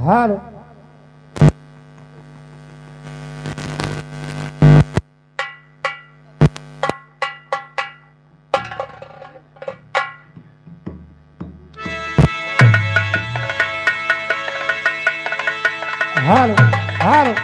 હાલ હાલ હાલ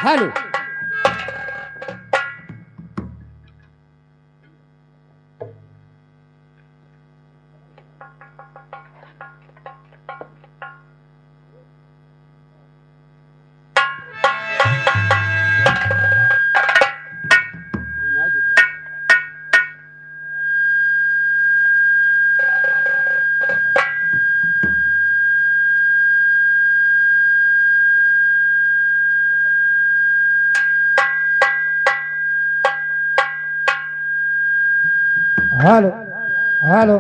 hello. Hello hello.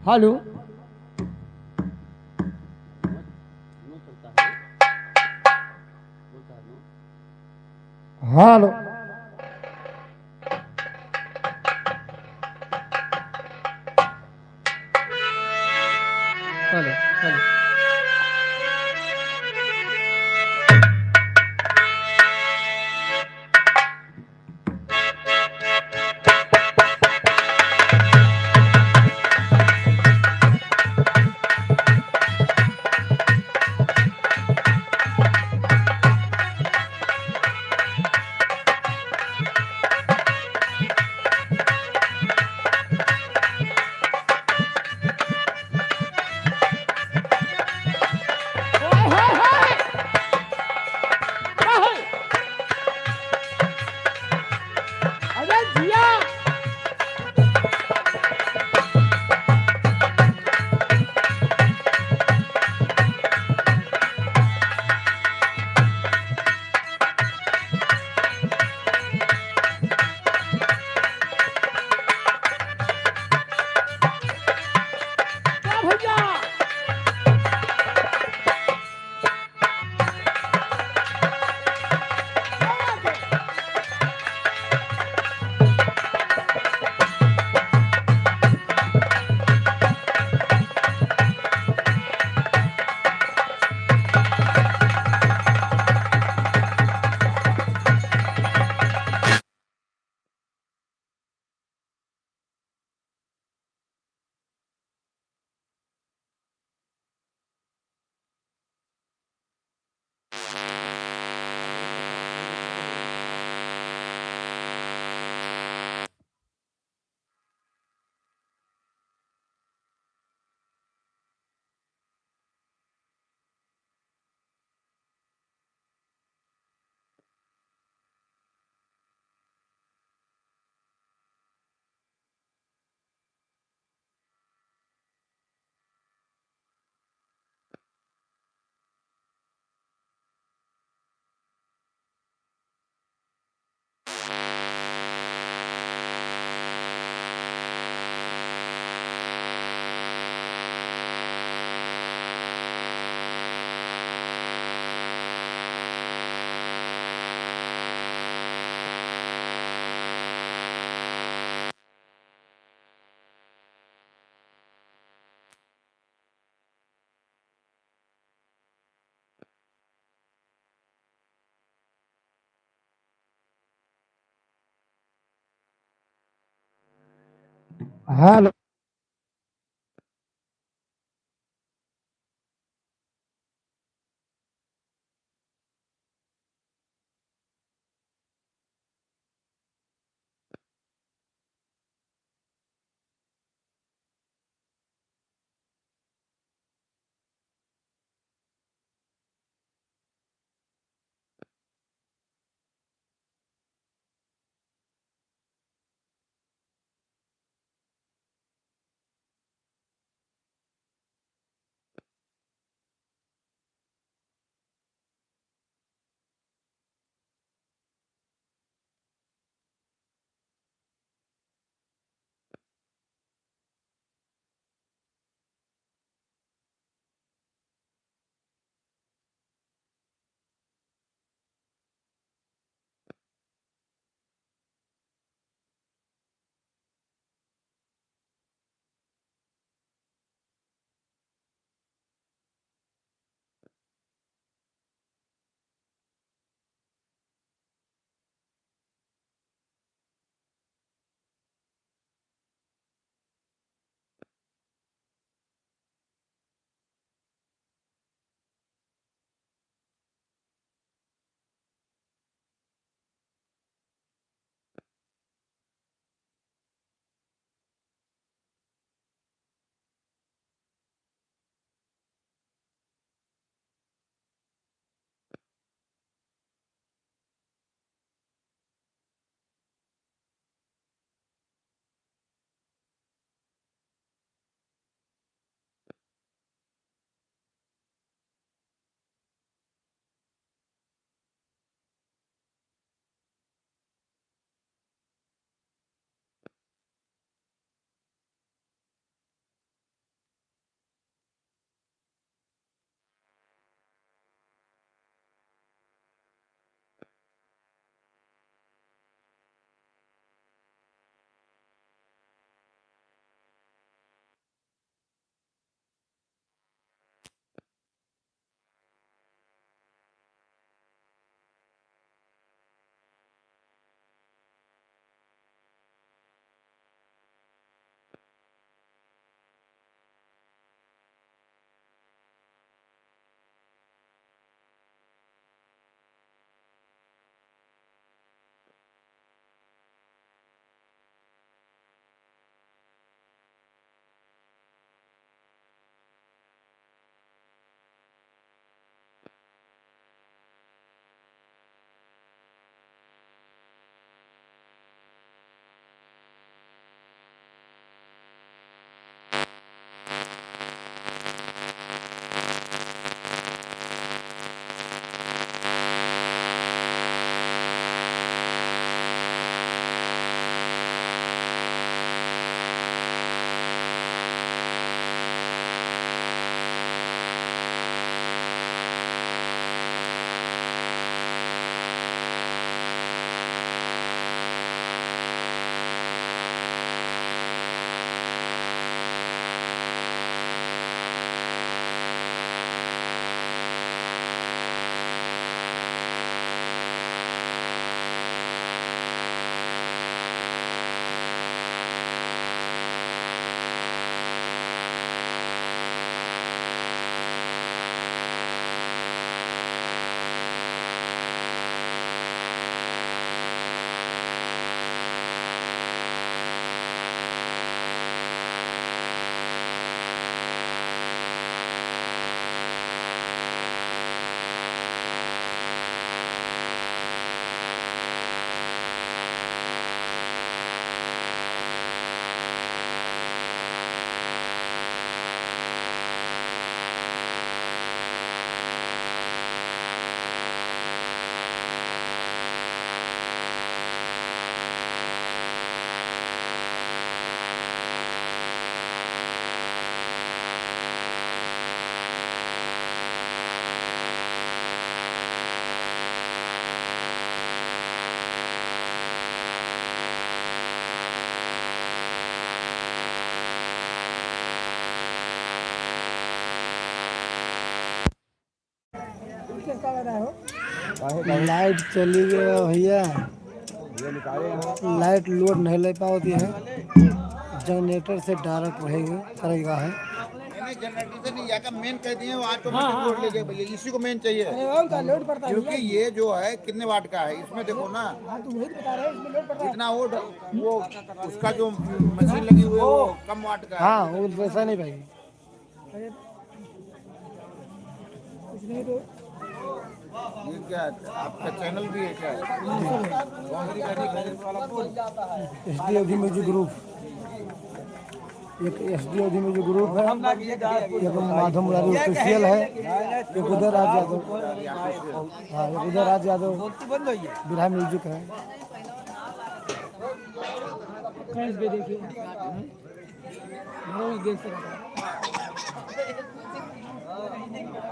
Hello. Hello. Hello hello. अरे जिया। क्या भैया। हेलो। लाइट चली गई भैया, लाइट लोड नहीं ले पाती है, जनरेटर से डायरेक्ट करेगा है। जनरेटर से नहीं जाकर मेन कह दिए ऑटोमेटिक लोड ले गए भैया, इसी को मेन चाहिए क्योंकि ये जो है कितने वाट का है इसमें देखो ना, जितना वो उसका जो मशीन लगी हुई है वो कम वाट का है। हाँ वो वैसा नहीं पाएगी। ये क्या आपका चैनल भी है क्या? SD म्यूजिक ग्रुप, एक SD म्यूजिक ग्रुप है, एक माधव मुरारी ऑफिशियल है, एक उदय राज यादव, हाँ एक उदय राज यादव बिरहा म्यूजिक है।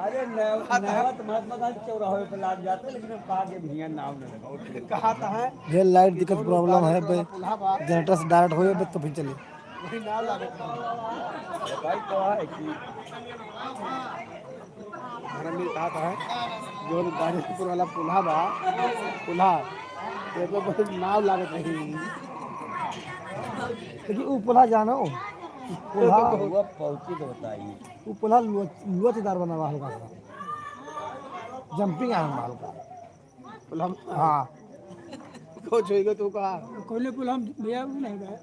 अरे महात्मा गांधी चौराहे पे लाग जाते, लेकिन आगे भैया नाम नहीं लगा कहा था है। ये लाइट दिक्कत प्रॉब्लम है, जनरेटर से डायरेक्ट हो तो फिर चले। भाई तो है कि कहा था जो गाजीपुर वाला पुल्हा बा, पुल्हा बहुत नाव लागत रही, लेकिन वो पुल्हा जानो, पुल्हा वो पहुंची तो बताइए, वो पुल्हा लोचदार बना हुआ हल्का सा, जंपिंग आ रहा हल्का पुल्हा। हाँ कुछ होएगा तो कहा कोई पुल्हा भैया नहीं गए हैं?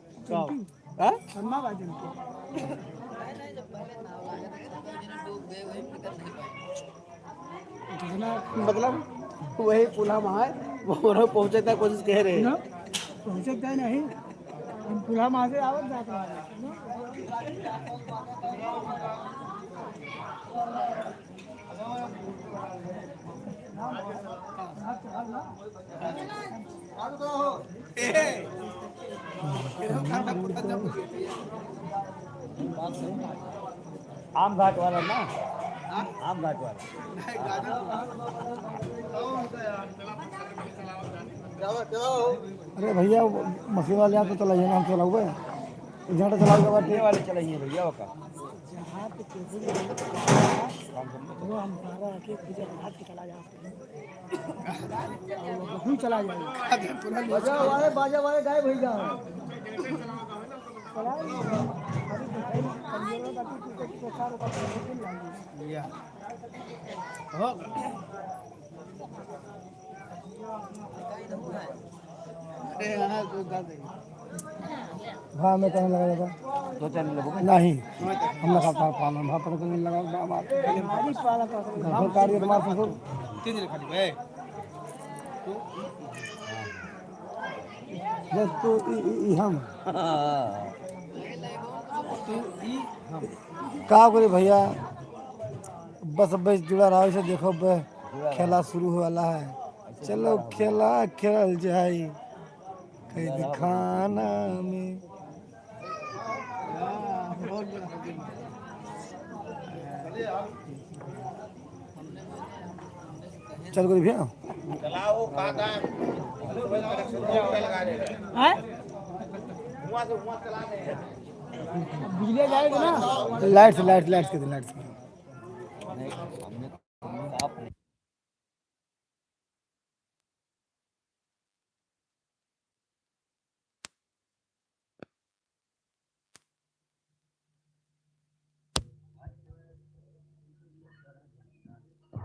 मतलब वही पुल्हा वहाँ है, वो पहुंचे तक कोशिश कह रहे हैं। पहुँच सकता है नहीं, पुल्हा वहाँ से आवत जाता है। आम घाट वाला ना, आम घाट वाला। अरे भैया मशीन वाले यहाँ तो चलाइए ना, हम चला हुआ है झंडा चलाओगे बात ये वाले चलाइए भैया का। हम चला जाएगा बाजा वाले गाय भैया हाँ मैं कहने लगा था दो चैनल लगोगे नहीं, हम लगा पाना वहाँ पर नहीं लगा कार्य तुम्हारे तीन दिन खाली गए तो हम का करे भैया, बस बस जुड़ा रहा है, देखो खेला शुरू वाला है, चलो खेला खेल जाए कैद खाना में। चल कोई भैया चलाओ काका लगा दे हैं? हुआ से हुआ चला दे। बिजली जाएगी ना। लाइट के दे लाइट के।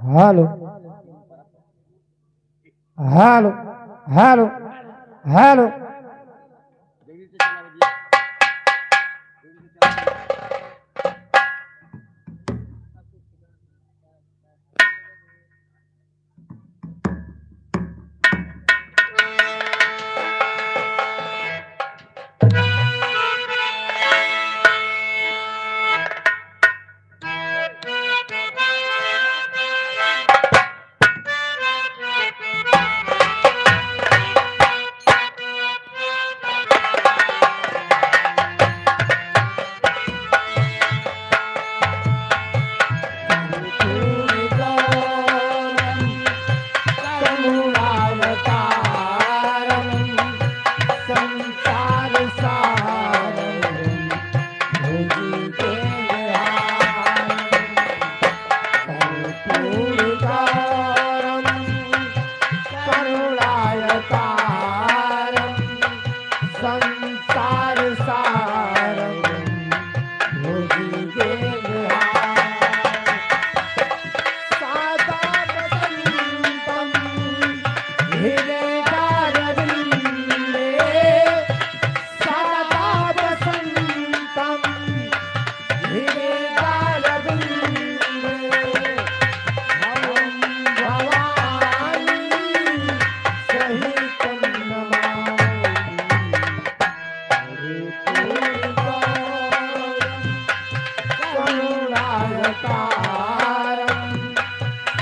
हेलो हेलो हेलो हेलो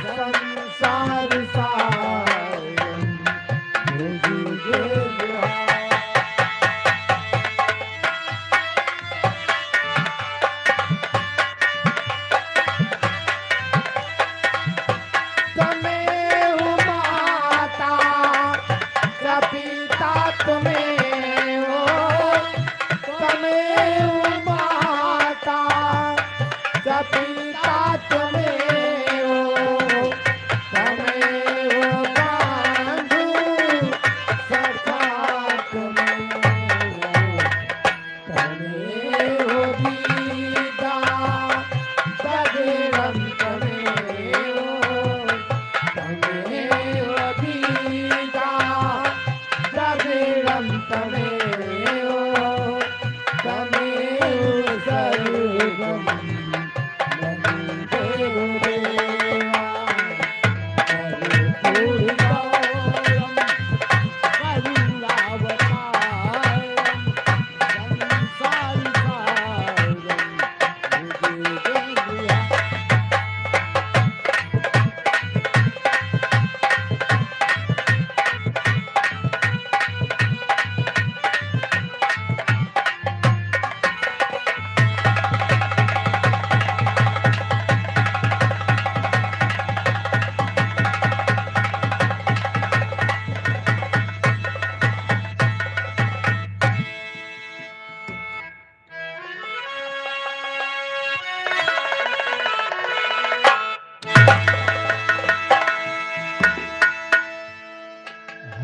संसार सारम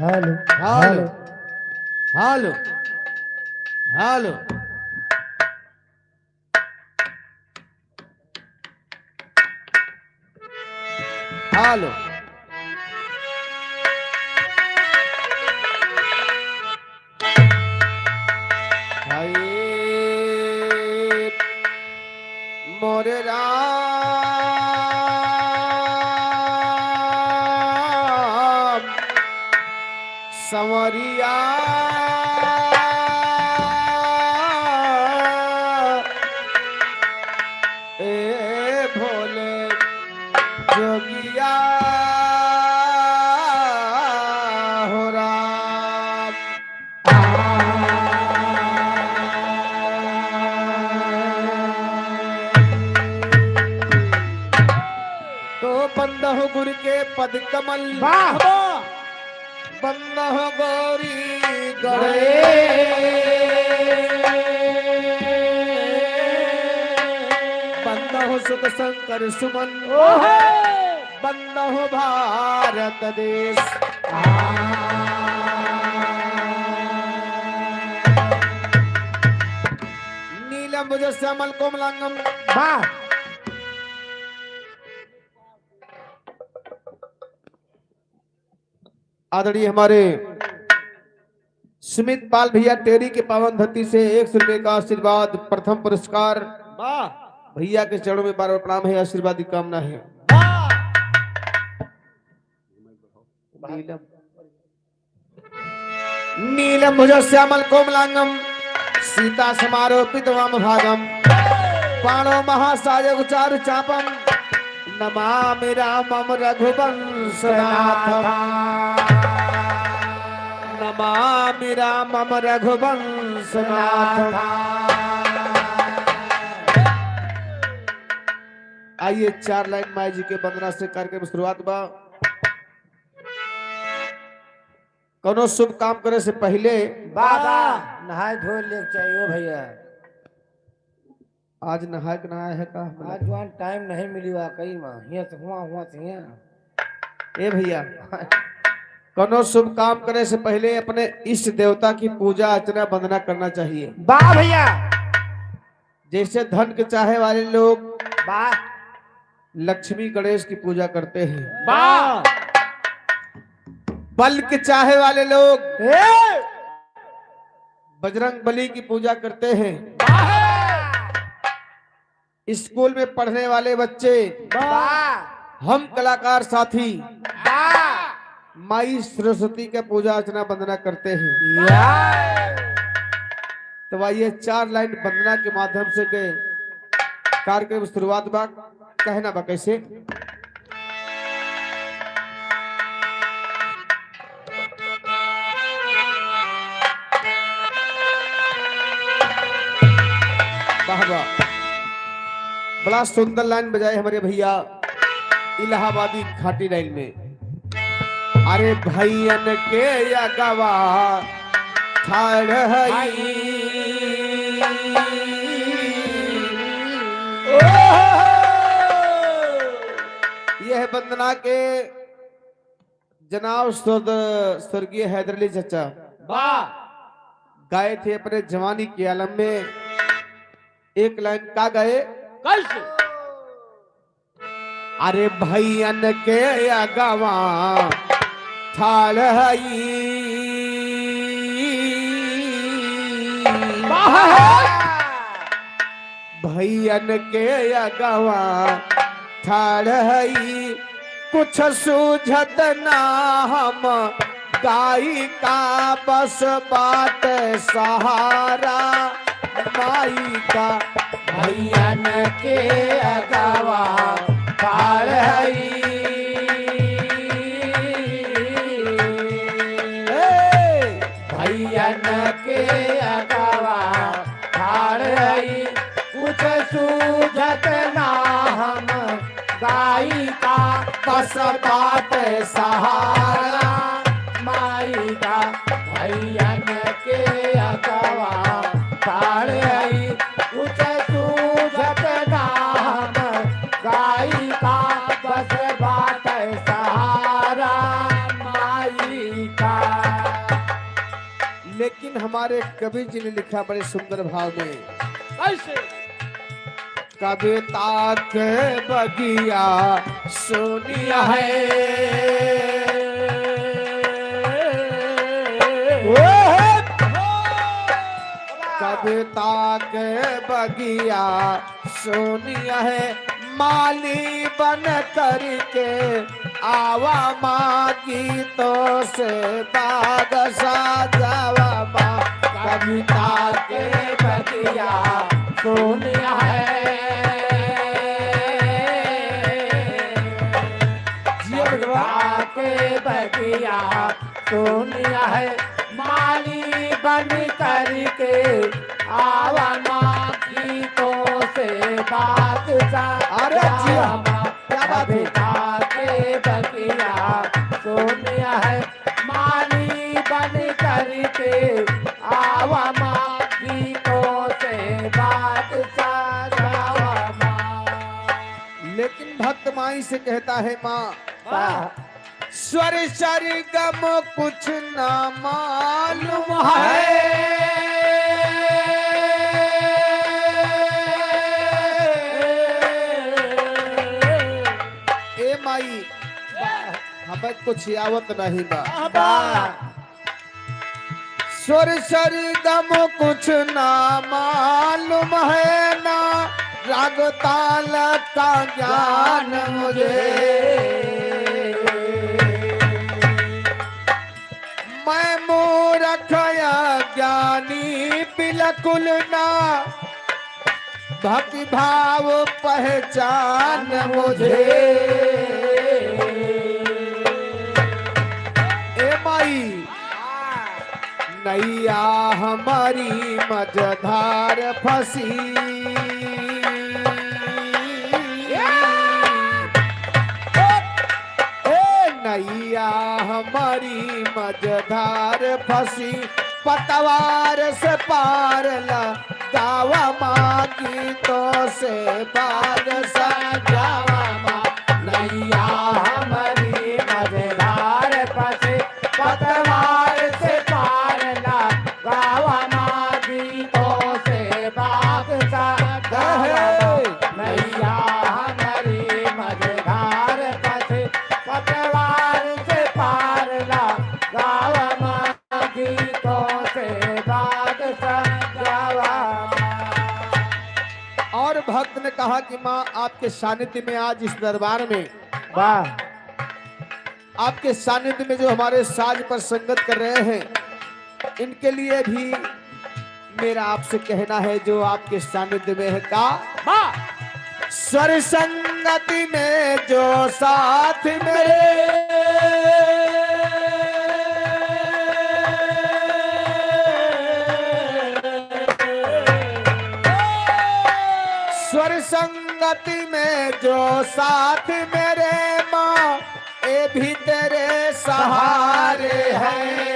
hello hello hello hello hello हाय मोरे राम संवरिया ए भोले जोगिया हो राम तो बंद हो गुरु के पद कमल बंद हो गौरी गणे बंद हो सुख शंकर सुमन बंद हो भारत देश नीलम भुज श्यामल कोमलांगम आदरणीय हमारे सुमित पाल भैया टेरी के पावन धरती से 100 रुपए का आशीर्वाद प्रथम पुरस्कार भैया के चरणों में बार बार प्रणाम है आशीर्वाद की कामना है नीलम भुज श्यामल कोमलांगम सीता समारोपित वाम भागम पाणो महासाय उचार चापम नमामि रामम रघुवंशनाथम नमामि रामम रघुवंशनाथम। आइए 4 लाइन माई जी के वंदना से कार्यक्रम शुरुआत बा। कोनो शुभ काम करे से पहले बाबा नहाए धोए ले चाहिए भैया। आज नहाए के नहाए है का आज वहाँ टाइम नहीं मिली वाकई में हिया तो हुआ ए भैया कोनो शुभ काम करे से पहले अपने इष्ट देवता की पूजा अर्चना वंदना करना चाहिए। वाह भैया जैसे धन के चाहे वाले लोग वाह लक्ष्मी गणेश की पूजा करते हैं, वाह बल के चाहे वाले लोग बजरंग बली की पूजा करते हैं, स्कूल में पढ़ने वाले बच्चे हम कलाकार साथी माई सरस्वती का पूजा अर्चना वंदना करते हैं। तो आइए 4 लाइन वंदना के माध्यम से के कार्यक्रम शुरुआत बा। कहना बा कैसे? वाह वाह, बड़ा सुंदर लाइन बजाए हमारे भैया इलाहाबादी घाटी लाइन में। अरे भैयन के अगवा ठाड़ हई, यह वंदना के जनाब स्वर्गीय हैदर अली चचा गाए थे अपने जवानी के आलम में। एक लाइन का गाए कैसे? अरे भैयन के अगवा ठाड़ हई, भैयन के अगवा ठाड़ हई, कुछ सूझत ना हम गाई का बस बात सहारा माई का। भैयन के अगवा ठाड़ हई, भैयन के अगवा ठाड़ हई, कुछ सूझत ना हम गाई का बस बात सहारा माई का। भैयन के अगवा ठाड़ हई, कुछ सूझत ना हम गाई का बस बात सहारा माई का। लेकिन हमारे कवि जी ने लिखा बड़े सुंदर भाव में कैसे? कविता के बगिया सोनिया है, कविता के बगिया सोनिया है, माली बन करके आवा माँ गीतों से बाग साजावा माँ। कविता के बगिया सोनिया है, के बगिया सोनिया है, माली बन करके आवा माँ गीतों से बात सा। अरे कविता के बगिया सोनिया है, माली बन करके आवा माँ गीतों से बात सा। लेकिन भक्त माई से कहता है माँ स्वर सरगम कुछ ना मालूम है, ए माई हमें कुछ आवत नहीं बा। स्वर सरगम कुछ ना मालूम है, ना राग ताल का ज्ञान मुझे। मैं मूर्ख ज्ञानी बिल्कुल ना भक्ति भाव पहचान मुझे। ए माई नैया हमारी मझधार फंसी, नैया हमारी मझधार फंसी, पतवार से पार लगावा माँ गीतों से बाग सजावा माँ। नैया हमारी मझधार फंसी, पतवार से पार लगावा माँ गीतों से बाग सजावा। नैया हमारी मझधार फंसी, पतवार से पार लगावा माँ गीतों से बाग सजावा। और भक्त ने कहा कि माँ आपके सानिध्य में आज इस दरबार में वाह, आपके सानिध्य में जो हमारे साज पर संगत कर रहे हैं, इनके लिए भी मेरा आपसे कहना है जो आपके सानिध्य में है का स्वर संग संगति में जो साथ मेरे स्वर संगति में जो साथ मेरे माँ ये भी तेरे सहारे हैं।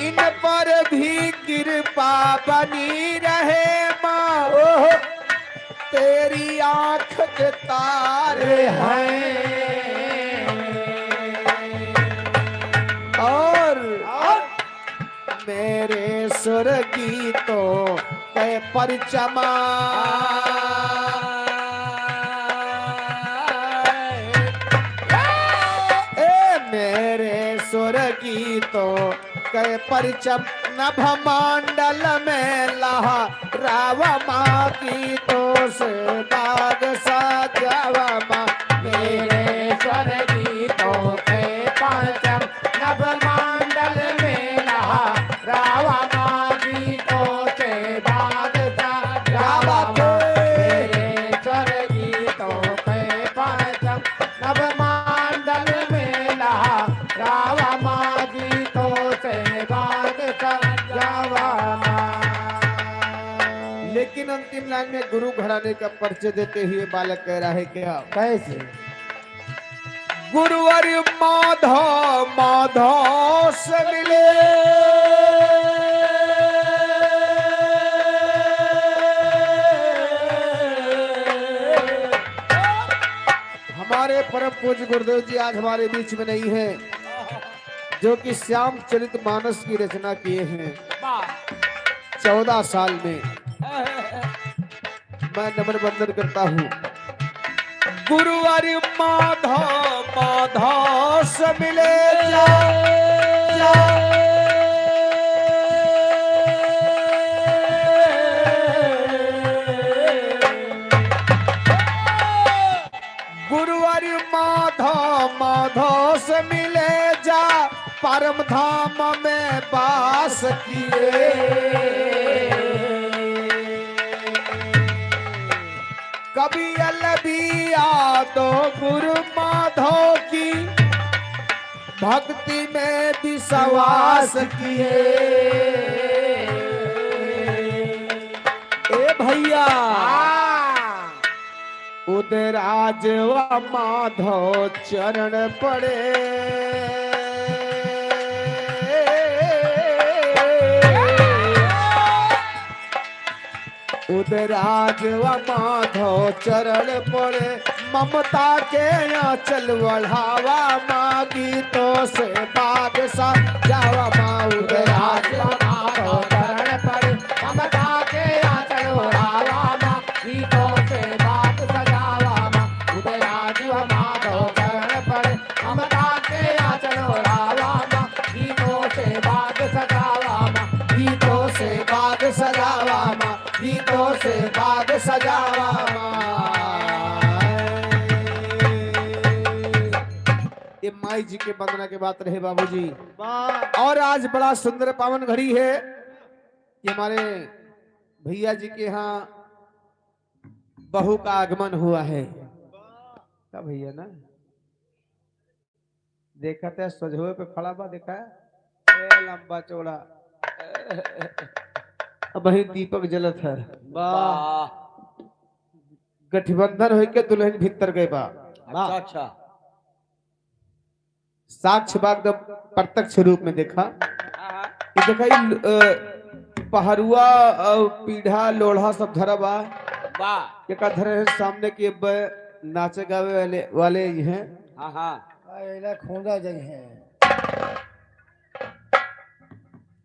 इन पर भी कृपा बनी रहे माँ ओह तेरी आंख के तारे हैं। और मेरे सुर गीतों के परचमा मेरे सुर गीतों के परचम नभ मंडल में लहा रावमा गीतों से बाग सजावा मेरे स्वर गीतों के परचम नभ मंडल में लहा रावमा गीतों से बाग सजावा मेरे स्वर गीतों के परचम नभ मंडल में लहा रावमा गीतों से बाग सजावा। लेकिन अंतिम लाइन में गुरु घराने का परिचय देते हुए बालक कह रहा है क्या कैसे गुरुवर माधव माधव से मिले हमारे परम पूज्य गुरुदेव जी आज हमारे बीच में नहीं है जो कि श्याम चरित मानस की रचना किए हैं 14 साल में। मैं नमन वंदन करता हूँ गुरुवर माधव माधव से मिले गुरुवर माधव माधव से मिले जा परम धाम में वास किए। कभी अलबिया तो गुरु माधव की भक्ति में विश्वास किए। ए भैया उदराज व माधव चरण पड़े उदराज व माधव चरण पड़े ममता के आंचल बढ़ावा माँ गीतों से बाग सा जावा माँ उदराज व माधव चरण पड़े ममता के आंचल बढ़ावा माँ गीतों से बाग सजावा माँ उदराज व माधव चरण पड़े ममता के आंचल बढ़ावा माँ गीतों से बाग सजावा माँ गीतों से बाग सजावा माँ गीतों से बाग सजावा ये माई जी के वंदना के बात रहे बाबूजी। और आज बड़ा सुंदर पावन घड़ी है कि हमारे भैया जी के यहाँ बहू का आगमन हुआ है क्या भैया ना देखा था सजहुए पे खड़ा बा देखा है लंबा चौड़ा अब वही दीपक जलत है गठबंधन हो के दुल्हन भीतर गए बा अच्छा साक्ष्य बाग प्रत्यक्ष रूप में देखा ये देखा पहरुआ पीढ़ा लोढ़ा सब धरा बा एक धरे है सामने के नाचे गावे वाले हैं खोदा जग है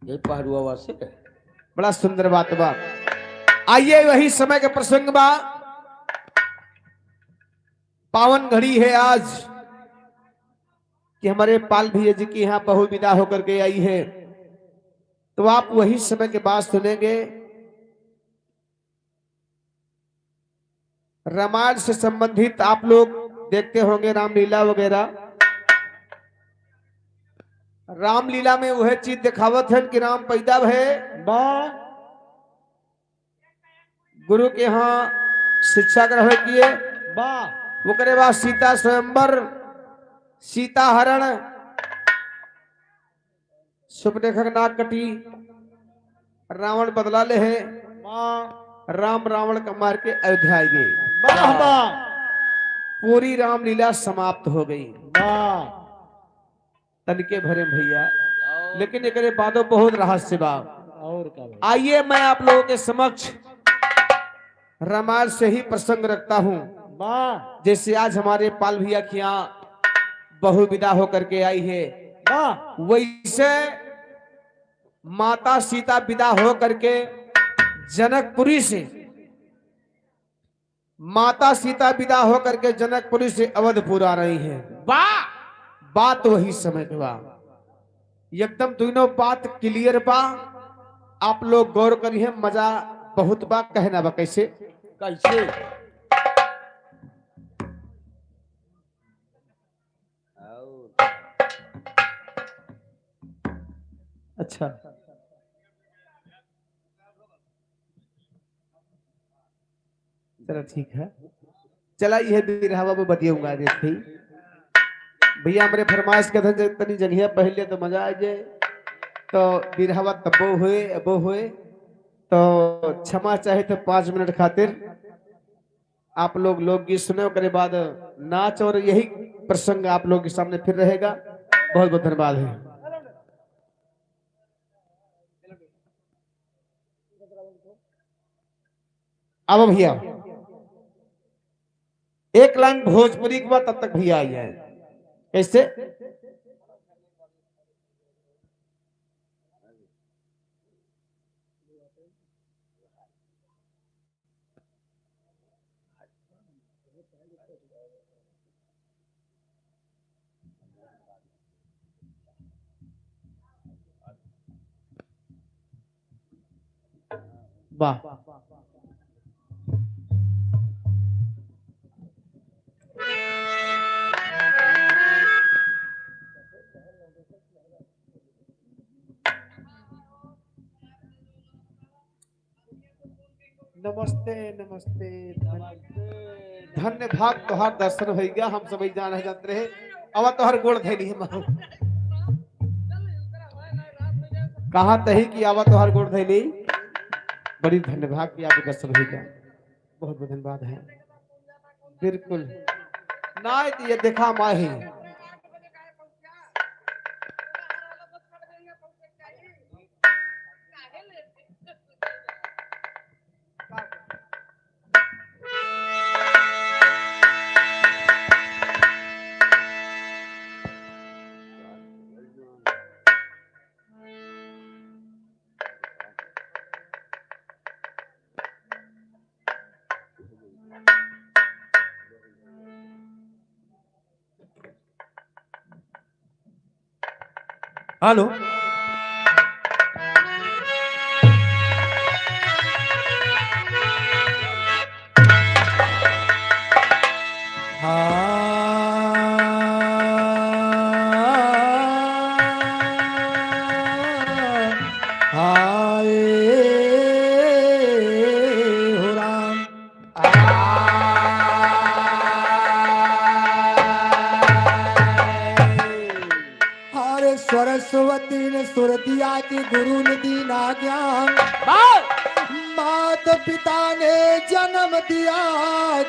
ये पहरुआ वासे बड़ा सुंदर बात बा। आइए वही समय के प्रसंग बा पावन घड़ी है आज कि हमारे पाल भैया जी की यहाँ बहू विदा होकर के आई है तो आप वही समय के बाद सुनेंगे रामायण से संबंधित आप लोग देखते होंगे रामलीला वगैरह। रामलीला में वह चीज दिखावत है कि राम पैदा भय गुरु के यहाँ शिक्षा ग्रहण किए। वो करे बाद सीता स्वयंवर, सीता हरण, सुपनेखक नाक कटी, रावण बदला ले है, राम रावण का मार के अयोध्या आ गए। पूरी रामलीला समाप्त हो गई। तनके भरे भैया, लेकिन एक बातों बहुत रहस्य बा। आइए मैं आप लोगों के समक्ष रामायण से ही प्रसंग रखता हूँ। जैसे आज हमारे पाल भैया की यहाँ बहु विदा होकर के आई है, वैसे माता सीता विदा हो करके जनकपुरी से, माता सीता विदा हो करके जनकपुरी से अवधपुर आ रही है। बात वही समय के बा, एकदम दोनों बात क्लियर बा। आप लोग गौर करिए, मजा बहुत बा। कहना बा कैसे कैसे अच्छा चलो ठीक है। चला यह बिरहा बाबू बतियूंगा देखी भैया हमारे फरमाइश के धन तनी जगह पहले तो मजा आ जाए। तो बिरहवा तबो हुए अबो हुए तो क्षमा चाहे तो 5 मिनट खातिर आप लोग लोकगीत सुने, उसके बाद नाच और यही प्रसंग आप लोग के सामने फिर रहेगा। बहुत बहुत धन्यवाद है। अब भैया एक लाइन भोजपुरी के बाद तब तक भैया आई है कैसे। वाह नमस्ते नमस्ते धन्य भाग तोहार दर्शन हो गया। हम सब जान जानते रहे अब तोहर गोड़ धैली है मारो कहा तही कि आवा तोहर गोड़ धैली। बड़ी धन्य भाग की आपके दर्शन हो गया। बहुत बहुत धन्यवाद है। बिल्कुल ना ये देखा माही हेलो सरस्वती ने सुर दिया कि गुरु ने दीना ज्ञान, मात पिता ने जन्म दिया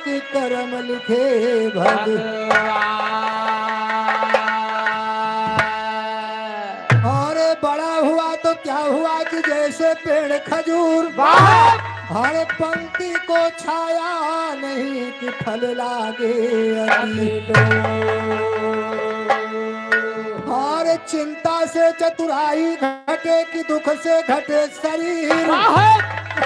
कि कर्म लिखे भगवान। और बड़ा हुआ तो क्या हुआ कि जैसे पेड़ खजूर, हर पंक्ति को छाया नहीं कि फल लागे और चिंता से चतुराई घटे कि दुख से घटे शरीर,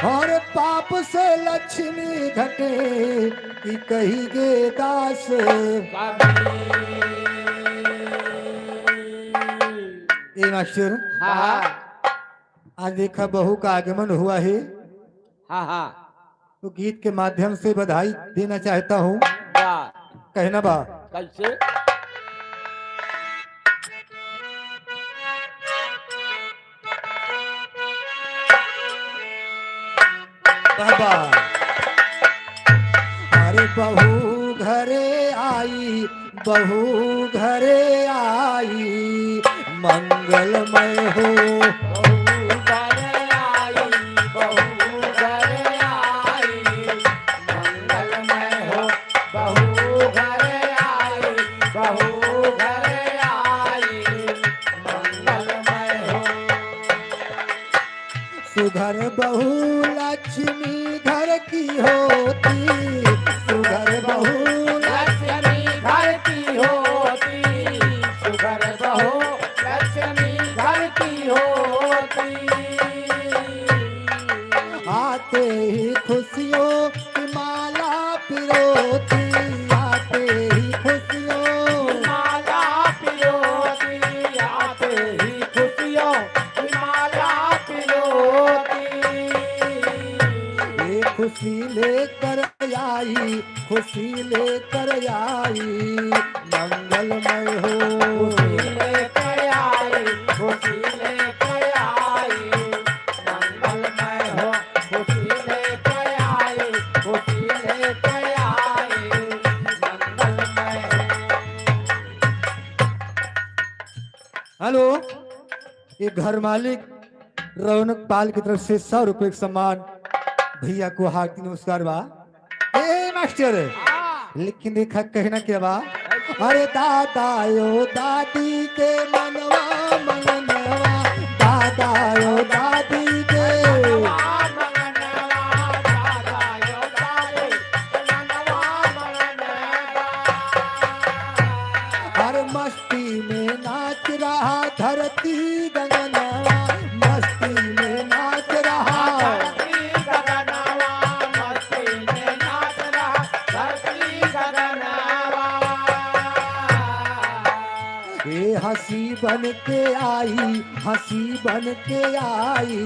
और पाप से लक्ष्मी घटे कि कही गे दास। ये मास्टर आज देखा बहू का आगमन हुआ है। तो गीत के माध्यम से बधाई देना चाहता हूँ। कहना बा कैसे बाबा बहू घरे आई, बहू घरे आई, मंगलमय हो। बहू घरे आई, बहू घरे आई, मंगलमय हो। बहू घरे आई, बहू घरे आई, मंगलमय हो। सुघर बहू लक्ष्मी घर की होती, सुघर बहू लक्ष्मी घर की होती, सुघर बहू लक्ष्मी घर की होती। आते ही खुशियों की माला पिरोती, आते ही खुशियों की माला पिरोती, आते ही खुशियों की माला पिरोती। ये खुशी लेकर आई, खुशी लेकर आई, मंगलमय हो। खुशी लेकर आई, खुशी लेकर आई, मंगलमय हो। खुशी लेकर आई, खुशी लेकर आई, मंगलमय हो। हेलो, ये घर मालिक रौनक पाल की तरफ से 100 रुपए का सम्मान भैया को हार्दिक नमस्कार बा। ए मास्टर, लेकिन देखा कहना क्या बा, अरे दादा यो दादी के मनवा मंगनवा, दादा यो दादी के हर मस्ती में नाच रहा धरती गगनवा, मस्ती में नाच रहा धरती गगनवा, मस्ती में नाच रहा धरती गगनवा। ये हंसी बन के आई, हंसी बन के आई,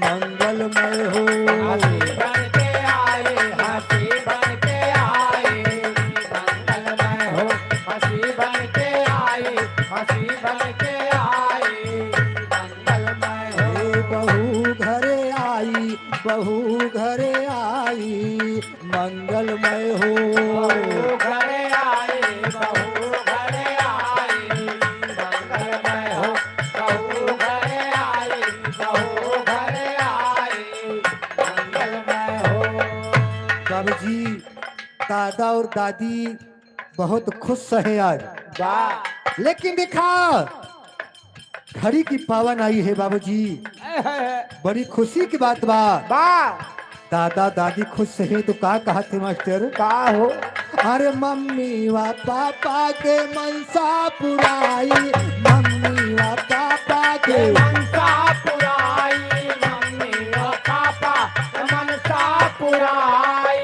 मंगलमय हो। हंसी बन के आई, हंसी बन के आई, मंगलमय हो। हंसी बन के आई, हंसी बन के आई, मंगलमय हो। बहू घरे आई, बहू घरे आई, मंगलमय हो। बहू घरे आई, बहू घरे आई, मंगलमय हो। बहू घरे आई, बहू घरे आई, मंगलमय हो। बाबूजी, दादा और दादी बहुत खुश हैं आज, लेकिन देखा घड़ी की पावन आई है बाबूजी, बड़ी खुशी की बात बा। दादा दादी खुश है तो का कहा थे मास्टर, का हो? अरे मम्मी व पापा के मनसा पुराई, मम्मी व पापा के मनसा पुराई, मम्मी व पापा के मनसा पुराई।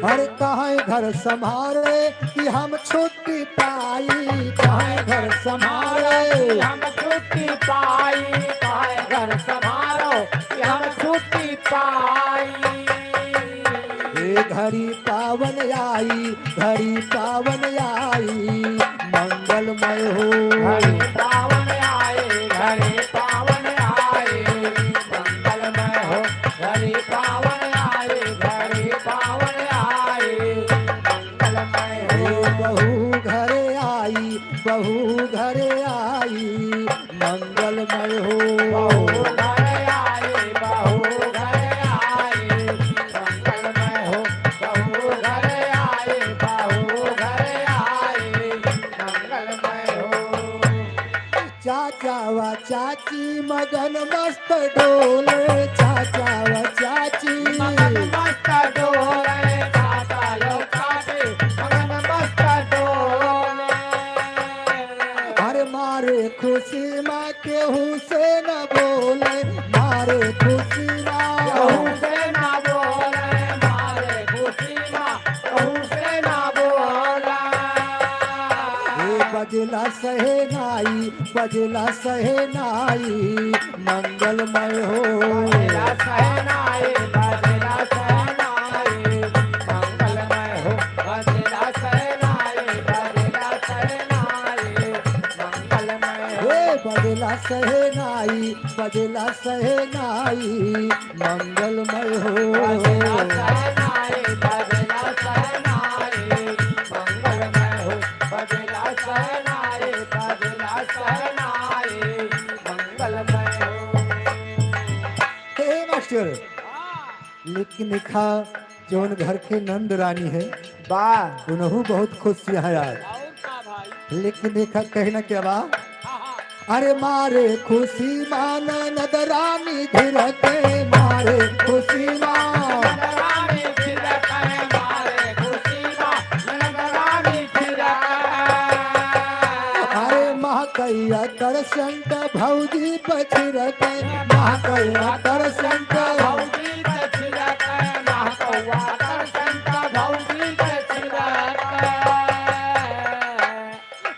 अरे कहाँ घर संभाले कि हम छुट्टी पाई, कहाँ घर संभाले हम छुट्टी पाई, कहाँ घर संभालो कि हम छुट्टी पाई। ये घड़ी पावन आई, घड़ी पावन आई, मंगलमय हो। घड़ी पावन आई, घड़ी पावन आई, मंगलमय हो। घड़ी पावन आई, घड़ी पावन आई, मंगलमय हो। बहू घरे आई, बहू घरे आई, मंगलमय हो। बहू घरे आई, बहू घरे आई, मंगलमय हो। बहू घरे आई, बहू घरे आई, मंगलमय हो। चाचा व चाची मगन मस्त डोले, चाचा व चाची मगन मस्त डोले, चाचा व चाची मगन मस्त डोले। अरे मारे खुशी माँ केहू से न बोले, मारे खुशी माँ केहू से न बोले, मारे खुशी माँ केहू से न बोला। बजला सहे नाई, बजला सहे नाई, मंगलमय हो। बजला सहे नाई, बजला सहे नाई, मंगलमय हो। बजला सहे नाई, बजला सहे नाई, मंगलमय हो। बजला सहे नाई, बजला सहे नाई, मंगलमय हो। बजला सहे नाई, लेकिन देखा जौन घर के नंद रानी है वाह उनहु बहुत खुश है यार। लेकिन देखा कहना क्या बा, अरे मारे खुशी मान नंद रानी धीरते मारे खुशी मान, अरे महाकैया तरसंत भौजी पछिरते महाकैया तरसंत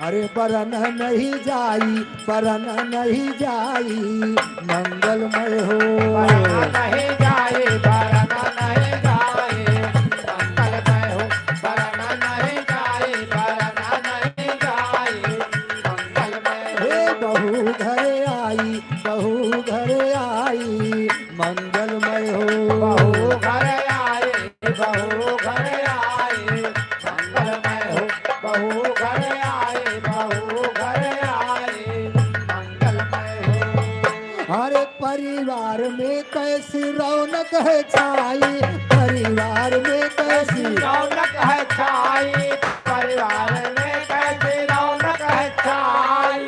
अरे बरन नहीं जाई बरन नहीं जाई मंगलमय हो, नहीं जाए बरन नहीं जाए मंगलमय हो, बरन नहीं जाए बरन नहीं जाए मंगलमय हो। हे बहू घरे आई बहू घरे आई मंगलमय हो, बहू घर आए बहू घर आए मंगलमय हो, बहू घर आए बहू घर आए मंगलमय हो। अरे परिवार में कैसी रौनक है छाई परिवार में कैसी रौनक है छाई परिवार में कैसी रौनक है छाई।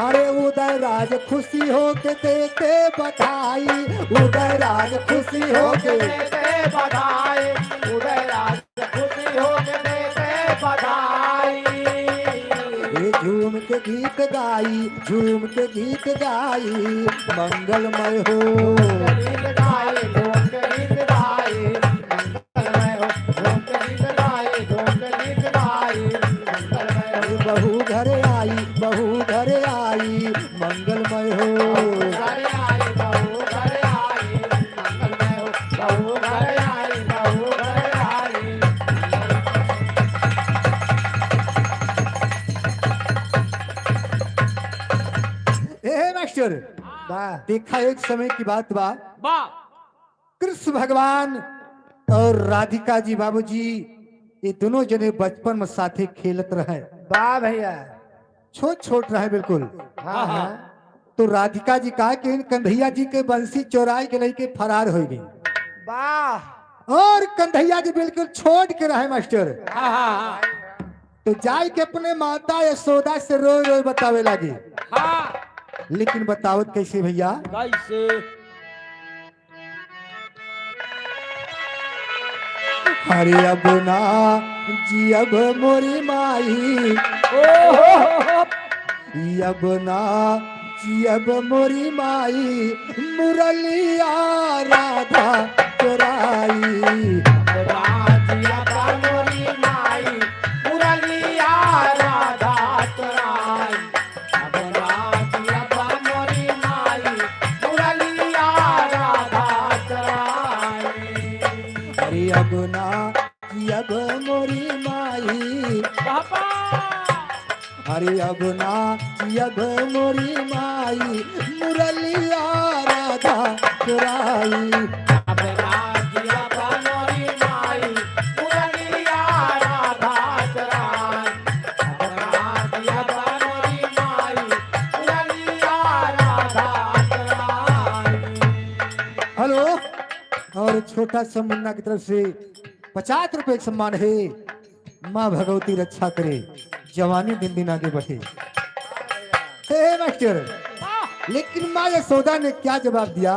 अरे उदय राज खुशी हो के देते बधाई उदय राज खुशी हो के देते बधाई उदयराज खुशी हो के देते बधाई। ये झूम के गीत गाई झूम के गीत गाई मंगलमय हो, गीत गाए झूम के गीत गाए मंगलमय हो, झूम के गीत गाए झूम के गीत गाए मंगलमय हो। बहू घरे आई बहू घरे आई मंगलमय हो, घर आए बहू घर आए मंगलमय हो, बहू घर आए बहू घर आए। ए मास्टर देखा एक समय की बात बा कृष्ण भगवान और राधिका जी बाबूजी ये दोनों जने बचपन में साथे खेलत रहे वाह भैया छोट छोट रहे बिल्कुल। हाँ हाँ तो राधिका जी कहा कि इन कन्हैया जी के बंसी चोराई के लेके फरार हो गई वाह और कन्हैया जी बिल्कुल छोड़ के रहे मास्टर। हाँ हाँ तो जाय के अपने माता यशोदा से रोज रोज बतावे लगे। हाँ लेकिन बतावत कैसे भैया, कैसे अरे अब ना जी अब मोरी माई अब ना जी अब मोरी माई मुरलिया राधा चोराई राजिया बनोरी माई मुरलिया राधा चोराई। अब राजिया बनोरी माई मुरलिया राधा चोराई। अरे अब ना जी अब मोरी माई अरे अब ना जी अब मोरी माई मुरलिया राधा चोराई अब राजिया बनोरी माई मुरलिया राधा चोराई। अब राजिया बनोरी माई मुरलिया राधा चोराई। हेलो। और छोटा सा मुन्ना की तरफ से 50 रुपए सम्मान है। माँ भगवती रक्षा करे, जवानी दिन दिन आगे बढ़े। हे मास्टर, लेकिन माँ यशोदा ने क्या जवाब दिया,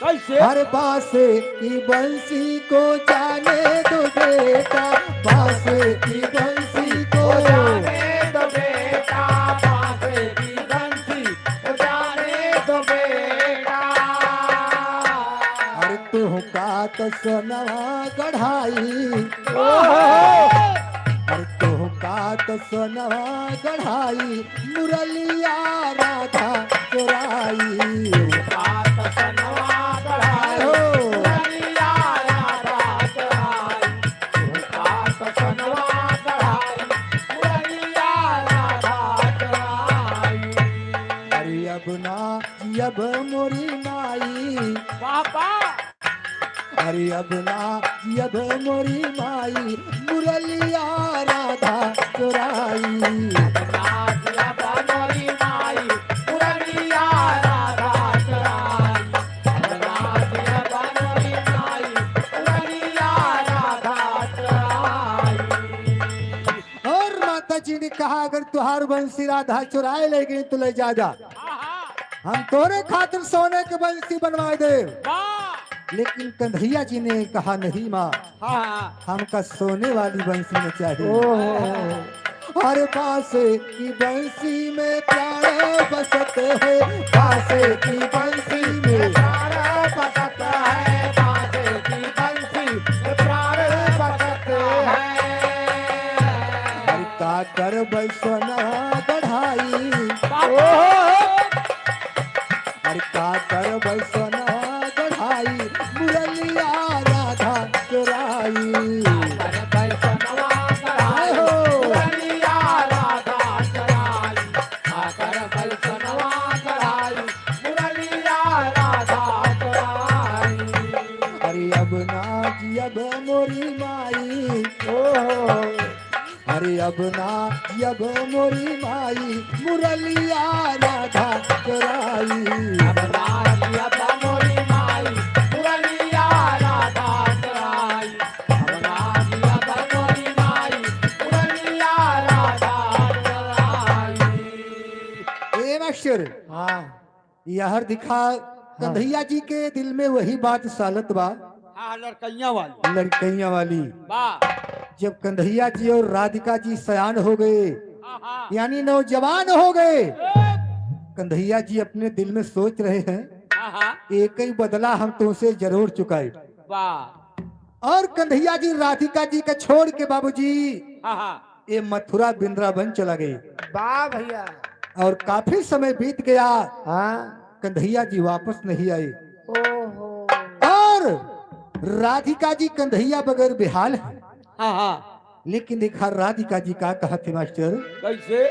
कैसे हर बासे की बंसी को जाने दो बेटा, बासे की बंसी को जाने दो बेटा, बासे की बंसी जाने दो बेटा। अरे तू का तो सोनवा गढ़ाई, अरे तू का तो सोनवा गढ़ाई मुरलिया राधा चोराई। हाथ सनवा गढ़ाई मुरलिया राधा चोराई। हाथ सनवा गढ़ाई मुरलिया राधा चोराई। अरे अब ना अब मोरी माई, पापा अरे अब ना अब मोरी माई मुरलिया राधा चोराई। राजिया बनोरी माई मुरलिया राधा चोराई। राजिया बनोरी माई कहा अगर तुहार बंसी राधा चुराए ले गई तो ले जा जा, हम तोरे खातिर सोने के बंसी बनवा दे। लेकिन कन्हैया जी ने कहा नहीं माँ, हमका सोने वाली बंसी में चाहिए। हर बांसे की बंसी में प्राण बसत है, बांसे की बंसी में प्राण बसत है, बांसे की बंसी में प्राण बसत है। हर का कर बसना बढ़ाई, हर का कर बसना बढ़ाई, मुरलिया राधा चुराई। अब मोरी माई, अरे अब ना अब मोरी माई, मुरलिया राधा चुराई। अब ना अब मोरी माई, मुरलिया राधा चुराई। अब ना अब मोरी माई, मुरलिया राधा चुराई। ए मास्टर, हाँ यह दिखा कन्हैया जी के दिल में वही बात सालत बा, लड़कैया वाली। जब कन्हैया जी और राधिका जी सयान हो गए, यानी नौजवान हो गए, कन्हैया जी अपने दिल में सोच रहे हैं एक ही बदला हम तुमसे जरूर चुकाए। और कन्हैया जी राधिका जी का छोड़ के बाबूजी ये मथुरा वृंदावन चला गए। वाह भैया। और काफी समय बीत गया, कन्हैया जी वापस नहीं आए। और राधिका जी कन्हैया बगैर बेहाल है। लेकिन देखा राधिका जी का कहा थे मास्टर, कैसे?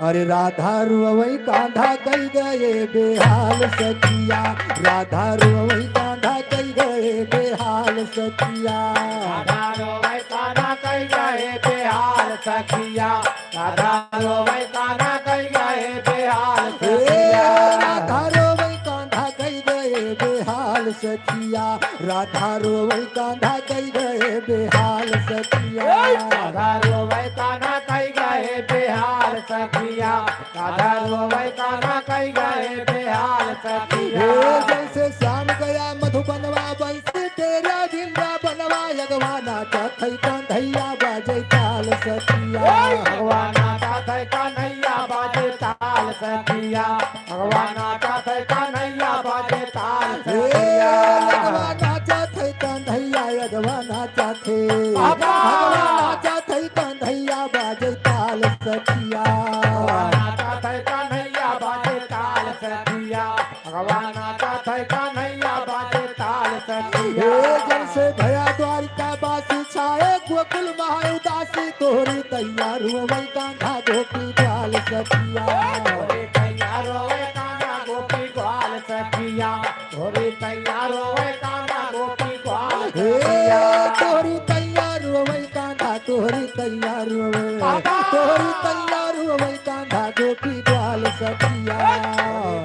अरे राधा रुवई कांधा कई गए बेहाल सखिया, राधा रुवई कांधा कई गए बेहाल सखिया, राधा रुवई कांधा कई गए बेहाल सखिया, राधा रुवई कांधा कई गए बेहाल सखिया, राधा रुवई कांधा कई गए बेहाल सखिया, राधा रोवई कांधा कई गए बेहाल सखिया, राधा रोवई कांधा कई गए बेहाल सखिया, राधा रोवई कांधा कई गए बेहाल सखिया। जैसे शाम गया मधुबनवा बंसी तेरा जिंदा बनवा, यगवाना चाथई कन्हैया बाजे ताल सखिया, भगवाना चाथई कन्हैया बाजे ताल सखिया, भगवाना चाथई कन्हैया बाजे ताल सखिया, भगवाना चाथे कन्हैया यगवाना चाथे, भगवाना चाथे कन्हैया बाजे ताल सखिया, भगवाना चाथे कन्हैया बाजे ताल सखिया, भगवाना चाथे कन्हैया बाजे ताल सखिया। जैसे भया द्वारिका बासी छाए गोकुल महा उदासी, तोहरी तैयार हुए कांधा गोपी ग्वाल सखिया, तोहरी तैयार हुए कांधा गोपी ग्वाल सखिया, तोहरी तैयार हुए कांधा गोपी ग्वाल सखिया, तोहरी तैयार हुए कांधा, तोहरी तैयार हुए, तोहरी तैयार हुए कांधा गोपी ग्वाल सखिया,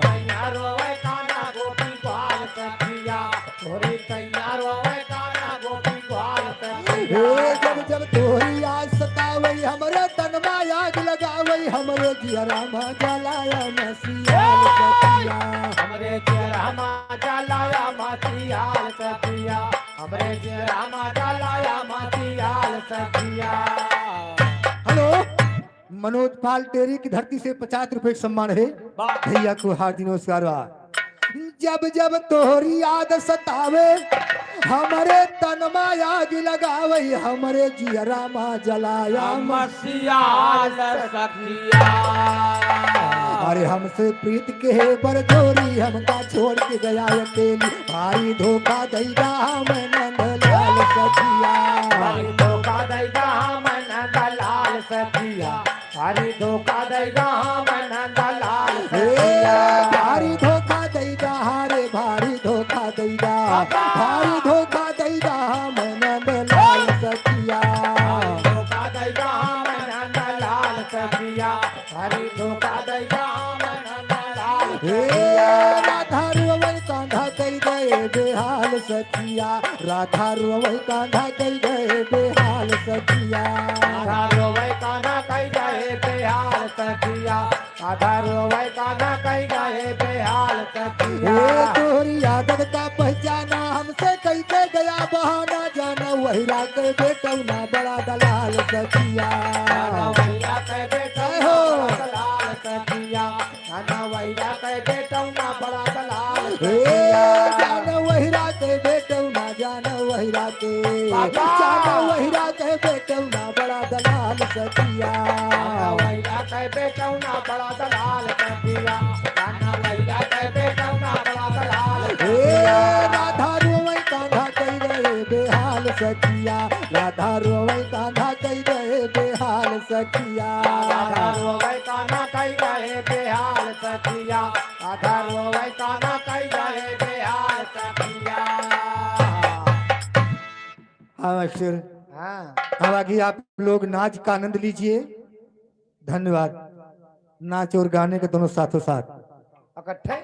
तैयार हुए कांधा गोपी ग्वाल सखिया, तोहरी तैयार हुए कांधा गोपी ग्वाल सखिया। जब जब तोहरी आज सतावई हमरे तनमा आग लगावई, हमरे जियरा में जलाया मसीहाल सखिया, हमरे जियरा में जलाया मसीहाल सखिया, हमरे जियरा में जलाया मसीहाल सखिया। हेलो, मनोज पाल टेरी की धरती से 50 रुपए सम्मान है भैया को हार्दिक नमस्कार। जब जब तोहरी याद सतावे हमरे तनमा आग लगावे, हमरे जियरा मा जलाया मसीहाल सखिया। अरे हमसे प्रीत के बरजोरी हमका छोड़ के गया अकेली, भारी धोखा देगा मैं नंदलाल सखिया, भारी धोखा देगा मैं नंदलाल सखिया, भारी धोखा देगा मैं नंदलाल सखिया, भारी धोखा देगा रे भारी धोखा देगा, भारी धोखा देगा मैं नंदलाल सखिया, धोखा देगा मैं नंदलाल सखिया, भारी धोखा देगा मैं नंदलाल सखिया, राधा रुवई कांधा कई गए बेहाल सखिया राधा रोवे कान्हा कई गए बेहाल सखिया राधा रोवे कान्हा कई गए बेहाल सखिया राधा रोवे कान्हा कई गए बेहाल सखिया ये तोहरी आदत का पहचाना हमसे कई के गया बहाना जाना वही रात बेटौना बड़ा दलाल सखिया वैया कह बेटा हो दलाल सखिया जाना वैया कह बेटौना बड़ा दलाल जाना वही रात बेटौना जाना वही रात जाना वही रात बेटौना बड़ा दलाल सखिया वैया कह बेटौना बड़ा दलाल सखिया जाना वैया कह बेटौना बड़ा दलाल राधा रोवे कान्हा कई गए बेहाल सखिया राधा रोवे कान्हा कई गए बेहाल सखिया राधा रोवे कान्हा कई गए बेहाल सखिया राधा रोवे कान्हा कई गए बेहाल सखिया। हाँ मास्टर हाँ अब आगे आप लोग नाच का आनंद लीजिए। धन्यवाद। नाच और गाने के दोनों साथों साथ इकट्ठे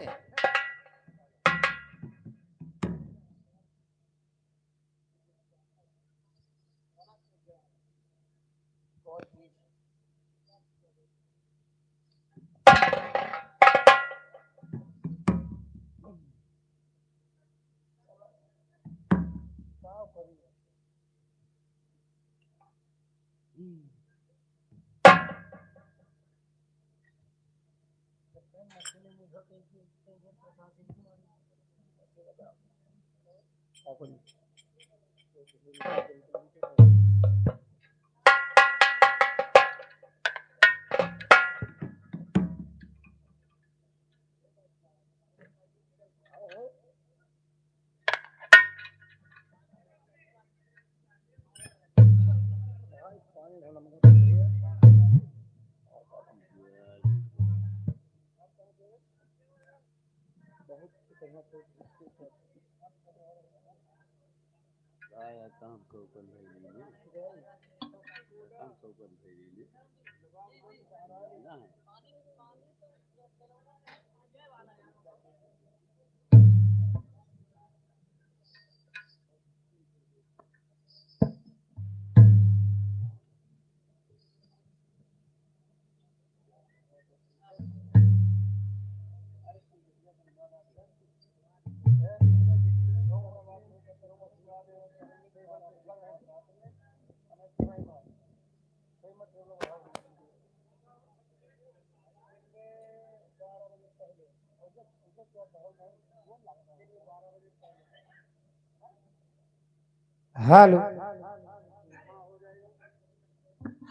हेलो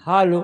हेलो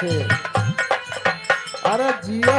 बात है। अरे जिया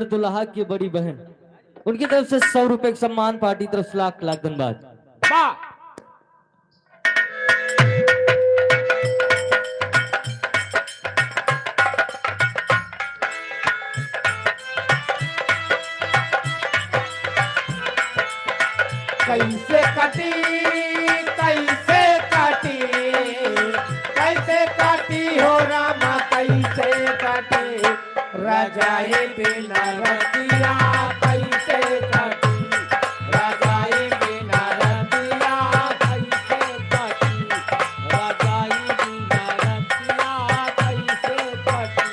घर दुल्हा की बड़ी बहन, उनकी तरफ से 100 रुपए का सम्मान, पार्टी तरफ से लाख लाख धन्यवाद। वाह। कैसे कटी कैसे कटी कैसे कटी हो रामा कैसे कटी रजाई बिना रतिया कैसे कटी रजाई बिना रतिया कैसे कटी रजाई बिना रतिया कैसे कटी।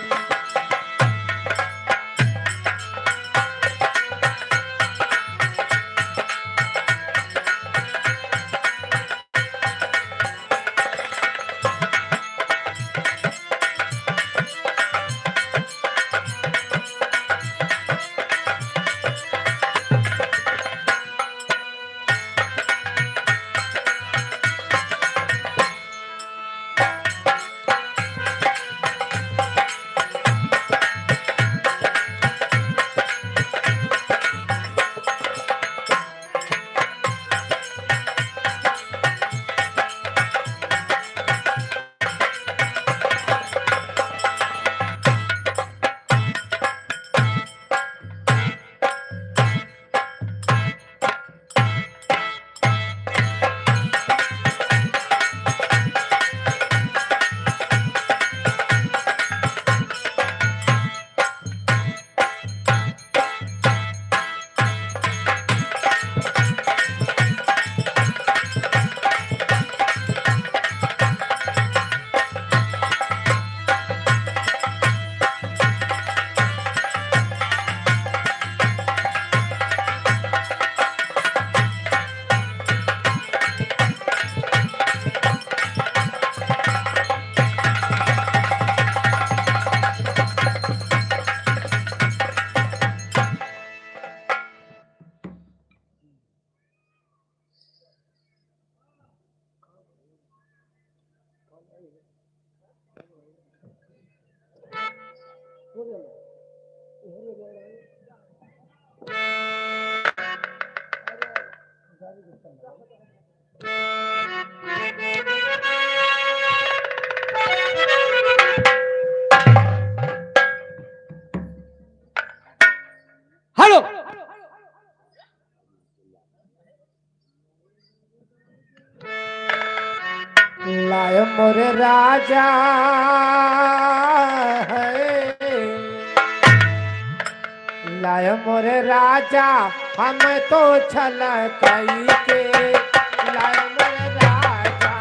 हेलो लाए मोरे राजा लाए मोरे राजा हम तो छल कई के लाए मोरे राजा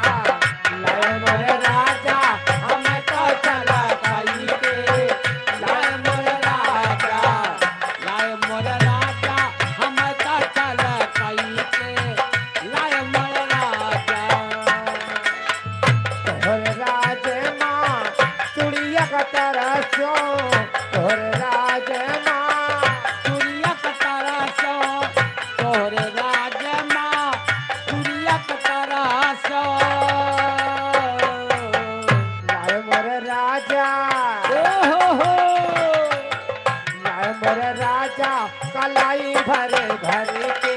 लाए मोरे राजा हम तो छल कई के लाए मोरे राजा लाए मोरे राजा हम तो छल कई के लाए मोरे राजा तोहर राज माँ चुड़िया का तरसो तोहर राज माँ चुड़िया का तरसो तोहर राज माँ चुड़िया का तरसो लाए मोरे राजा हो लाए मोरे राजा कलाई भरे भरे के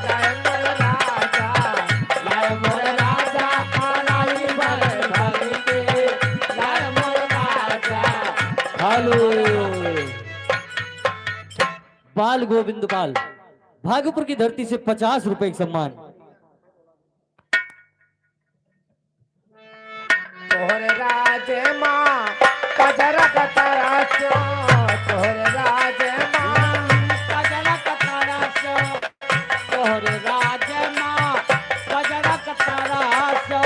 लाए मोरे राजा लाए मोरे राजा कलाई भरे भरे के लाए मोरे राजा। हेलो बाल गोविंद पाल, भागपुर की धरती से 50 रुपए का सम्मान। तोहर राज माँ कजरा का तरसो तोहर राज माँ कजरा का तरसो तोहर राज माँ कजरा का तरसो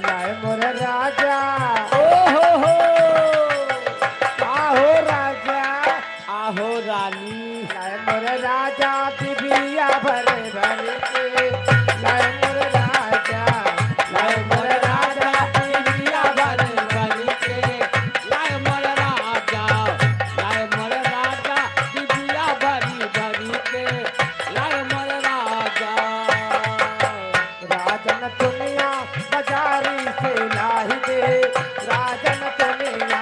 लाए मोरे राजा हो आहो राजा आहो रानी लाए मोरे राजा दिबिया भरे भरे के लाए मोरे राजा लाए मोरे राजा दिबिया भरे भरे के लाए मोरे राजा लाए मोरे राजा दिबिया भरी भरी के लाए मोरे राजा। राजन दुनिया बाजारी से लाही दे राजन दुनिया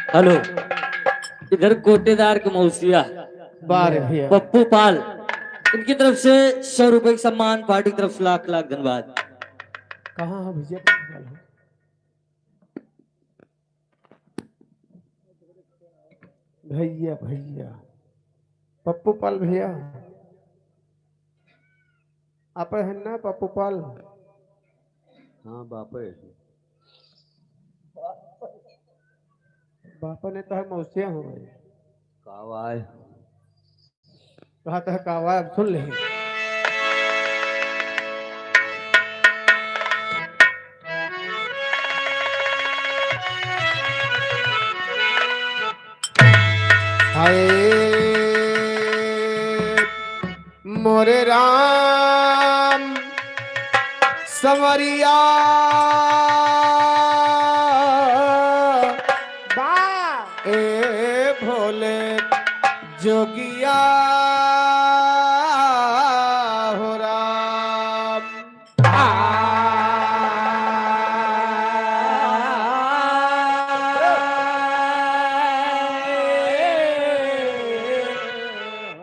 हेलो, इधर कोटेदार के मौसिया बारे भैया पप्पू पाल, उनकी तरफ से 100 रुपए का सम्मान, पार्टी की तरफ से लाख लाख धन्यवाद। कहाँ है भैया? भैया भैया पप्पू पाल भैया आप है ना पप्पू पाल? हाँ बापे बापा ने तो है मौसिया हो गए कावाय कहा था कावा, अब सुन ले। हाय मोरे राम संवरिया ए भोले जोगिया हो राम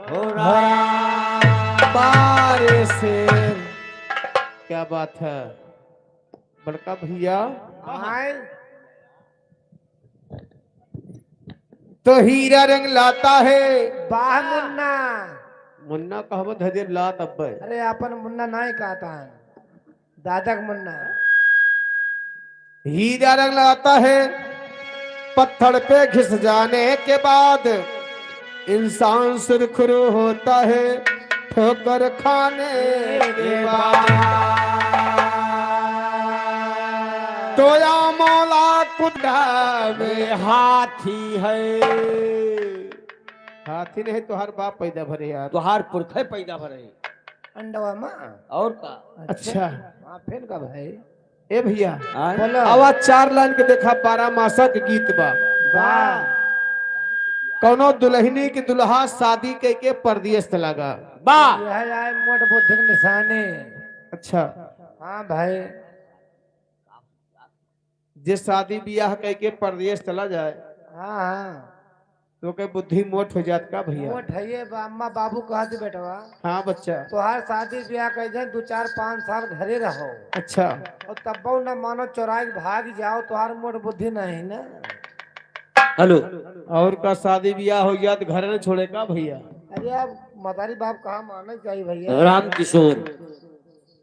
हो राम बारे से। क्या बात है बड़का भैया? तो हीरा रंग लाता है बाह मुन्ना। मुन्ना कहब धजे लात अब्बे। अरे अपन मुन्ना नहीं कहता है, दादा का मुन्ना। हीरा रंग लाता है पत्थर पे घिस जाने के बाद इंसान सुरखरू होता है ठोकर खाने के बाद। तो या मौला कुदा में हाथी है। हाथी नहीं तो हर बाप पैदा भरे यार, तो हार पुरखे पैदा भरे अंडवा माँ और का। अच्छा हाँ फिर का भाई। ए भैया बोलो। आवाज 4 लाइन के देखा 12 मासा के गीत बा। वाह कौनो दुल्हनी की दुल्हा शादी के परदेश लगा बा। यह आए मोट बुद्धि की निशानी। अच्छा हाँ भाई जे शादी ब्याह के परदेश चला जाए हाँ हाँ तो के बुद्धि मोट हो जात का भैया? मोट है ये अम्मा बाबू कहती बेटवा हाँ बच्चा। तो हर शादी ब्याह कर दे 2 4 5 साल घरे रहो अच्छा और तब न मानो चौराई भाग जाओ तो हर मोट बुद्धि नहीं ना। हेलो, और का शादी ब्याह हो गया तो घर न छोड़े का भैया? अरे अब मतारी बाप कहाँ मानना चाहिए भैया। राम किशोर,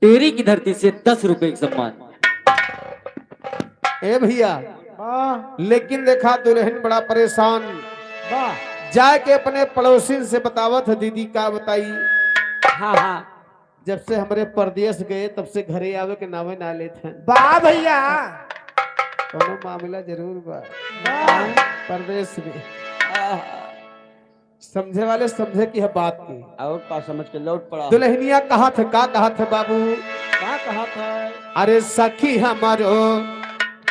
टेरी की धरती से 10 रुपए का सम्मान। ए भैया लेकिन देखा दुल्हन बड़ा परेशान जाके अपने पड़ोसी से बतावत है दीदी का बताई। हाँ हाँ, जब से हमारे परदेश गए तब से घरे आवे के नावे ना लेते हैं। वाह भैया कोनो मामला जरूर बा परदेश में। समझे वाले समझे की है बात की। और का समझ के लौट पड़ा। दुल्हनिया कहा थे का कहा थे बाबू? क्या कहा था? अरे सखी हमारो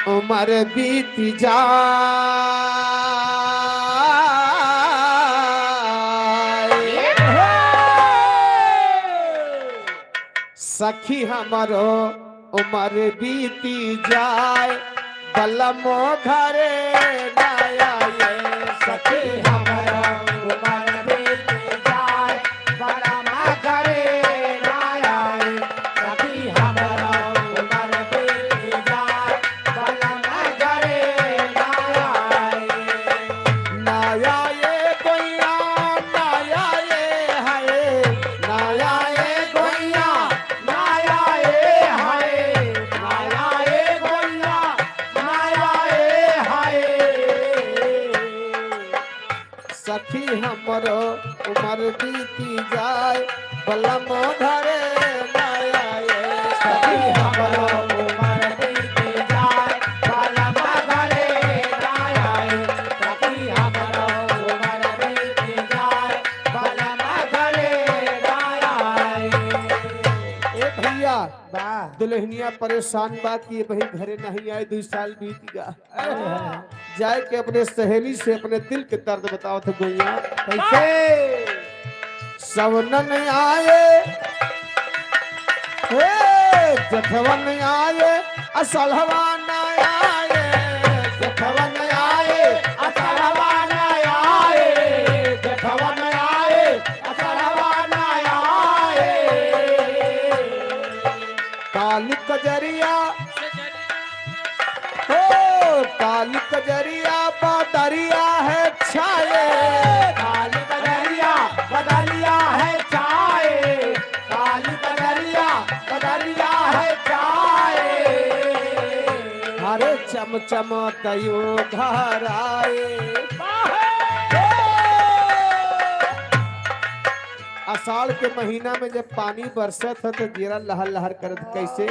उम्र बीत जा सखी हमारो उम्र बीती जाए बलमो घरे नया ये सखी हमारो उम्र बीती जाए बलमो घरे नया ये सखी हमारो उम्र बीती जाए बलमो घरे नया ये कोइया नया ये है नया ये कोइया सखी हमरो उम्र बीती जाए बलमो धरे नया ये सखी हमरो उम्र बीती जाए बलमो धरे नया ये सखी हमरो उम्र बीती जाए बलमो धरे नया ये। ए भैया दुल्हनिया परेशान बात की भाई घरे नहीं आए 2 साल बीत गया। जाए के अपने सहेली से अपने दिल के दर्द बताओ थे भैया कैसे? सवनन आए जठवन आए असलवा न आए, जठवन आए असलवा न आए, जठवन आए असलवा न आए। काली कजरिया हो, काली कजरिया बदरिया है छाए, काली कजरिया बदरिया है छाए, काली कजरिया बदरिया है छाए। हरे चम चम तयो घर आए। आषाढ़ के महीना में जब पानी बरसत है तो जीरा लहर लहर करत कैसे।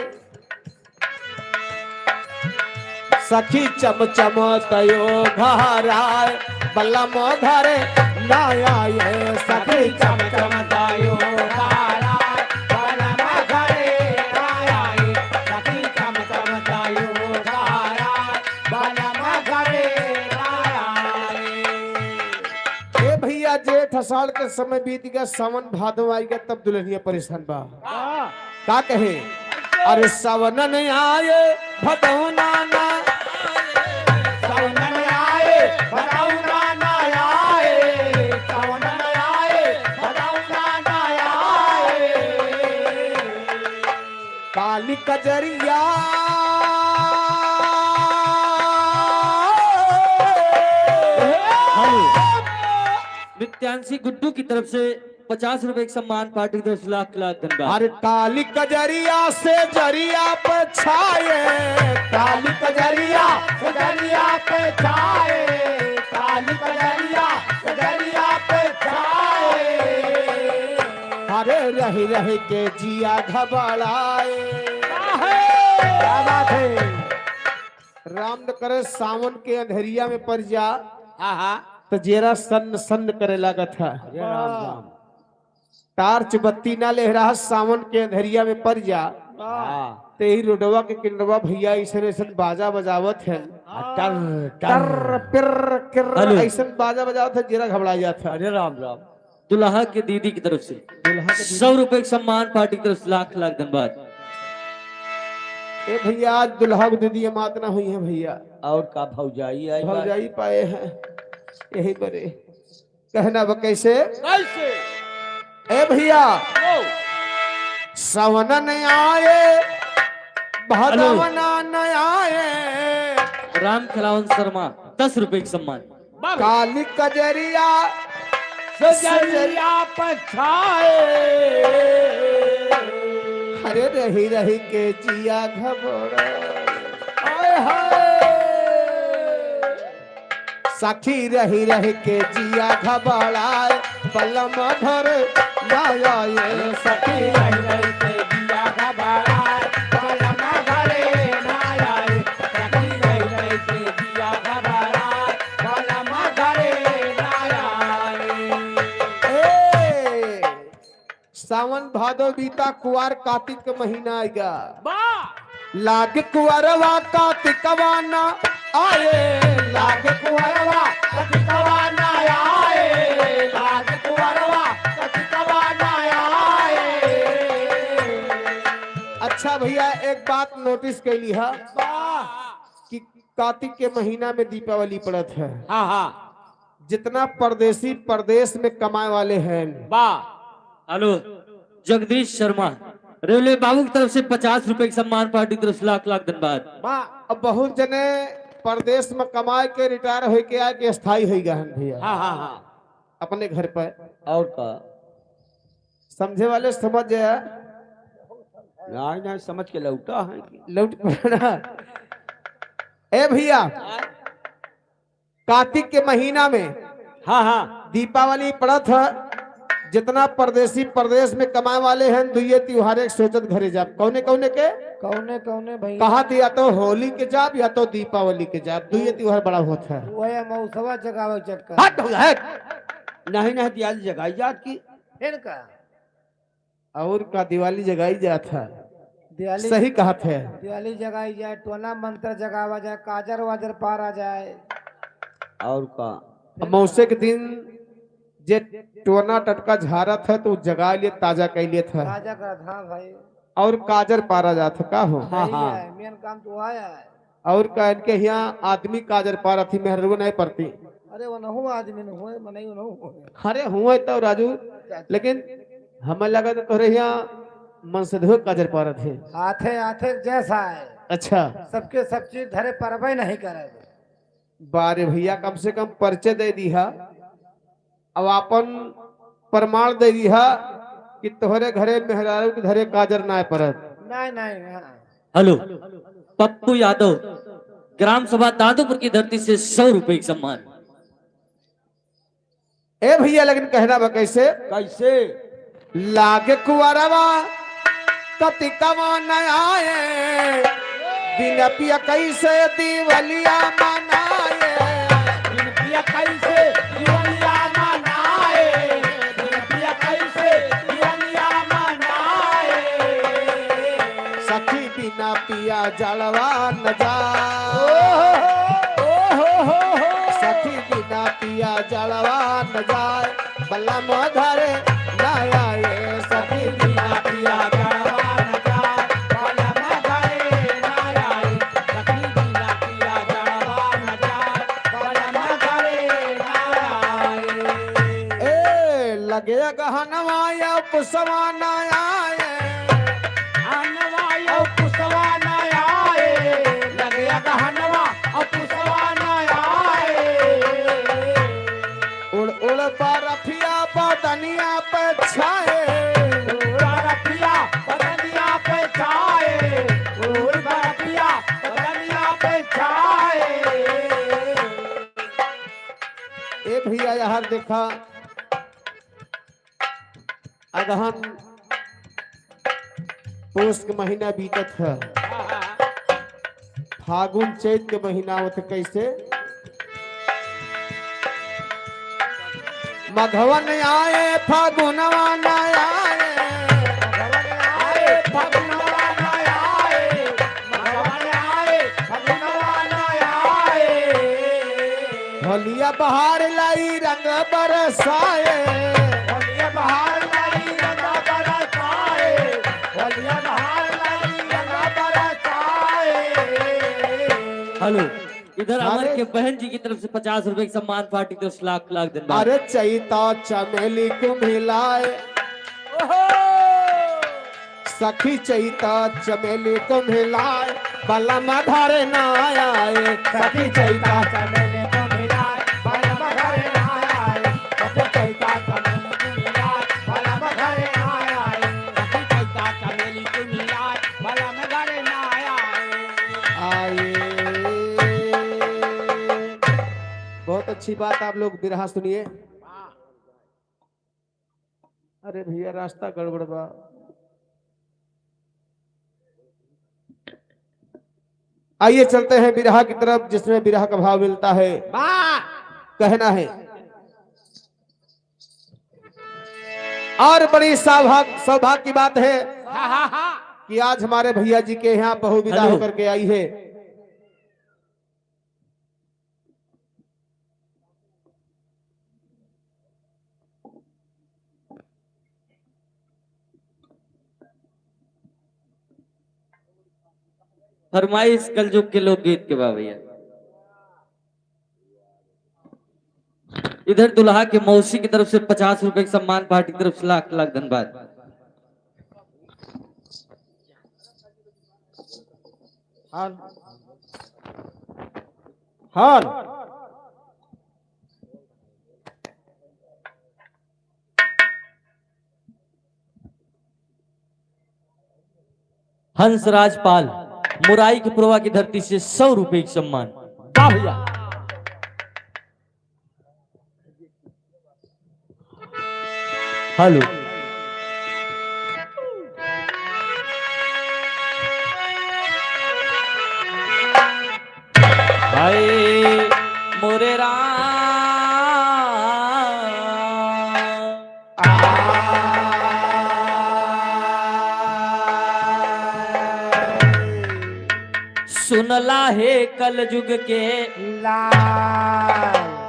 सखी चम चम तयो घर आए, बल्लम घरे ना आए, सखी चम चम तयो घर आए, बल्लम घरे ना आए, सखी चम चम तयो घर आए, बल्लम घरे ना आए। ए भैया जेठ आषाढ़ के समय बीत गया, सावन भादो आएगा तब दुल्हनिया परेशान बा। का कहे अरे सावन नहीं आए भदौना ना, सावन नहीं आए भदौना ना आए, सावन नहीं आए भदौना ना आए। काली कजरिया नित्यांशी गुड्डू की तरफ से 50 रुपए का सम्मान पार्टी की तरफ से लाख लाख धन्यवाद। अरे काली कजरिया से जरिया पे छाए, काली कजरिया से जरिया पे छाए, काली कजरिया से जरिया पे छाए। अरे रही रही के जिया घबराए। क्या बात है। राम न करे सावन के अंधेरिया में पड़ जा तो जेरा सन्न सन्न करे लगा था। टार्च बत्ती ना ले रहा, सावन के अंधेरिया में पड़ जा ते ही रोडवा के किंडवा भैया ऐसे ऐसे बाजा बजावत है, टर टर पिर किर ऐसे बाजा बजावत है, जेरा घबरा जाता। अरे राम राम। दुल्हा के दीदी की तरफ से 100 रुपए का सम्मान पार्टी की तरफ से लाख लाख धन्यवाद। ए भैया आज दुल्हा की दीदी मात ना हुई है भैया, और का भौजाई आई भौजाई पाए हैं यही बड़े कहना वो कैसे कैसे। ए भैया सावन नहीं आए भादवना नहीं आए, राम खिलावन शर्मा 10 रुपए का सम्मान। काली कजरिया सजरिया पछाए, हरे रही रही के जिया घबरा। आए हाय साखी रही रही के जिया घबराए, बलम धर ना आए, सखी रही रही के जिया घबराए, बलम धरे ना आए, सखी रही रही के जिया घबराए, बलम धरे ना आए। सावन भादो बीता कुआर कार्तिक का महीना आएगा, लाग कुआरवा कार्तिकवा ना आए, लाग कुआरवा कार्तिकवा ना आए, लाग कुआरवा कार्तिकवा ना आए। अच्छा भैया एक बात नोटिस कैली है कि कार्तिक के महीना में दीपावली पड़त है। हाँ हाँ जितना परदेसी परदेश में कमाए वाले हैं, हेलो जगदीश शर्मा रेलवे बाबू की तरफ से 50 रुपए का सम्मान पार्टी की तरफ से लाख लाख धन्यवाद। अब बहुत जने परदेश में कमाए के रिटायर हो के आके स्थायी हो गए हैं भैया। हाँ हाँ हाँ अपने घर पर और का समझे वाले समझ जाए, नहीं नहीं समझ के लौटा है लौट पड़ा। ए भैया कार्तिक के महीना में हाँ हाँ दीपावली पड़ा था, जितना परदेसी परदेश में कमाए वाले हैं दुए त्योहार एक सोचत घरे जाब। कौने कौने के कौने कौने भैया कहा या तो होली के जाब या तो दीपावली के जाब, दुए त्योहार बड़ा होता है। वह मौसवा जगावे चटका हट हो हट। नहीं नहीं दियाली जगाई जात की फिर का और का दिवाली जगाई जाता, दिवाली सही कहा थे। दिवाली जगाई जाए, टोना मंत्र जगावा जाए, काजर वाजर पार आ जाए। और का मौसे के दिन जे टोना टटका झारा था तो जगा लिए ताजा कर लिए था। राजा का था भाई। और काजर पारा जात का हो। हाँ हाँ मेन काम तो आया है। और कह के यहाँ आदमी काजर पारा थी मेहरबो नहीं पड़ती। अरे वो नहु आदमी न होए मने नहु अरे हुए तो राजू, लेकिन हमें लगा तो तोरे यहाँ मन से धो काजर पारा थे। आथे आथे जैसा है। अच्छा सबके सब चीज धरे परबे नहीं करे। बारे भैया कम से कम परिचय दे दिया, अब अपन प्रमाण दे दिया कि तोहरे घरे मेहरारू के घरे काजर ना परत। नहीं नहीं हाँ। हेलो, पप्पू यादव, ग्राम सभा दादोपुर की धरती से 100 रुपए की सम्मान। ए भैया लेकिन कहना बा कैसे? कैसे? लागे कुआरवा कतिकवा न आए, बिन पिया कैसे दिवलिया मनाए। बिन पिया कैसे दिवलिया मनाए, बिन पिया कैसे दिवलिया मनाए। सखी बिना पिया जलवा न जाए, सखी बिना पिया जलवा न जाए, बल्ला मधरे ना आए। सखी बिना पिया जलवा न जाए, बल्ला मधरे ना आए। सखी बिना पिया जलवा न जाए, बल्ला मधरे ना आए। ए लगे गहनवाया पुसवा न आए, हनवा पुसवा न आए, लगे हनवा पुसवा न आए। उड़ उड़ बरफिया बदनिया पे छाए, उड़ा रखिया बदनिया पे छाए, उड़ बरफिया बदनिया पे छाए। ए भैया यहाँ देखा अगहन पुष के महीना बीतत है, फागुन चैत के महीना होते कैसे? मघवन आए फागुनवा न आए, आए फगुनवा न आए, मघवन आए फगुनवा न आए। होलिया बहार लाई रंग बरसाए, होलिया बहार लाई रंग बरसाए, होलिया बहार लाई रंग बरसाए। हेलो, इधर अमर अरे- के बहन जी की तरफ से 50 रुपए की सम्मान पार्टी की तरफ से लाख लाख धन्यवाद। अरे चैता चमेली को मिलाए, सखी चैता चमेली को मिलाए, बला मधारे ना आए। सखी चैता चमेली को मिलाए, बलम घरे ना आए। सखी चैता चमेली को मिलाए, बलम घरे ना आए। सखी चैता चमेली को मिलाए, बलम घरे ना आए। आए। बहुत अच्छी बात, आप लोग बिरहा सुनिए। अरे भैया रास्ता गड़बड़ बा। आइए चलते हैं बिरहा की तरफ, जिसमें बिरहा का भाव मिलता है। कहना है और बड़ी सौभाग्य की बात है कि आज हमारे भैया जी के यहाँ बहू विदा हेलो। होकर के आई है। फरमाइश कलयुग के लोकगीत के बा भैया। इधर दुल्हा के मौसी की तरफ से 50 रुपए की सम्मान पार्टी की तरफ से लाख लाख धन्यवाद। हाल हंस राजपाल, मुराई की पुरवा की धरती से 100 रुपए की सम्मान। वाह भैया। हेलो, हाय मोरे राम, सुनला है कल युग के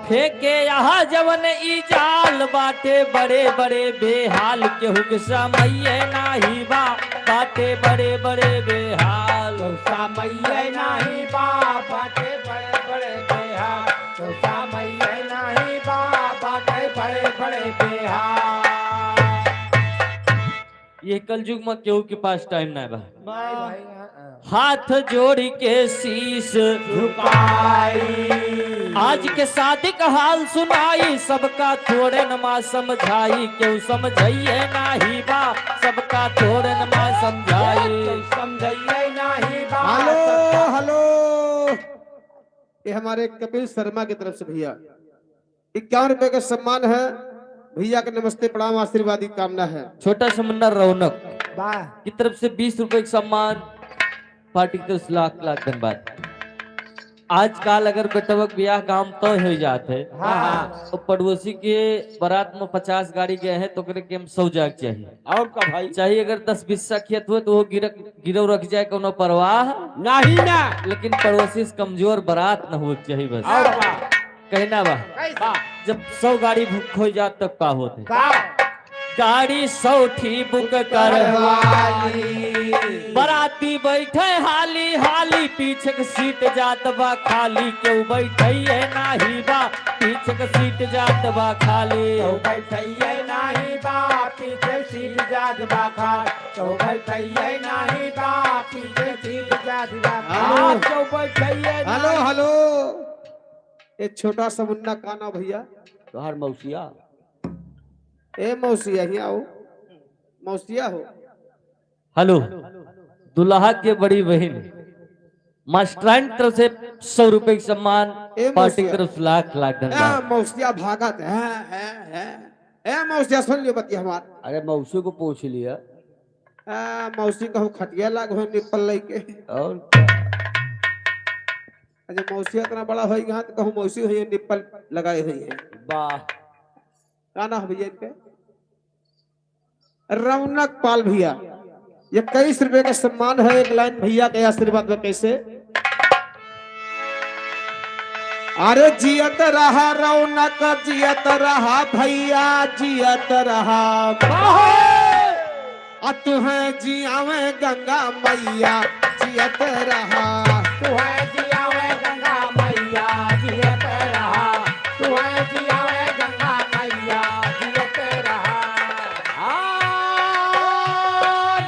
फेंके यहाँ जवन ई जाल बाटे, बड़े बड़े बेहाल के हुक समय नाही बा, बाटे बड़े बड़े बेहाल। चौसा मैया नहीं बाटे बड़े बड़े बेहाल। चौसा मैया नहीं बाटे बड़े बड़े बेहाल। ये कलयुग में केहू के पास टाइम ना बा। हाथ जोड़ के शीश झुकाई आज के शादी का हाल सुनाई, सबका थोड़े नमा समझाई, क्यों समझाइए नाही बा, सबका थोड़े नमा समझाई। समझाइए नहीं बा। हेलो हेलो, ये हमारे कपिल शर्मा की तरफ से भैया 51 रुपए का सम्मान है। भैया के नमस्ते प्रणाम आशीर्वाद की कामना है। छोटा समंदर रौनक की तरफ से 20 रुपए का सम्मान पार्टी के लाख लाख धन्यवाद। आजकल अगर बेटवक ब्याह काम तो हो जाते तो पड़ोसी के बारात में 50 गाड़ी गए हैं तो के हम 100 जाग चाहिए। और का भाई चाहिए अगर 10-20 खेत हुए तो वो गिरव रख जाए कोनो परवाह नहीं ना। लेकिन पड़ोसी से कमजोर बारात न हो चाहिए बस। और कहना बा जब 100 गाड़ी बुक हो जात तब का होते गाड़ी 100 ठी बुक करवाली, बराती बैठे हाली हाली, पीछे के सीट जात बा खाली, क्यों बैठे नाही बा, पीछे के सीट जात बा खाली। तो बैठिए नहीं बा पीछे सीट जात बा खाली। तो बैठिए नहीं बा पीछे सीट जात बा खाली। तो बैठिए हेलो हेलो, ये छोटा सा मुन्ना काना भैया तोहर मौसिया ए मौसिया ही आओ, मौसिया हो। हेलो, दुल्हा के बड़ी बहन मास्टराइन की तरफ से 100 रुपए की सम्मान, पार्टी की तरफ से लाख लाख धन्यवाद। मौसिया भागत है मौसिया सुन लियो बतिया हमार। अरे मौसी को पूछ लिया। मौसी कहूँ खटिया लाग हो निपल लेके। और अच्छा मौसिया इतना बड़ा हो गया तो कहूँ मौसी हुई निपल लगाई हुई है। वाह, क्या नाम भैया इनके? रौनक पाल भैया, ये 21 रुपए का सम्मान है। एक लाइन भैया के आशीर्वाद में कैसे? अरे जियत रहा रौनक, जियत रहा भैया, जियत रहा तुम्हें जियावे गंगा मैया, जियत रहा तुम्हें जियावे गंगा मैया, जियत रहा। तुम्हें जियावे गंगा मैया, जियत रहा।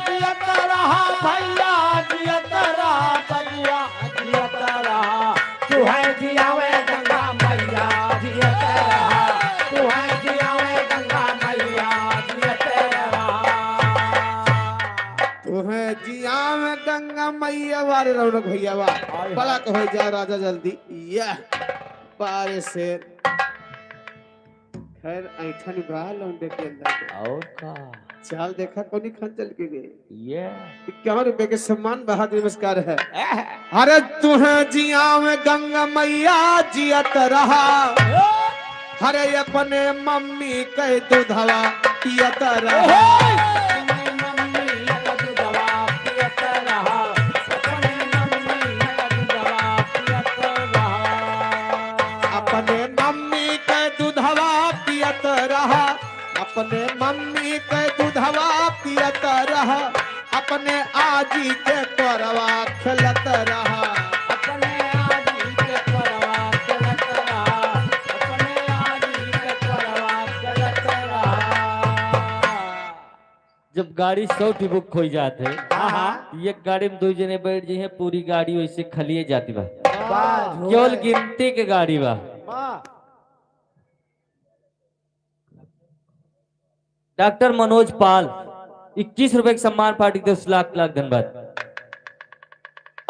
जियत रहा भैया, जियत रहा भैया, जियत रहा। तुम्हें जियावे गंगा मैया, जियत रहा। तुम्हें जियावे गंगा मैया, जियत रहा। तुम्हें जियावे गंगा मैया वाले रौनक भैया वाह बड़ा कहो जा राजा जल्दी यह बारे से खैर ऐठन बा लौंडे के अंदर। और का चाल देखा कोनी खान चल के गए। ये 51 रुपए के सम्मान बहादुर नमस्कार है। अरे तुम्हें जियावे गंगा मैया, जियत रहा। अरे अपने मम्मी के दूधवा पियत रहा। अपने मम्मी के दूधवा पियत रहा, अपने मम्मी के दूधवा पियत रहा, अपने आजी के परवा खेलत रहा। अपने आजी के परवा खेलत रहा। अपने आजी के परवा खेलत रहा। जब गाड़ी 100 ठी बुक हो जाते एक गाड़ी में 2 जने बैठ जाए, पूरी गाड़ी वैसे खलिए जाती बा, केवल गिनती के गाड़ी बा। डॉक्टर मनोज पाल 21 रुपए के सम्मान, पार्टी के 10 लाख लाख धन्यवाद।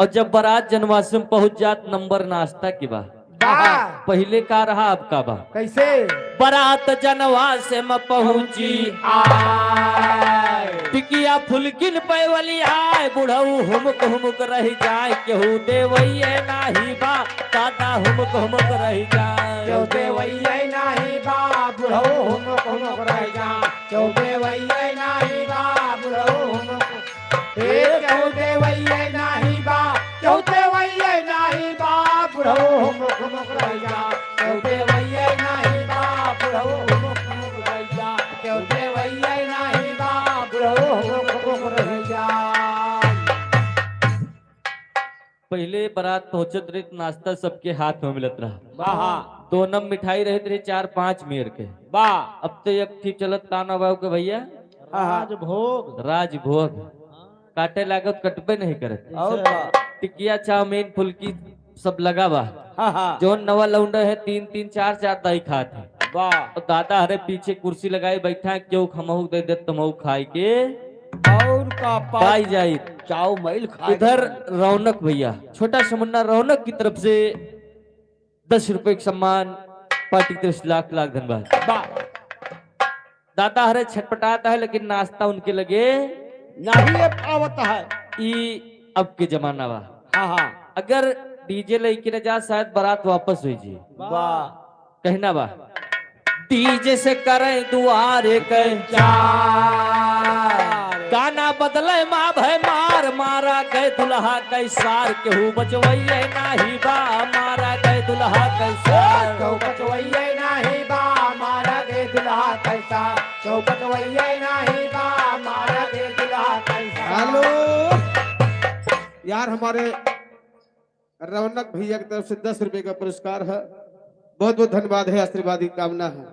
और जब बारात जन्माष्टमी पहुंच जात नंबर नाश्ता की बा, पहले का रहा अब का बा कैसे? बारात जनवासे में पहुंची टिकिया फुलकिन पैवली आए, बुढ़ऊ हुमुक हुमुक रह जाए, केहू देवैये नाही बा, दादा हुमुक हुमुक रह जाए। क्यों देवैये नाही बा, बुढ़ऊ हुमुक हुमुक रह जाए। क्यों देवैये नाही बा, बुढ़ऊ हुमुक। क्यों देवैये नाही बा, क्यों देवैये नाही बा, बुढ़ऊ हुमुक हुमुक रह जाए। क्यों देवैये नाही बा, बुढ़ऊ हुमुक हुमुक रह जाए। क्यों देवैये नाही बा, बुढ़ऊ हुमुक हुमुक रह जाए। पहले बारात पहुंचत रही तो नाश्ता सबके हाथ में मिलत रहा। वाह 2 नम मिठाई रहते रहे 4-5 मेर के। वाह अब तो एक ठीक चलत ताना बाबू के भैया राजभोग राजभोग काटे लागत कटबे नहीं करत। और टिकिया चाउमीन फुल्की सब लगा बा। हाँ जो नवा लौंडा है 3-3 4-4 दही खाते हैं। वाह तो दादा हरे पीछे कुर्सी लगाई बैठा है, क्यों खमहू दे दे तुमहू खाई के और का पाई जाई। चाव मैल खा इधर रौनक भैया छोटा समुन्ना रौनक की तरफ से 10 रुपए का सम्मान पार्टी की तरफ से लाख लाख धन्यवाद। वाह दादा हरे छटपटाता है लेकिन नाश्ता उनके लगे नहीं ये आवत है। ई अब के जमाना बा। हाँ अगर डीजे लेके न जा शायद बारात वापस हो जी। वाह कहना बा डीजे से करे दुआरे के गाना बदले माँ भय मार मारा गए दुल्हा कैसार केहू बचवैये नाही बा मारा गए दुल्हा कैसार चौपटवैये नाही बा मारा गे दुल्हा कैसा चौपटवैये नाही बा मारा गे दुल्हा कैसा। हेलो यार, हमारे रौनक भैया की तरफ से 10 रुपए का पुरस्कार है। बहुत बहुत धन्यवाद है, आशीर्वाद की कामना है।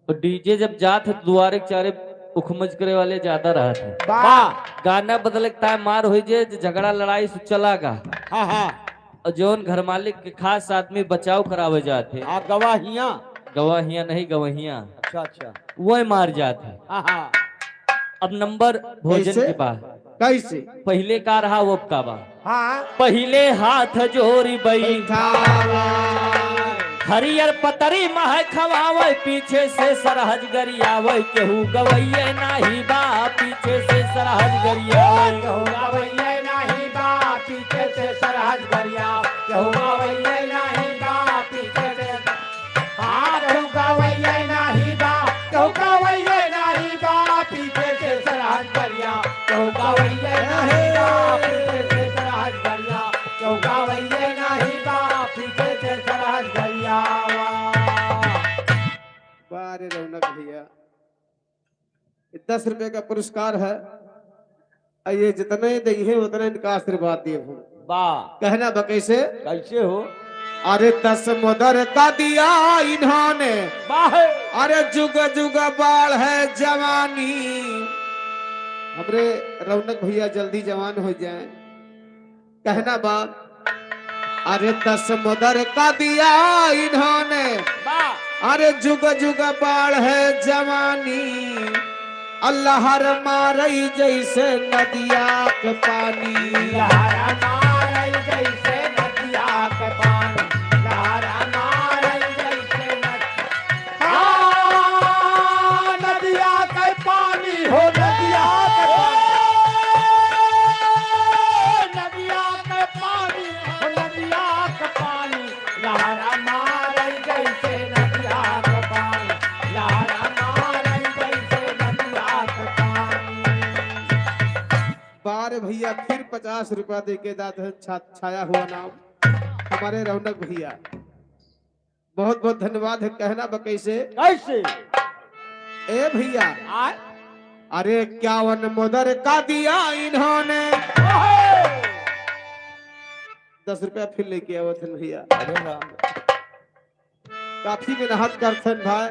तो डीजे जब जात है दुआरे के चारे उखमज करे वाले ज्यादा रहा थे। वाह गाना बदलता है मार हो जे झगड़ा लड़ाई से चलागा। हाँ और जोन घर मालिक के खास आदमी बचाव करावे जाते गवाहियाँ गवाहियां नहीं गवाहियां अच्छा वो मार जाते। हाँ अब नंबर भोजन कैसे? के बाद कैसे? पहले का रहा वो अब का बा। हाँ पहले हाथ जोड़ी बई हरियर पतरी मह खवावे पीछे से सरहज गरियावे केहू गवैये नाही बा पीछे से सरहज गरियावे गवैये नाही बा पीछे से सरहज गरिया गवैये नाही बा पीछे से गवैये नाही बा गवैये नाही बा पीछे से सरहज गरिया गवैये नाही बा पीछे से सरहज गरिया गवैये नाही बा पीछे से सरहज गरिया। बारे रौनक भैया, 10 रुपए का पुरस्कार है। ये जितने दिए उतने इनका आशीर्वाद दिए हो। वाह कहना बा कैसे? कैसे हो? अरे 10 मुदर का दिया इन्होंने, वाह अरे जुग जुग बाढ़ है जवानी। हमरे रौनक भैया जल्दी जवान हो जाएं। कहना बा अरे 10 मुदर का दिया इन्होंने, वाह अरे जुग जुग बाढ़ है जवानी। अल्लाह हर मारई जैसे नदिया के पानी। लहरा मारई जैसे नदिया के पानी लहरा मारई जैसे नदिया के पानी हो नदिया के नदिया के पानी हो नदिया के पानी लहरा मारई जैसे नदिया के पानी लहरा मारई जैसे नदिया के पानी। बार भैया फिर 50 रुपया दे के दाद छाया हुआ नाम हमारे रौनक भैया, बहुत बहुत धन्यवाद है। कहना बा कैसे? कैसे? ए भैया, अरे 51 मुदर का दिया इन्होंने। 10 रुपया फिर लेके आवे थे भैया। काफी मेहनत करते भाई,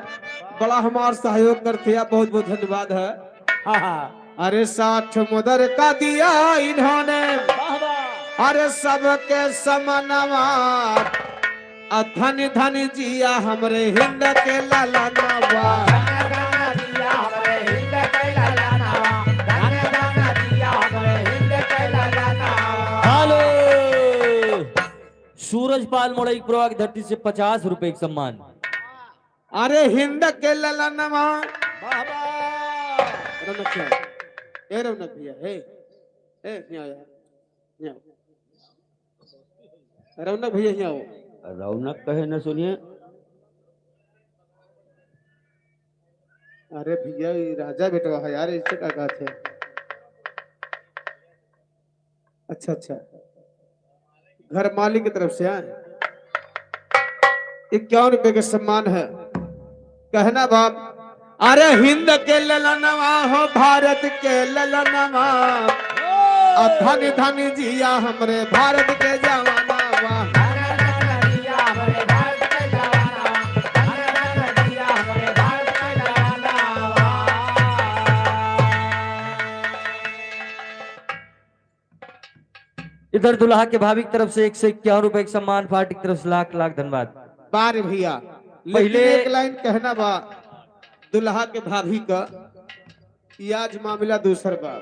बड़ा हमार सहयोग करते हैं, बहुत बहुत धन्यवाद है। अरे 60 मुदर का दिया इन्होंने, अरे सबके समनवा। धन धन जिया हमरे हिंद के ललनवा। हेलो सूरजपाल मोड़ई पुरवा की धरती से 50 रुपए का सम्मान। अरे हिंद के ललनवा। रौनक भैया, ए रौनक भैया, हे यहाँ यार, यहाँ रौनक भैया यहाँ आओ। रौनक कहे न सुनिए। अरे भैया ये राजा बेटवा है यार, इससे क्या कहते हैं? अच्छा अच्छा, घर मालिक की तरफ से आए 51 रुपए का सम्मान है। कहना बाप, अरे हिंद के ललनवा हो भारत के ललनवा। धन धन जिया हमरे भारत के जवाना बा इधर दुल्हा के भाभी की तरफ से 151 रुपए का सम्मान, पार्टी की तरफ से लाख लाख धन्यवाद। बार भैया पहले एक लाइन कहना बा दुल्हा के भाभी का, आज मामला दूसर बा।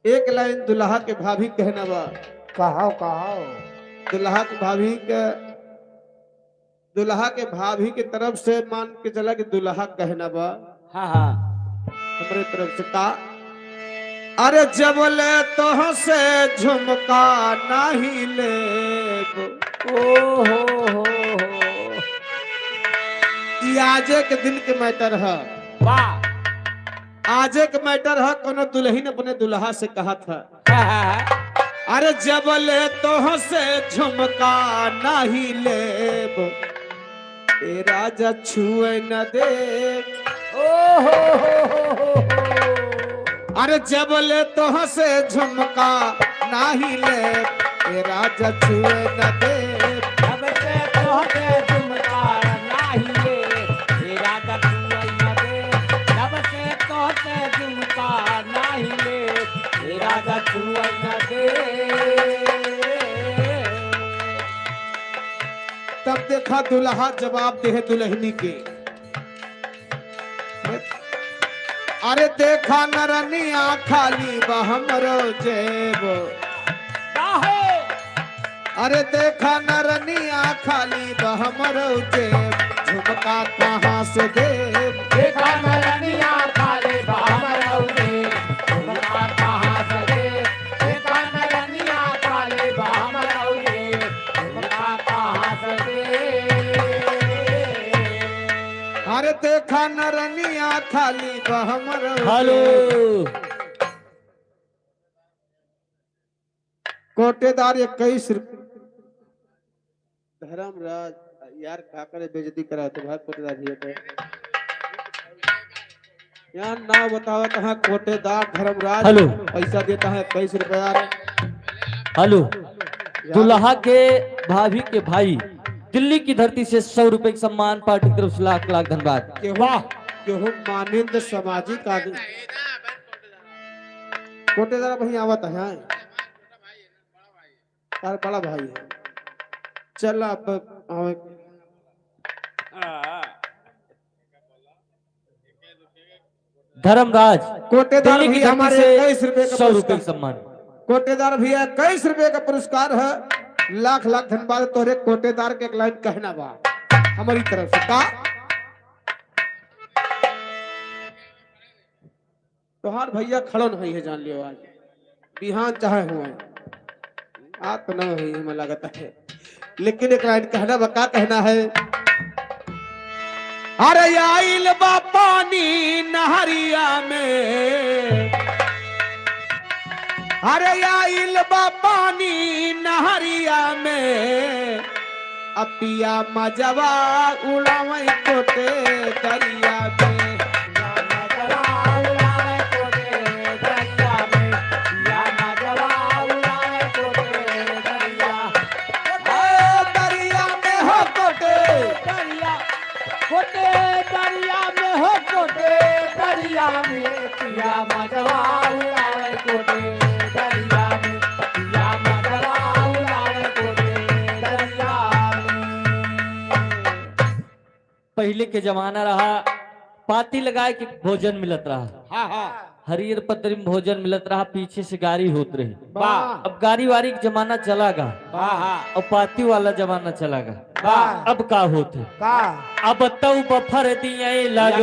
एक लाइन दुल्हा के भाभी कहना बा, कहो कहो दुल्हा के भाभी के तरफ से मान के चला कि दुल्हा कहना बा हाँ हाँ हमारे तरफ से का, अरे जबले तो से झुमका नहीं ले ओ हो आज के दिन के मैटर है, आज के मैटर है। कोनो दुल्हन अपने दुल्हा से कहा था, अरे जबले तो से झुमका नहीं लेब ए राजा छुए न दे अरे जबले तो से झुमका नहीं लेब ए राजा छुए न दे तब देखा दुल्हा जवाब दे दुल्हनी के, अरे देखा नरनिया खाली बहमरो जेब, अरे देखा नरनिया खाली बहमरो जेब झुमका कहाँ से देव, देखा नरनिया खाली बहमरो जेब झुमका कहाँ से देव, देखा नरनिया खाली बहमरो जेब झुमका कहाँ से देव, अरे देखा नरनिया खाली बहमरो हेलो कोटेदार 21 रुपये। धर्मराज यार क्या करे बेइज्जती करा तो भाई कोटेदार भैया को यार नाम बताओ कहाँ कोटेदार धर्मराज हेलो पैसा देता है 21 रुपया। हेलो दुल्हा के भाभी के भाई दिल्ली की धरती से 100 रुपए का सम्मान, पार्टी की तरफ से लाख लाख धन्यवाद। वाह क्यों मानिंद सामाजिक आदमी कोटेदार भैया आवत है तार बड़ा भाई है। चल अब धर्मराज कोटेदार दिल्ली की भी धरती हमारे से 21 रुपए का 100 रुपए पुरस्कार। का सम्मान। कोटेदार भैया 21 रुपए का पुरस्कार है, लाख लाख धन्यवाद। तोरे कोटेदार के एक लाइन कहना बा हमारी तरफ से का, तोहार भैया खड़ो नहीं है जान लियो, आज बिहान चाहे हुआ आ तो न हुई हमें लगता है, लेकिन एक लाइन कहना बा, का कहना है, अरे आइल बा पानी नहरिया में, अरे आइल बा पानी नहरिया में, अपिया मजवा उड़ावे कोटे दरिया में, पहले के जमाना रहा पाती लगाए के भोजन मिलत रहा, हरियर पत्री में भोजन मिलत रहा, पीछे से गाड़ी होत रही। अब गाड़ी वाड़ी का जमाना चला गा और पाती वाला जमाना चला गा। अब का होते अब तऊ बफर दिए लग,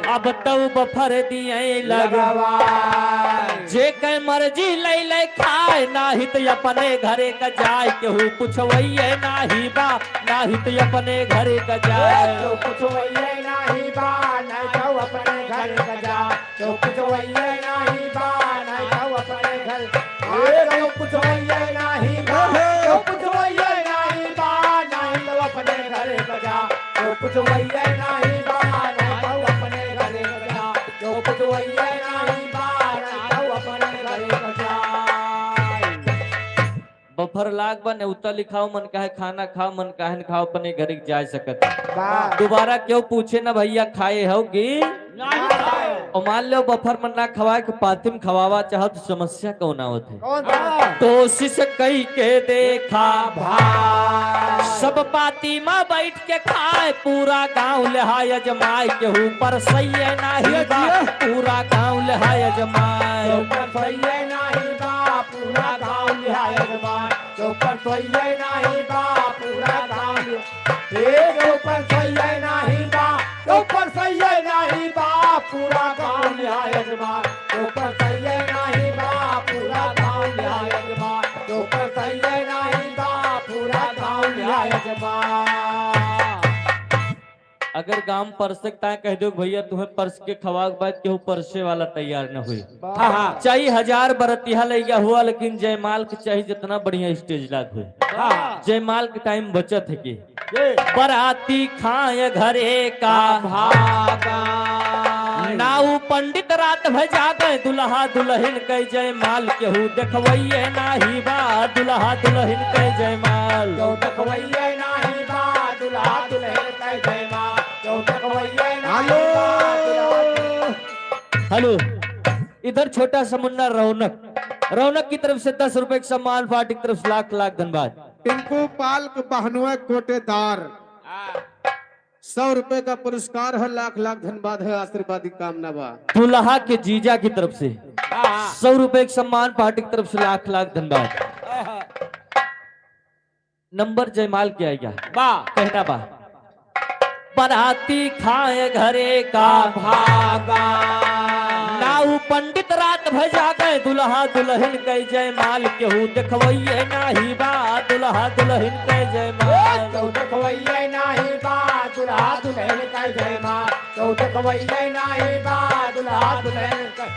अब तऊ बफर दिए लग, जे के मर्जी ले ले खाए, नाही तो अपने घरे का जाए, केहू पुछवैये नाही बा, नाही तो अपने घरे का जाए, जो पुछवैये नाही बा, नहीं तो अपने घर का जा, जो पुछवैये नाही बा, नहीं तो अपने घर, जो पुछवैये नाही बा, जो पुछवैये नाही बा, नहीं तो अपने घर का जा, जो पुछवैये नाही बा, नहीं तो अपने घर का जा, जो पुछवैये नहीं बार आओ अपने घरे जाए बफर लाग बा नेवता लिखाओ मन काहे खाना खाओ मन काहे न खाओ अपने घरे जा सकत दोबारा क्यों पूछे ना भैया खाए हो कि नहीं खाए और मान लो बफर मन ना खवाए के पातिम खवावा चाहो तो समस्या कौन आवत है कौन था कोशिश कई के देखा भाई सब पाती माँ बैठ के खाए पूरा गांव लिहाय जमाए केहू पर सही नहीं बा पूरा गांव लिहाय जमाए चौपर सही नहीं बा पूरा गांव लिहाय जमाए चौपर सही नहीं बा पूरा गांव चौपर सही नहीं बा चौपर सही नहीं बा पूरा गांव लिहाय जमाए चौपर सही नहीं बा पूरा गांव लिहाय जमाए चौपर सही नहीं बा पूरा गांव लिहाय जमाए अगर गांव परसकता है कह दो भैया तुम्हें परस के खवा के बाद केहू परसे वाला तैयार न हुई हाँ हाँ चाहे 1000 बरतिया लैया हुआ लेकिन जयमाल के चाहे जितना बढ़िया स्टेज लाग हुई हाँ जयमाल के टाइम बचत है कि बराती खाए घरे का भागा नाऊ पंडित रात भजा गए दुल्हा दुल्हन के जयमाल केहू देखवैये नाही बा दुल्हा दुल्हन के जयमाल जो देखवैये नहीं बा दुल्हा दुल्हन के जयमाल जो देखवैये नहीं बा हेलो इधर छोटा सा मुन्ना रौनक रौनक की तरफ से 10 रुपए का सम्मान पार्टी की तरफ से लाख लाख धन्यवाद टिंकू पाल के बहनों कोटेदार 100 रुपए का पुरस्कार है लाख लाख धन्यवाद है आशीर्वादी कामना बा दुल्हा के जीजा की तरफ से 100 रुपए का सम्मान पार्टी की तरफ से लाख लाख धन्यवाद नंबर जयमाल किया गया बा कहना बा बराती खाए घरे का भागा नाऊ पंडित रात भजा गए दुल्हा दुल्हन के जयमाल केहू देखवैये नाही बा दुल्हा दुल्हन के जयमाल जो देखवैये नहीं बा दुल्हा दुल्हन के जयमाल जो देखवैये नहीं बा दुल्हा दुल्हन के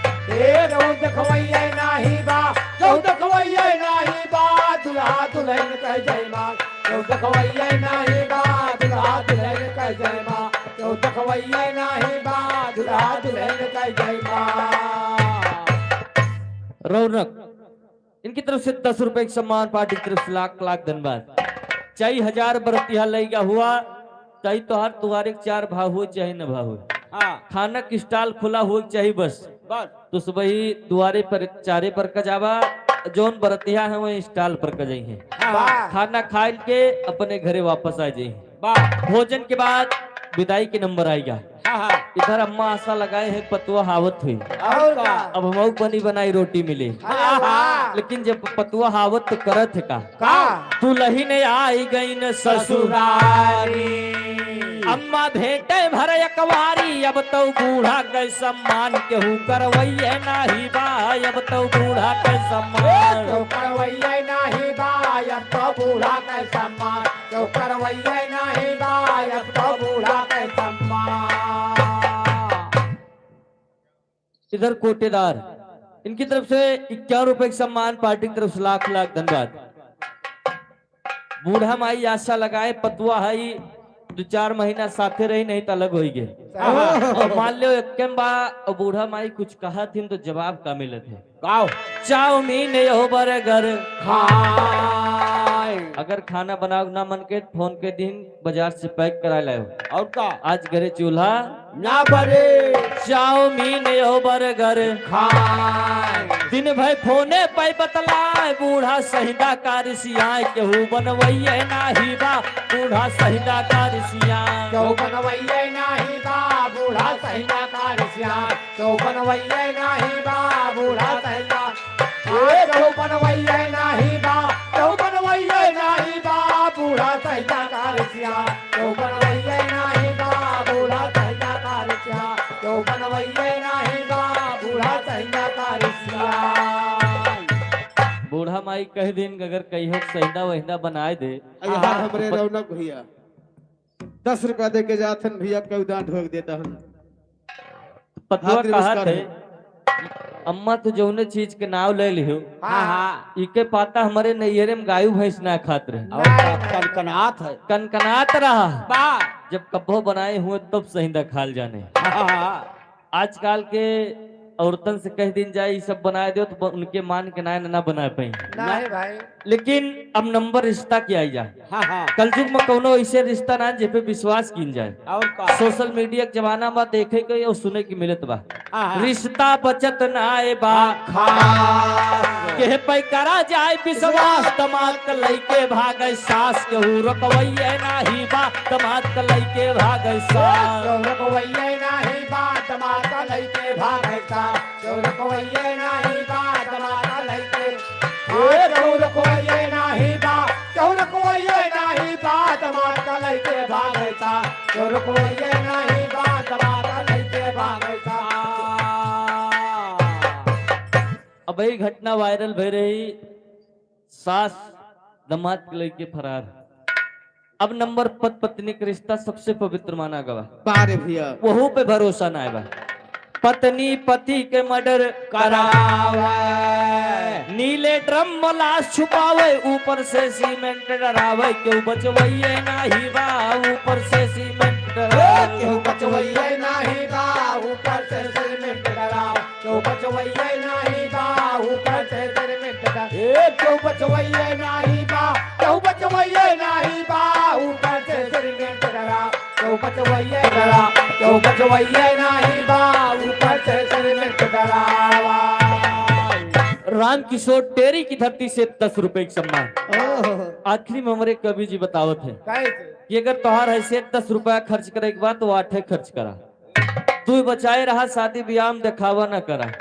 जो देखवैये नहीं बा जो देखवैये नहीं बा दुल्हा दुल्हन के जयमाल जो देखवैये नहीं बा दुल्हा दुल्हन के जयमाल जो देखवैये नहीं बा दुल्हा दुल्हन के जयमाल रौनक इनकी तरफ से 10 रुपए का सम्मान पार्टी की तरफ से लाख लाख धन्यवाद चाहे 1000 बरतिया लैगा हुआ चाहे तोहार तुम्हारे 4 भाव हो चाहे न भाव हो हाँ खाना की स्टॉल खुला हो चाहे बस बस तो सुबह ही द्वारे पर चारे पर कजावा जोन बरतिया है वही स्टॉल पर कजाई है हाँ खाना खा के अपने घरे वापस आ जाए बा भोजन के बाद विदाई के नंबर आएगा हाँ इधर अम्मा आशा लगाए हैं पतुआ हावत हुई और का अब मऊ बनी बनाई रोटी मिले हाँ लेकिन जब पतुआ हावत तो करत है का का दुल्ही ने आई गई न ससुरारी अम्मा भेंटे भर अकवारी अब तो बूढ़ा के सम्मान केहू करवैये नाही बा अब तो बूढ़ा के सम्मान जो करवैये नहीं बा अब तो बूढ़ा के सम्मान जो करवैये नहीं बा अब तो बूढ़ा के सम्मान इधर कोटेदार इनकी तरफ से 51 रुपए का सम्मान पार्टी की तरफ से लाख लाख धन्यवाद बूढ़ा माई आशा लगाए पतुआ है 2-4 महीना साथे रही नहीं तो अलग हो गए और मान लो एक बा और बूढ़ा माई कुछ कहा थी तो जवाब का मिलत है गाओ चाउमीन हो बर्गर खाए अगर खाना बनाओ ना मन के फोन के दिन बाजार से पैक करा लाओ और का आज घरे चूल्हा ना बरे चाउमीन हो बर्गर खाए दिन भर फोने पे बतलाए बूढ़ा सहिदा कारसियाए केहू बनवैये नाही बा बूढ़ा सहिदा कारसियाए जो बनवैये नहीं बा बूढ़ा सहिदा कारसियान जो बनवैये नहीं बा बूढ़ा सहिदा जो बनवैये नहीं बा जो बनवैये नहीं बा बूढ़ा सहिदा कारसियान जो बनवैये नहीं बा बूढ़ा सहिदा कारसियान जो बनवैये नहीं बा बूढ़ा सहिदा कारसियान बूढ़ा माई कह दिन अगर कहीं सहिदा वहिदा बनाए दे यार हमरे रौनक भैया 10 रुपया दे के जाथन भैया के उदान ढोक देता हूं पतवा हाँ, कहा नमस्कार थे अम्मा तो जौने चीज के नाव ले लियो हाँ हाँ इके पाता हमारे नैहरे में गायु भैंस ना खात रहे और कनकनाथ है कनकनात रहा बा जब कब्बो बनाए हुए तब सहिंदा खाल जाने हाँ आजकल के औरतन से कह दिन जाए ये सब बनाए दो तो उनके मान के ना बना पाई। नहीं भाई। लेकिन अब नंबर रिश्ता किया जाए। हाँ हाँ कलयुग में कोनो ऐसे रिश्ता ना जे पे विश्वास किन जाए। और का सोशल मीडिया के जमाना में देखे के और सुने की मिलत बा। हाँ, हाँ। रिश्ता बचत ना आए बा के पे करा जाए विश्वास दमाद के लइके भागे सास के हु रकवैये नाही बा दमाद के लइके भागे सास रखवैये नहीं बात माता लइके भागता रखवैये नहीं बात माता लइके रखवैये नहीं बात रखवैये नहीं बात माता लइके भागता रखवैये नहीं बात माता लइके भागता। अब यही घटना वायरल भई रही, सास दमाद के लइके फरार। अब नंबर पत्नी का रिश्ता सबसे पवित्र माना गवा। बारे भैया वहू पे भरोसा ना है। पत्नी पति के मर्डर करावे, नीले ड्रम में लाश छुपावे, ऊपर से सीमेंट डरावे, क्यों बचवैये नाही बा ऊपर से सीमेंट डरावे, क्यों बचवैये नहीं बा ऊपर से सीमेंट डरावे, क्यों बचवैये नहीं बा ऊपर से सीमेंट डरावे, क्यों बचवैये नहीं बा क्यों बचवैये नहीं बा ऊपर से सीमेंट डरावे, क्यों बचवैये डरा क्यों बचवैये नहीं बा ऊपर से सीमेंट डरावा। राम किशोर टेरी की धरती से 10 रुपए की सम्मान। आखिरी में हमारे कवि जी बतावत है कि अगर तोहार हैसियत 10 रुपया खर्च करे के बाद तो 8 खर्च करा। तू बचाए रहा शादी ब्याह में दिखावा न करा।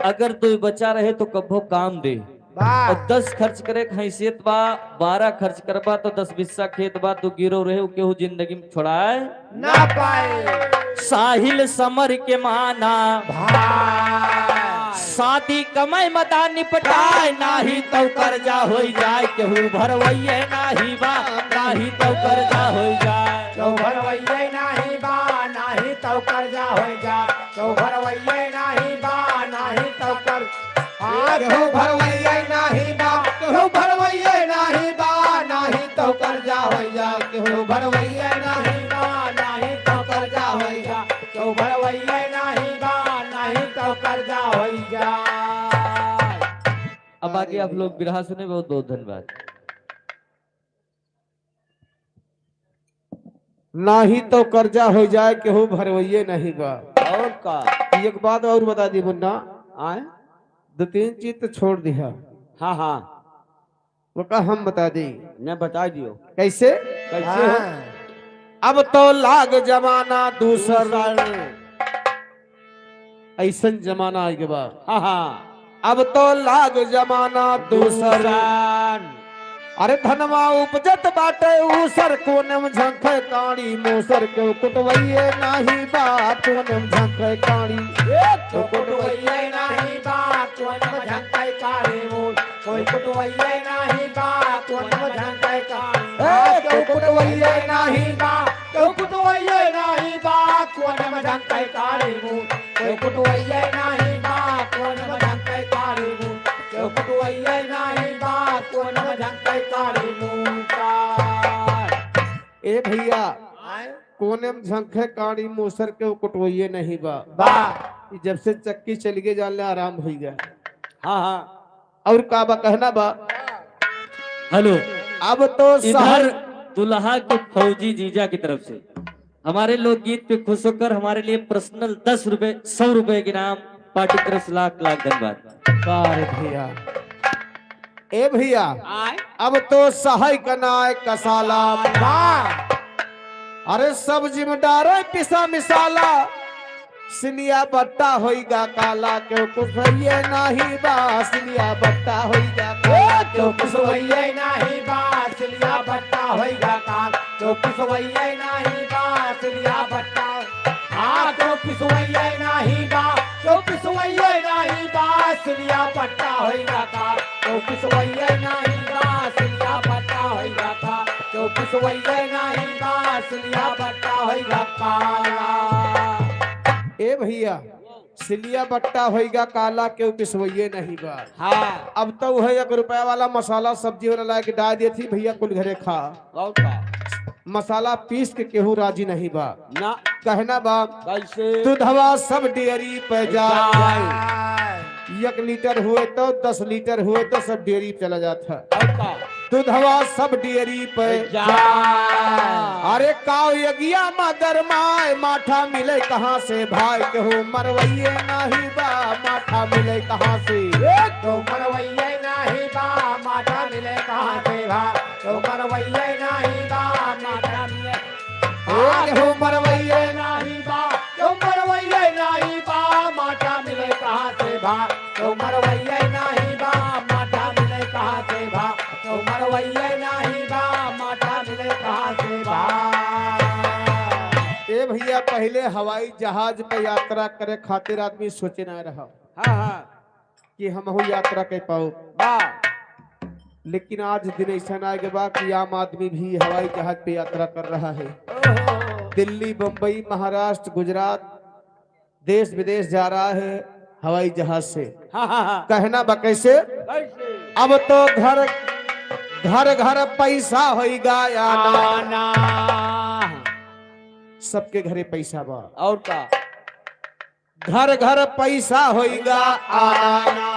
अगर तू बचा रहे तो कभो काम दे। और 10 खर्च करे हैसियत बा, 12 खर्च करबा तो 10 बिस्सा खेत बा तो गिरो रहे केहू जिंदगी में छोड़ाए ना पाए। साहिल समर के माना शादी कमाई मदा निपटाए, नाही तो कर्जा हो जाए, केहू भरवैये नाही बा नाही तो कर्जा हो जाए, क्यों भरवैये नहीं बा नाही तो कर्जा हो जाए, क्यों भरवैये नहीं बा नहीं तो कर क्यों भरवैये नहीं बा क्यों भरवैये नहीं बा नहीं तो कर्जा हो जाए, क्यों भरवैये नहीं बा नहीं तो कर्जा हो जाए, क्यों भरवैये नहीं बा नहीं तो कर्जा हो जाए। अब आगे आप लोग बिरहा सुने, बहुत बहुत धन्यवाद। नाही तो कर्जा हो जाए केहू भरवैये नहीं बा। और का एक बात और बता दी मुन्ना, आए 2-3 चीज तो छोड़ दिया। हाँ हाँ वो का हम बता दी मैं बता दियो कैसे कैसे हो। अब तो लाग जमाना दूसरा, ऐसन जमाना आए के बाद हाँ हाँ अब तो लाग जमाना दूसरा। दूसरा अरे धनवा उपजत बाटे ऊसर, कोनम झंखे काणी मूसर, क्यों कुटवैये नाही बात कोनम झंखे काणी, तो कुटवैये नहीं बा कोन झंकाई कारे मोर, कोई कुटवैये नहीं बा कोन झंकाई कारे, क्यों कुटवैये नहीं बा क्यों कुटवैये नहीं बा कोन झंकाई कारे मोर, कोई कुटवैये नहीं बा कोन झंकाई कारे मोर, क्यों कुटवैये नहीं बा कोन झंकाई कारे मोर का। ए भैया कोनम झंखे काणी मूसर क्यों कुटवैये नहीं बा। बा जब से चक्की चल गए जानले आराम हो गया। हाँ हाँ और का बा कहना बा। हेलो, अब तो इधर शहर दुल्हा के फौजी जीजा की तरफ से हमारे लोकगीत पे खुश होकर हमारे लिए पर्सनल 10 रुपए 100 रुपए के नाम पार्टी की तरफ से लाख लाख धन्यवाद। बारे भैया ए भैया आए अब तो सहाय कनाए कसाला, बा अरे सब्जी में डारे पिसा मिसाला, सिलिया बट्टा होइगा काला, क्यों कुसैये नाही बा सिलिया बट्टा होइगा काला, क्यों कुसवैये नहीं बा सिलिया बट्टा होइगा काल, क्यों कुसवैये नहीं बा सिलिया बट्टा हाँ क्यों पिसवैये नहीं बा क्यों पिसवैये नहीं बा सिलिया बट्टा होइगा काल, क्यों पिसवैये नहीं बा सिलिया बट्टा होइगा काल, क्यों पिसवैये नहीं बा सिलिया बट्टा होइगा काला। ए भैया सिलिया बट्टा होइगा काला, क्यों पिसवैये नहीं बा। हाँ अब तो वह 1 रुपया वाला मसाला सब्जी वाला ला के डाल दी थी भैया कुल घरे खा, और का मसाला पीस के केहू राजी नहीं बा। ना कहना बाप कैसे दूधवा सब डेयरी पे जाए 1 लीटर हुए तो 10 लीटर हुए तो सब डेयरी पे चला जाता और का दूधवा सब डेयरी पे अरे काव यगिया मदर माय माठा मिले कहाँ से भाई कहूँ मरवैये नहीं बा माठा मिले कहाँ से तो मरवैये नहीं बा माता मिले कहाँ से भा तो मरवैये नहीं बा माता मिले कहूँ मरवैये नहीं बा तो मरवैये नहीं बा माता मिले कहाँ से भा तो मरवैये नहीं बा माता मिले कहाँ से भा तो मरवैये नहीं बा माता मिले कहाँ से भा ए भैया पहले हवाई जहाज पे यात्रा करे खातिर आदमी सोचे ना रहा हाँ हाँ कि हम यात्रा कर पाओ लेकिन आज दिन ऐसा ना के बाद कि आम आदमी भी हवाई जहाज पे यात्रा कर रहा है दिल्ली बम्बई महाराष्ट्र गुजरात देश विदेश जा रहा है हवाई जहाज से हाँ हाँ कहना बा कैसे कैसे अब तो घर घर घर पैसा होगा या ना आना सबके घरे पैसा बा और का घर घर पैसा होगा आना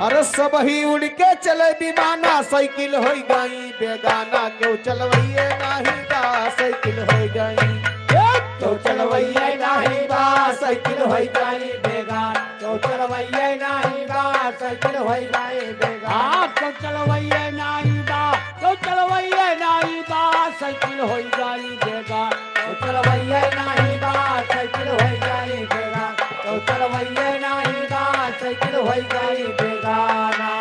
अरे सब ही उड़ के चले विमाना साइकिल हो गई बेगाना क्यों चलवैये नहीं बा साइकिल हो गई तो चलवैये नहीं बा साइकिल होई गई बेगान तो चलवैये नहीं बा साइकिल होई गई बेगान तो चलवैये नहीं बा तो चलवैये नहीं बा साइकिल होई गई बेगान तो चलवैये नहीं बा साइकिल होई गई बेगान तो चलवैये नहीं बा साइकिल होई गई बेगाना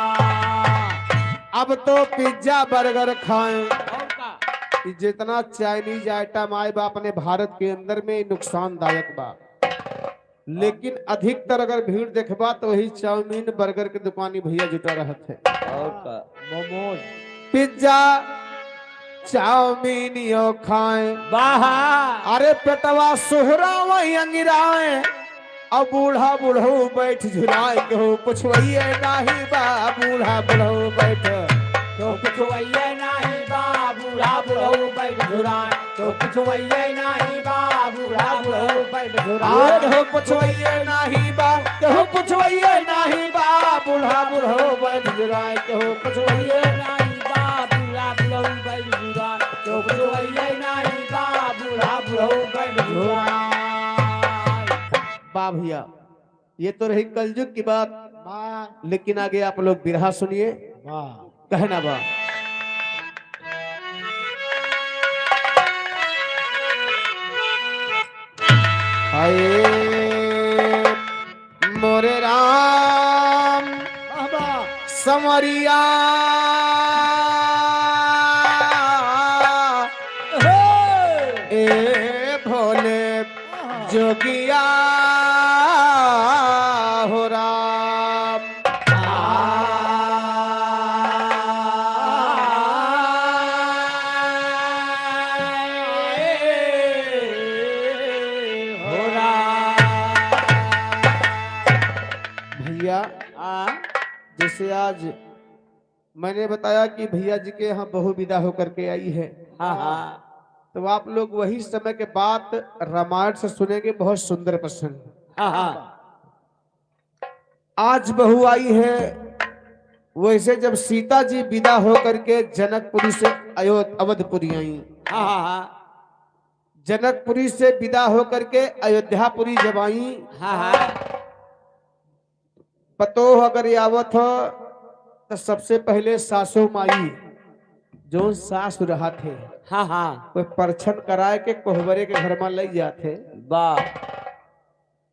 अब तो पिज्जा बर्गर खाएं और का जितना चाइनीज आइटम आए बा अपने भारत के अंदर में नुकसानदायक बा लेकिन अधिकतर अगर भीड़ देखबा तो वही चाउमीन बर्गर के दुकानी भैया जुटा रहते हैं और का मोमोज पिज्जा चाउमीन यो खाएं बाहर अरे पेटवा सोहरा वही अंगिराए अब बूढ़ा बूढ़ो बैठ झुराए कहो पुछवैये नहीं बा बूढ़ा बूढ़ो बैठ तो पुछवैये नहीं बा बूढ़ा बुढ़ऊ बैठ झुराए तो पुछवैये नहीं बा बूढ़ा बुढ़ऊ बैठ झुराए कहो पुछवैये नहीं बा कहो पुछवैये नहीं बा बूढ़ा बूढ़ो बैठ झुराए कहो पुछवैये नहीं बा बूढ़ा बुढ़ऊ बैठ झुराए तो पुछवैये नहीं बा बूढ़ा बुढ़ऊ बैठ झुराए बा भैया ये तो रही कलयुग की बात लेकिन आगे आप लोग बिरहा सुनिए कहना बा आए मोरे राम समरिया ए भोले जोगिया हो राम भैया जैसे आज मैंने बताया कि भैया जी के यहाँ बहु विदा होकर के आई है हाँ हाँ तो आप लोग वही समय के बात रामायण से सुनेंगे बहुत सुंदर प्रसंग हाँ हाँ आज बहू आई है वैसे जब सीता जी विदा होकर के जनकपुरी से अवधपुरी आई हाँ हाँ जनकपुरी से विदा होकर के अयोध्यापुरी जब आई हाँ हाँ पतोह अगर आवत हो तो सबसे पहले सासू माई जो सास रहा थे हाँ हाँ वो परछन कराए के कोहबरे के घर में ले जाते वाह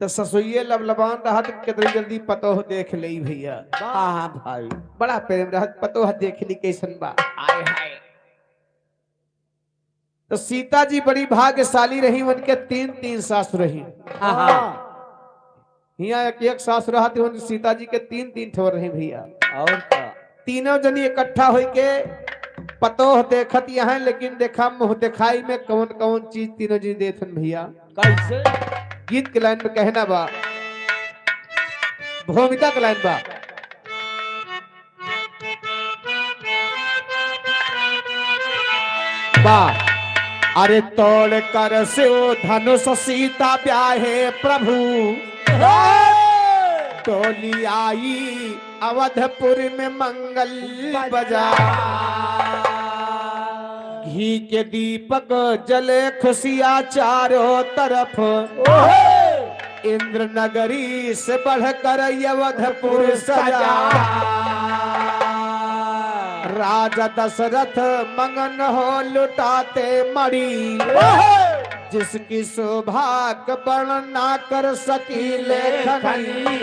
तो ससुइये लबलबान रहा तो कितनी जल्दी पतोह देख ली भैया हाँ हाँ भाई बड़ा प्रेम रहा पतोह देख ली कैसन बा आए हाय तो सीता जी बड़ी भाग्यशाली रही उनके 3 सास रही हाँ हाँ हिया एक सास रहा थे उन सीता जी के 3 ठोर रहे भैया और का तीनों जनी इकट्ठा होके पतोह देखत यहाँ लेकिन देखा मुंह दिखाई में कौन कौन चीज तीनों जी देखन भैया कैसे गीत के लाइन में कहना बा भूमिका के लाइन बा बा अरे तोड़ कर शिव धनुष सीता ब्याहे प्रभु टोली आई अवधपुर में मंगल बजा घी के दीपक जले खुशियां चारों तरफ इंद्र नगरी से बढ़कर अवधपुर सजा राजा दशरथ मगन हो लुटाते मणि जिसकी सौभाग्य वर्णन ना कर सकी लेखनी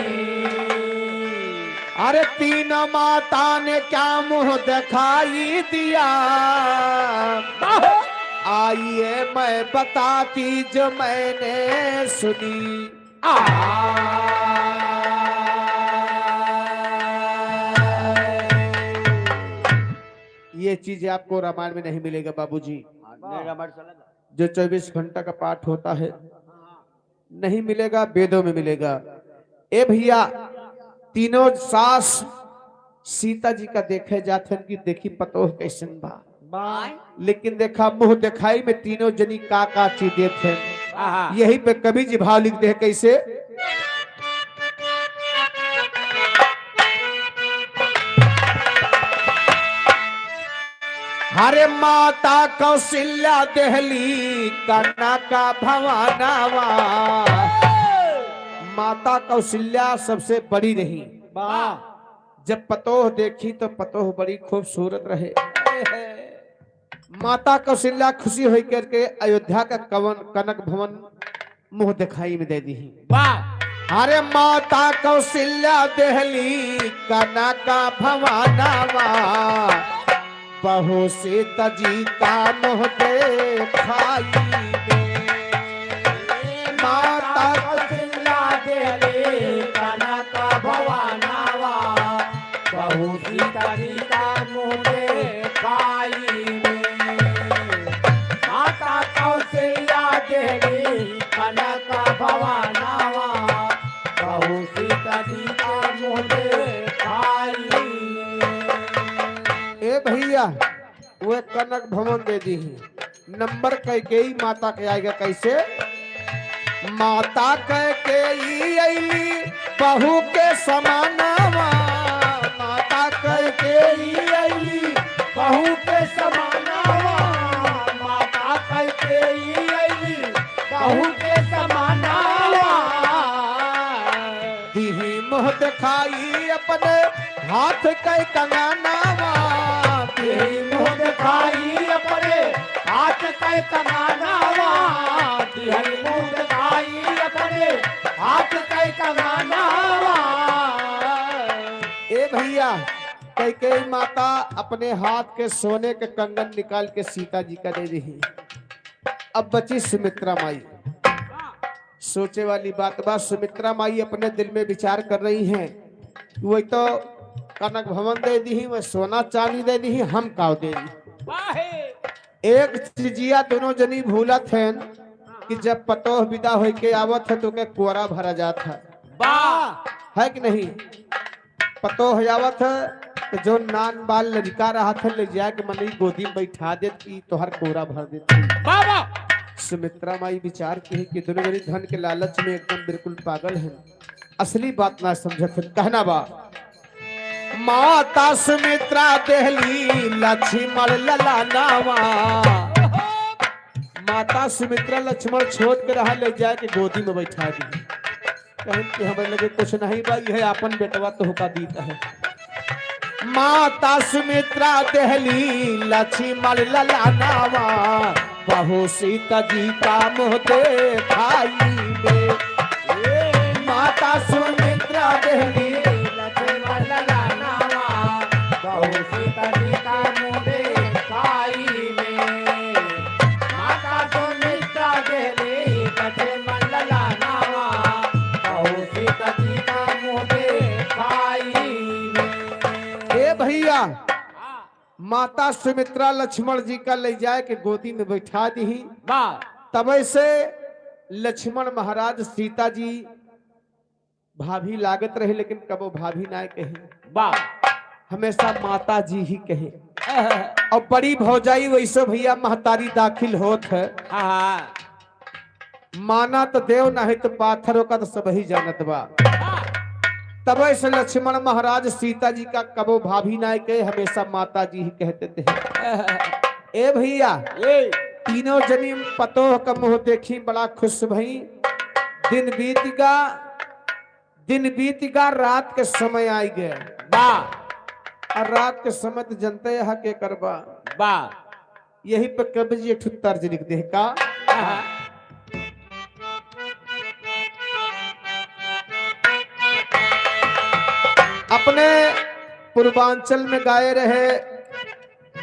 अरे तीन माता ने क्या मुंह दिखाई दिया आइए मैं बताती जो मैंने सुनी ये चीज आपको रामायण में नहीं मिलेगा बाबूजी। जो 24 घंटा का पाठ होता है नहीं मिलेगा, वेदों में मिलेगा। ए भैया तीनों सास सीता जी का देखे जाते कि देखी पतो कैसन बा, लेकिन देखा मुंह दिखाई में तीनों जनी का चीज थे। यही पे कवि जी भाव लिखते हैं कैसे हरे माता कौशल्या देहली कन्या का भवानावा माता कौशल्या सबसे बड़ी रही। जब पतोह देखी तो पतोह बड़ी खूबसूरत रहे। माता कौशल्या खुशी हो करके अयोध्या का कनक भवन मुंह दिखाई में दे दी। अरे माता कौशल्या देहली कन्या का भवानावा बहू सीता जी का मुंह दिखाई माता कौशल्या देहली कन्या का भवानावा बहू सीता जी का मुंह दिखाई माता कौशल्या देहली कन्या का भवानावा बहू सीता जी का मुंह दिखाई। ए भैया वो कनक भवन दे दी नंबर कैकेयी माता के आएगा कैसे माता कैकेयी अली बहू के समानावा माता कैकेयी अली बहू के समानावा माता कैकेयी अली बहू के समानावा दीही मुँह दिखाई अपने हाथ के कंगनावा मुंह दिखाई अपने हाथ के कंगनावा मुंह दिखाई अपने हाथ के कंगनावा। ए भैया कैकेयी माता अपने हाथ के सोने के कंगन निकाल के सीता जी का दे दी। अब बची सुमित्रा माई। सोचे वाली बात बा सुमित्रा माई अपने दिल में विचार कर रही हैं वही तो कनक भवन दे दी वह सोना चांदी दे दी हम काव दे दी। एक चीजिया दोनों जनी भूला थे कि जब पतोह विदा हो के आवत है तो के कोरा भरा जाता है कि नहीं। पतोह आवत है तो जो नान बाल लड़का रहा था ले जाके मन गोदी में बैठा देती तो हर कोरा भर देती। सुमित्रा माई विचार की कि दोनों जनी धन के लालच में एकदम बिल्कुल पागल है, असली बात ना समझत। कहना बा माता सुमित्रा देहली लक्ष्मण ललानावा माता सुमित्रा लक्ष्मण छोड़ के रहा ले जाए के गोदी में बैठा दी। कहें कि हमें लगे कुछ नहीं भाई है अपन बेटवा तो होका दीता है। माता सुमित्रा देहली लक्ष्मण ललानावा बहू सीता जी का मुँह दिखाई में माता सुमित्रा देहली लक्ष्मण ललानावा बहू सीता जी का मुंह दिखाई में माता सुमित्रा देहली लक्ष्मण ललानावा बहू सीता जी का मुंह दिखाई में। ए भैया माता सुमित्रा लक्ष्मण जी का ले जाए के गोदी में बैठा दी। तब से लक्ष्मण महाराज सीता जी भाभी लागत रहे लेकिन कबो भाभी ना कही। हमेशा माता जी ही कहे। और बड़ी भौजाई वैसे भैया महतारी दाखिल होत है। माना तो देव नहीं तो पाथरों का तो सब ही जानत बा। तब से लक्ष्मण महाराज सीता जी का कबो भाभी ना के हमेशा माता जी ही कहते थे। ए भैया तीनों जनी पतोह का मुंह देखी बड़ा खुश भई। दिन बीत गा रात के समय आई गए बा। और रात के समय तो जनते है के करबा बा। यही पे कवि जी एक तर्ज लिख दे का। अपने पूर्वांचल में गाए रहे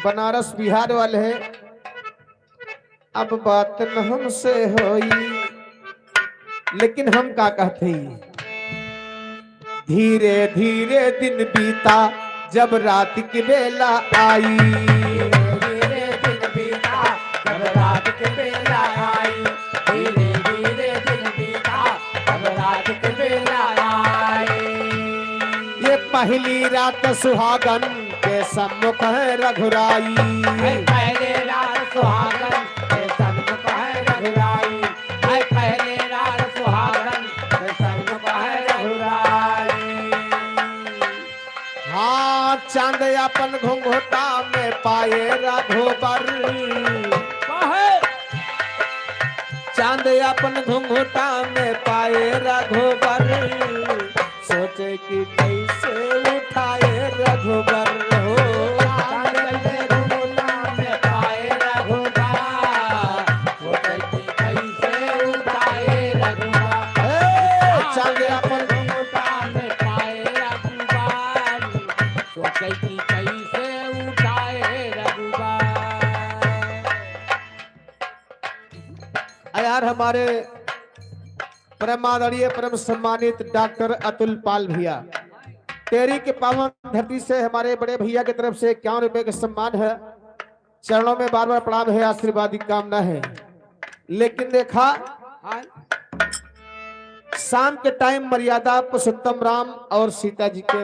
बनारस बिहार वाले हैं। अब बात न हमसे होई लेकिन हम का कहते हैं। धीरे धीरे दिन बीता जब रात की बेला आई। धीरे दिन बीता जब रात की बेला आई। धीरे धीरे दिन बीता जब रात की बेला आई। ये पहली रात सुहागन के सम्मुख है रघुराई। पहले रात सुहागन के सम्मुख है रघुराई। पहले रात सुहागन के सम्मुख है रघुराई। हाँ चांद अपन घुंघटा में पाए रघुबर। चांद अपन घुंघटा में पाए रघुबर। सोचे कि कैसे उठाए रघुबर हो। चांद घुंघटा में पाए रघुबर। सोचे कि कैसे उठाए रघुबर। चांद अपन घुंघटा में पाए रघुबर। सोचे कि कैसे उठाए रघुबर। यार हमारे परम आदरणीय परम सम्मानित डॉक्टर अतुल पाल भैया तेरी के पावन धरती से हमारे बड़े भैया की तरफ से 51 रुपए का सम्मान है। चरणों में बार बार प्रणाम है, आशीर्वाद की कामना है। लेकिन देखा शाम के टाइम मर्यादा पुरुषोत्तम राम और सीता जी के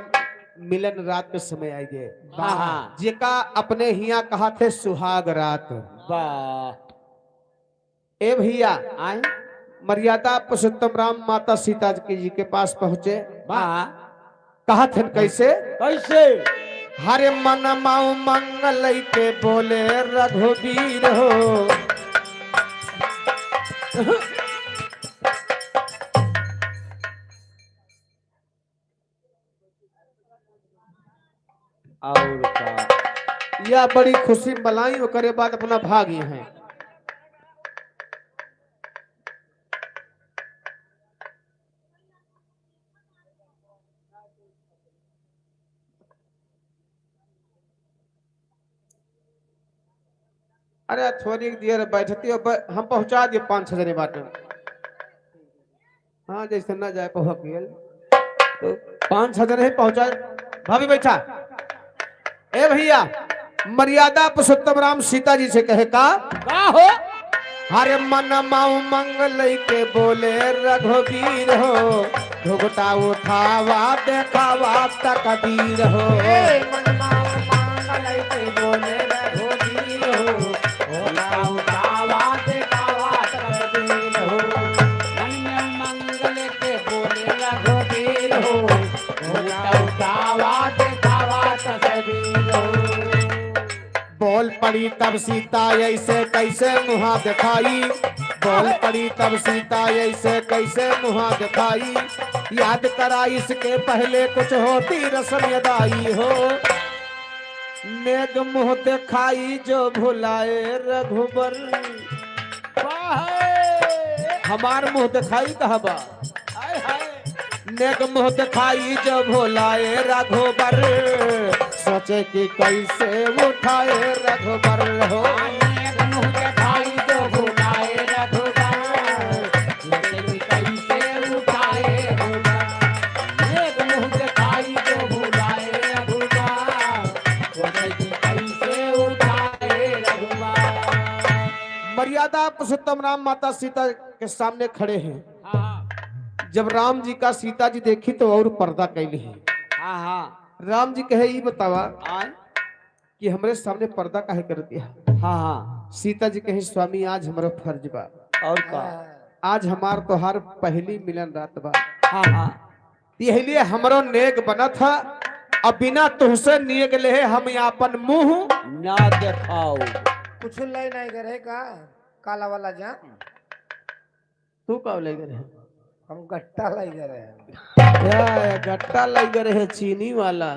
मिलन रात के समय आई गए। जेका अपने हिया कहा थे सुहाग रात। ए भैया मर्यादा पुरुषोत्तम राम माता सीता जी के पास पहुंचे। कहा थे कैसे कैसे। हरे मन माऊ मंगल के बोले रघुवीर हो। और का यह बड़ी खुशी मलाई करे बाद अपना भागी है। अरे थोड़ी देर बैठती हो हम पहुंचा दिए 5-6 जने बाटे। हाँ जैसे ना जाए पहुंच तो 5-6 जने पहुंचा। भाभी बैठा। ए भैया मर्यादा पुरुषोत्तम राम सीता जी से कहे का हो। हरे मन माऊ मंगल के बोले रघुवीर हो। घुघटा उठावा देखावा तकदीर हो। मन माऊ मंगल के बोले रघुवीर हो। घुघटा उठावा देखावा तकदीर हो। मन मंगल के बोले रघुवीर हो। घुघटा उठावा देखावा तकदीर हो। बोल पड़ी तब सीता ऐसे कैसे मुहा दिखाई। बोल पड़ी तब सीता ऐसे कैसे मुहा दिखाई। याद करा इसके पहले कुछ होती रस्म यदाई हो। नेग मुंह दिखाई जो भुलाए रघुबर। हमार मुंह दिखाई कहबा। नेग मुंह दिखाई जो भुलाए रघुबर। सोचे कि कैसे उठाए रघुबर हो। नेग मुंह दिखाई जो भुलाए रघुबर। सोचे कि कैसे उठाए रघुबर। नेग मुंह दिखाई जो भुलाए रघुबर। सोचे कि कैसे उठाए रघुबर। मर्यादा पुरुषोत्तम राम माता सीता के सामने खड़े हैं। जब राम जी का सीता जी देखी तो और पर्दा कैली है। राम जी कहे ये बतावा कि हमरे सामने पर्दा काहे कर दिया। हाँ हाँ सीता जी कहे स्वामी आज हमारा फर्ज बा, और का आज हमार तोहार पहली मिलन रात बा, हाँ हाँ यही हमरो नेक बना था। अब बिना तुहसे नेक ले हम अपन मुंह ना दिखाओ। कुछ लाई नहीं करे का काला वाला जा तू कब ले गए हम गट्टा लाई करे या गट्टा लग रहे चीनी वाला।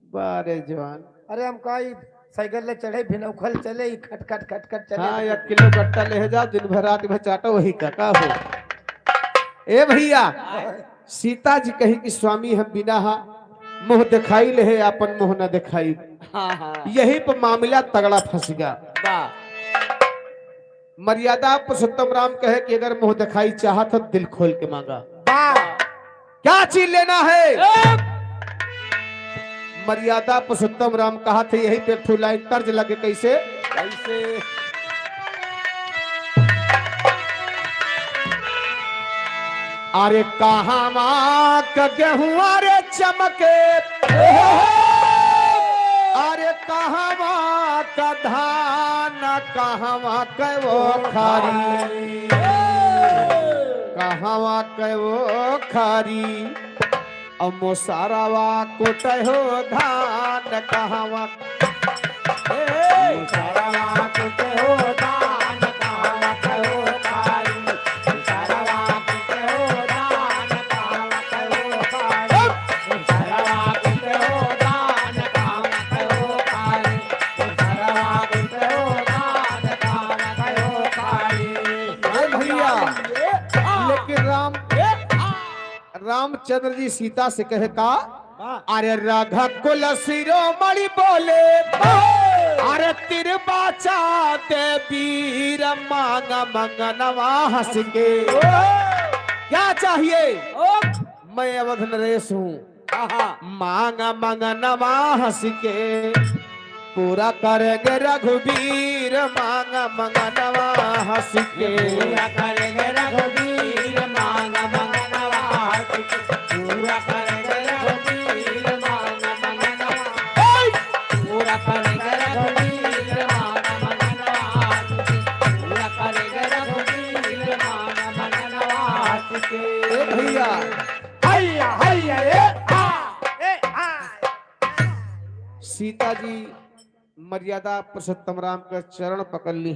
बारे जवान अरे हम कई साइकिल ले चढ़े बिना उखल चले ही खट खट खट खट चले। हाँ 1 किलो गट्टा ले जाओ दिन भर रात में चाटो वही का हो। ए भैया सीता जी कही कि स्वामी हम बिना मुंह दिखाई ले अपन मुंह न दिखाई। हाँ हाँ यही पर मामला तगड़ा फंस गया। वाह मर्यादा पुरुषोत्तम राम कहे कि अगर मुंह दिखाई चाहा तो दिल खोल के मांगा। क्या चीज लेना है? मर्यादा पुरुषोत्तम राम कहा थे यही पे ठू लाइन तर्ज लगे कैसे कैसे अरे कहाँ का गेहूं अरे चमके, अरे कहाँ का धान कहाँ का वो खारी, कहाँ का वो खारी अमो सारावा कोट हो धान कहाँ सारावा कुछ हो दान कहाँ कहो खाई, सारावा कुछ हो दान कहाँ कहो खाई, सारावा कुछ हो दान कहाँ कहो खाई, सारावा कुछ हो दान कहाँ कहो खाई। भैया लेकिन रामचंद्र जी सीता से कहे का अरे राघा कुल शिरोमणि बोले अरे तिर बाचा दे वीर मांग मंगनवा हंस के। क्या चाहिए? मैं अवध नरेश हूँ मांग मंगनवा हंस के पूरा करेंगे रघुवीर मांग मंगनवा हंस के। पूरा करेंगे रघुवीर मांग मंगनवा हंस के, पूरा करेंगे रघुवीर मांग मंगनवा, पूरा करेंगे रघुवीर मांग मंगनवा हंस के, पूरा करेंगे रघुवीर मांग मंगनवा हंस के। भैया हैया हैया सीता जी मर्यादा पुरुषोत्तम राम का चरण पकड़ ली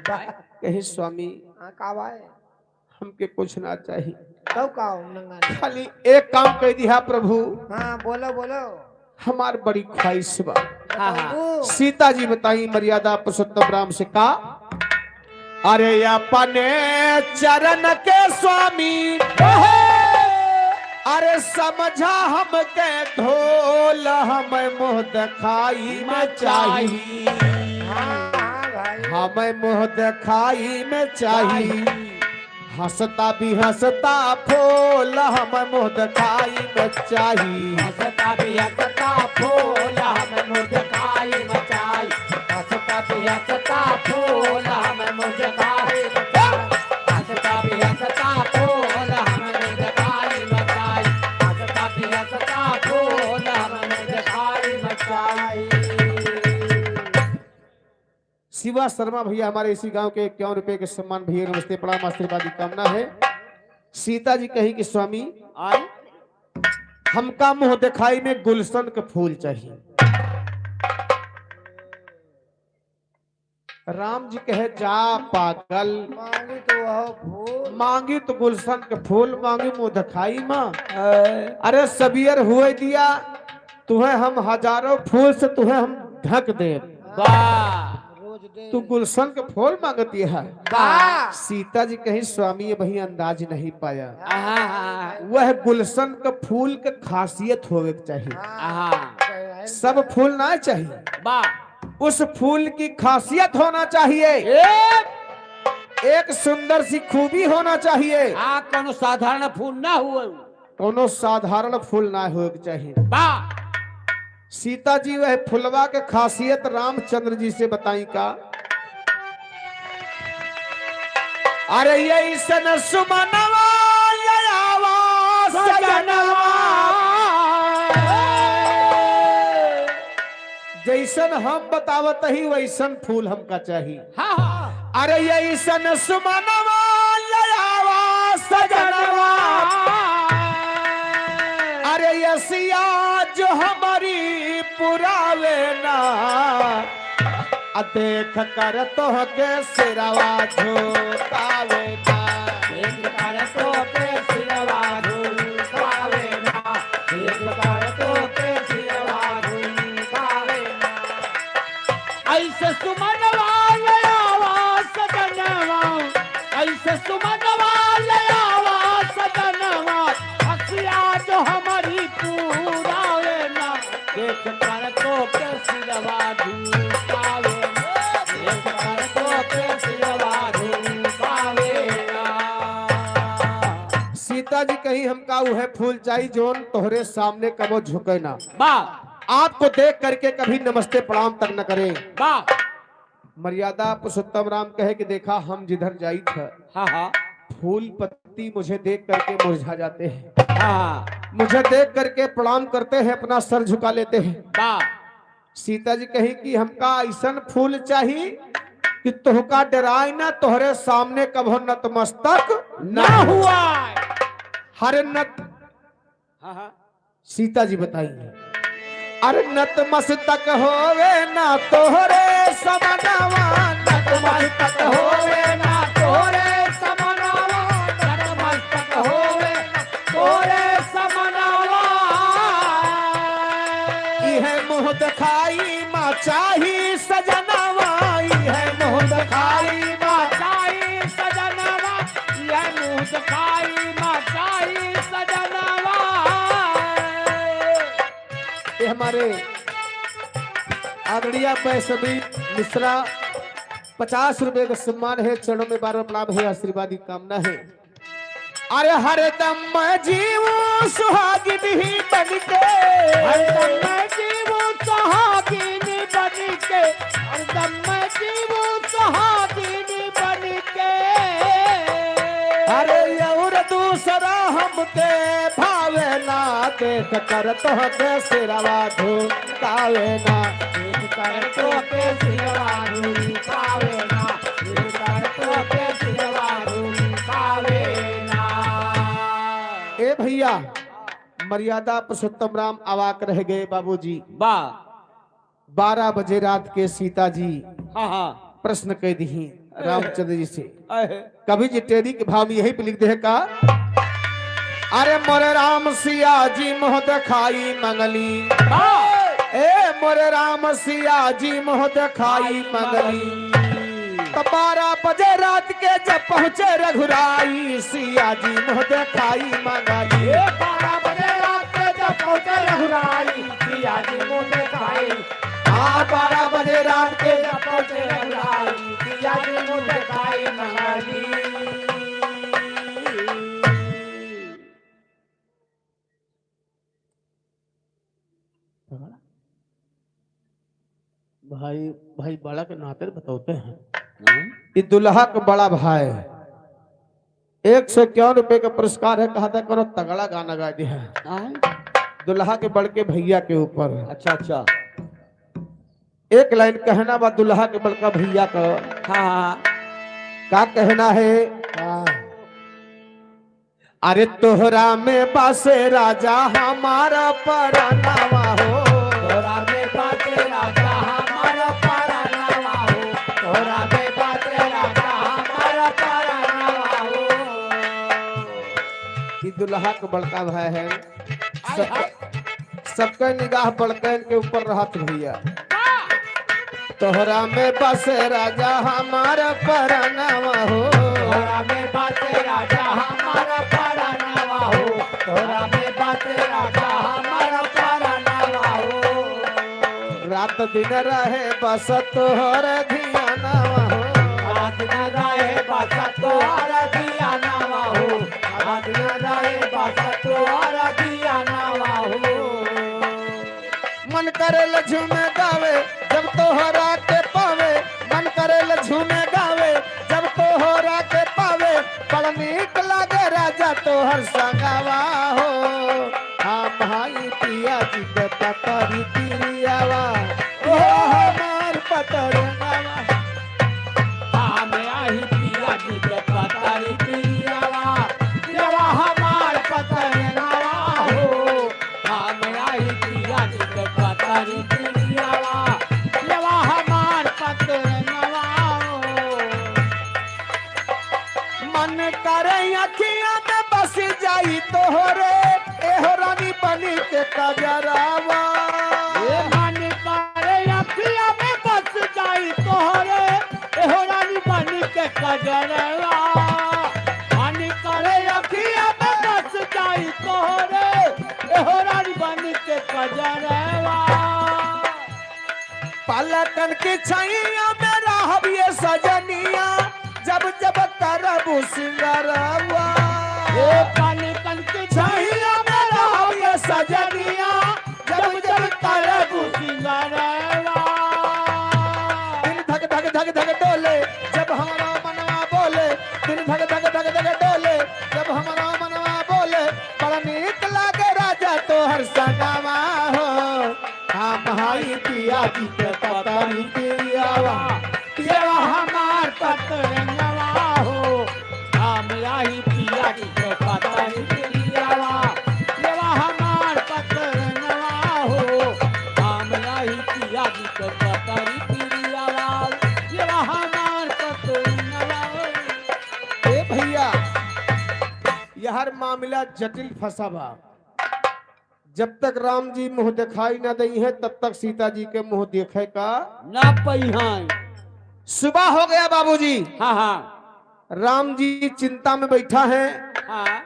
कहे स्वामी हमके कुछ ना चाहिए, खाली एक काम कह दिया प्रभु। हाँ बोलो बोलो हमार बड़ी ख्वाहिश बा। सीता जी बताई मर्यादा पुरुषोत्तम राम से का अरे अपने चरण के स्वामी अरे समझा हमके ढोल हमें मुंह दिखाई में चाहिए, हमें मुंह दिखाई में चाहिए, हंसता भी हंसता फूल हमें मुंह दिखाई में चाहिए, हंसता भी हंसता फूल हमें मुंह दिखाई में चाहिए, हंसता भी हंसता फूल हमें मुंह दिखाई में चाहिए, हंसता भी हंसता फूल हमें मुंह दिखाई में चाहिए, हंसता भी हंसता फूल हमें मुंह दिखाई में चाहिए। शिवा शर्मा भैया हमारे इसी गांव के 51 रुपए के सम्मान भैया नमस्ते प्रणाम आशीर्वाद की कामना है। सीता जी कही कि स्वामी हमका मुंह दिखाई में गुलशन का फूल चाहिए। राम जी कहे जा पागल मांगी तो वह फूल मांगी तो गुलशन के फूल मांगी मुंह दिखाई मां। अरे सबियर हुए दिया तुम्हें हम हजारों फूल से तुम्हें हम ढक दे, रोज दे तू गुलशन के फूल मांगती है। सीता जी कहीं स्वामी ये वही अंदाज नहीं पाया, वह गुलशन के फूल के खासियत होवे के चाहिए, सब फूल ना चाहिए, उस फूल की खासियत होना चाहिए, एक सुंदर सी खूबी होना चाहिए, कोनो साधारण फूल ना हुए, कोनो साधारण फूल ना हो चाहिए। सीता जी वह फुलवा के खासियत रामचंद्र जी से बताई का अरे ये सन सुमनवा लयावा सजनवा जैसन हम बतावत ही वैसन फूल हमका चाहिए। हाँ हाँ अरे ऐसन सुमनवा लयावा सजनवा, अरे यसिया जो हमारी पुरावे ना, देख कर तो के सिरवा झुकावे ना, एक कर तो के सिरवा झुकावे ना, एक कर तो के सिरवा झुकावे ना। ऐसे सुमनवा लयावा सजनवा, ऐसे सुमनवा लयावा सजनवा, हसिया जो हमारी पुरावे ना, देख कर तो के सिरवा झुकावे ना, देख कर तो के सिरवा झुकावे ना। सीता जी कहीं हमका वह फूल चाहिए जोन तोहरे सामने कबो झुके ना, बा आपको देख करके कभी नमस्ते प्रणाम तक न करे। बा मर्यादा पुरुषोत्तम राम कहे कि देखा हम जिधर जाई था, हाँ हाँ फूल पत्ती मुझे देख करके मुरझा जाते हैं, हाँ मुझे देख करके प्रणाम करते हैं, अपना सर झुका लेते हैं। बा सीता जी कही कि हमका ऐसा फूल चाहिए कि तोहका डराए ना, तोहरे सामने कभो नतमस्तक ना हुआ। हर नत हाँ हाँ सीता जी बताइए, अरे नतमस्तक होवे ना तोहरे समनवा, नतमस्तक होवे ना तोरे समनवा, नतमस्तक होवे तोरे समनवा। यह मुँह दिखाई माँ चाही सजनवा, यह मुँह दिखाई माँ चाही सजनवा, यह मुँह दिखाई माँ चाही सजनवा। ये हमारे आदरणीय वैष्णवी मिश्रा 50 रुपए का सम्मान है, चरणों में बार प्रणाम है, आशीर्वाद की कामना है। अरे हरदम जीव सुहागिन ही बनके, हरदम मैं जीवो सुहागिनी बनके, हरदम मैं जीवो सुहागिनी बनके। अरे और दूसरा हमके भावे ना, देख कर तो के सिरवा झुकावे ना, देख कर तो के सिरवा झुकावे ना, देख कर तो के सिरवा झुकावे ना। ए भैया मर्यादा पुरुषोत्तम राम अवाक रह गए बाबूजी। बा 12 बजे रात के सीता जी हाँ हाँ प्रश्न कह दी रामचंद्र जी से। अहे, कभी जिटेरी के भाव में यही पे लिख दे का, अरे मोरे राम सिया जी मोह दिखाई मंगली, बा ए मोरे राम सिया जी मोह दिखाई मंगली। तो 12 बजे रात के जब पहुंचे रघुराई, सिया जी मोह दिखाई मंगली। 12 बजे रात के जब पहुंचे रघुराई, सिया जी मुँह दिखाई। 12 बजे रात के जब पहुंचे रघुराई, सिया जी मुँह दिखाई मंगली। भाई भाई बड़ा के नाते बताते हैं, ये दुल्हा का बड़ा भाई है, 151 रुपए का पुरस्कार है, कहा था करो तगड़ा गाना गा दिया है दुल्हा के बड़के भैया के ऊपर। अच्छा अच्छा एक लाइन कहना बा दुल्हा के बड़का भैया का, हाँ हाँ का कहना है, अरे तोहरा में बासे राजा हमारा परनावा हो, तोरा में बाते राजा हमारा परनावा हो, तोरा में बाते राजा हमारा परनावा हो। कि दुल्हा का बड़का भाई है, सबका निगाह बड़कन के ऊपर रहत भैया। तोहरा में बसे राजा हमारा परनावा हो, तोरा में बाते राजा हमारा परनावा हो, तोरा में बाते राजा हमारा परनावा हो। रात दिन रहे बस तोहर धियानावा हो, रात न रहे बस तोहरा धियानावा हो, रात न रहे बस तोहरा धियानावा हो। मन करे लझुमे गावे जब तोहरा के पावे, मन करे लझुमे गावे जब तोहरा के पावे, बड़ नीक लागे राजा तोहर संगवा हो। हाँ भाई पिया जी के पतरी पिरियावा, के कजरावा ये मन करे अखिया में बस जाई तोहरे एहो रानी बन के कजरवा मन करे अखिया में बस जाई तोहरे एहो रानी बन के कजरवा पलकन की छैया में रहबिए सजनिया जब जब करबू सिंगरवा ये पलकन की छैया में रहबिए सजनिया जब जब करबू सिंगरवा दिन धक धक धक धक डोले जब हमारा मनवा बोले दिन धक धक धक धक डोले जब हमारा मनवा बोले बड़ा नीक लागे राजा तोहर सनवा हो हम हाई पिया जी के पतारी पियावा पियावा हमार पतरंगवा हो हम यही पिया के पतरंग पियावा पियावा हमार पतरंगवा हो हम यही पिया के पतरंग पियावा पियावा हमार पतरंगवा ए भैया यहर मामला जटिल फंसा बा जब तक राम जी मुंह दिखाई न दई है तब तक सीता जी के मुंह देखे का ना पहिहाई सुबह हो गया बाबूजी हाँ हाँ राम जी चिंता में बैठा है हाँ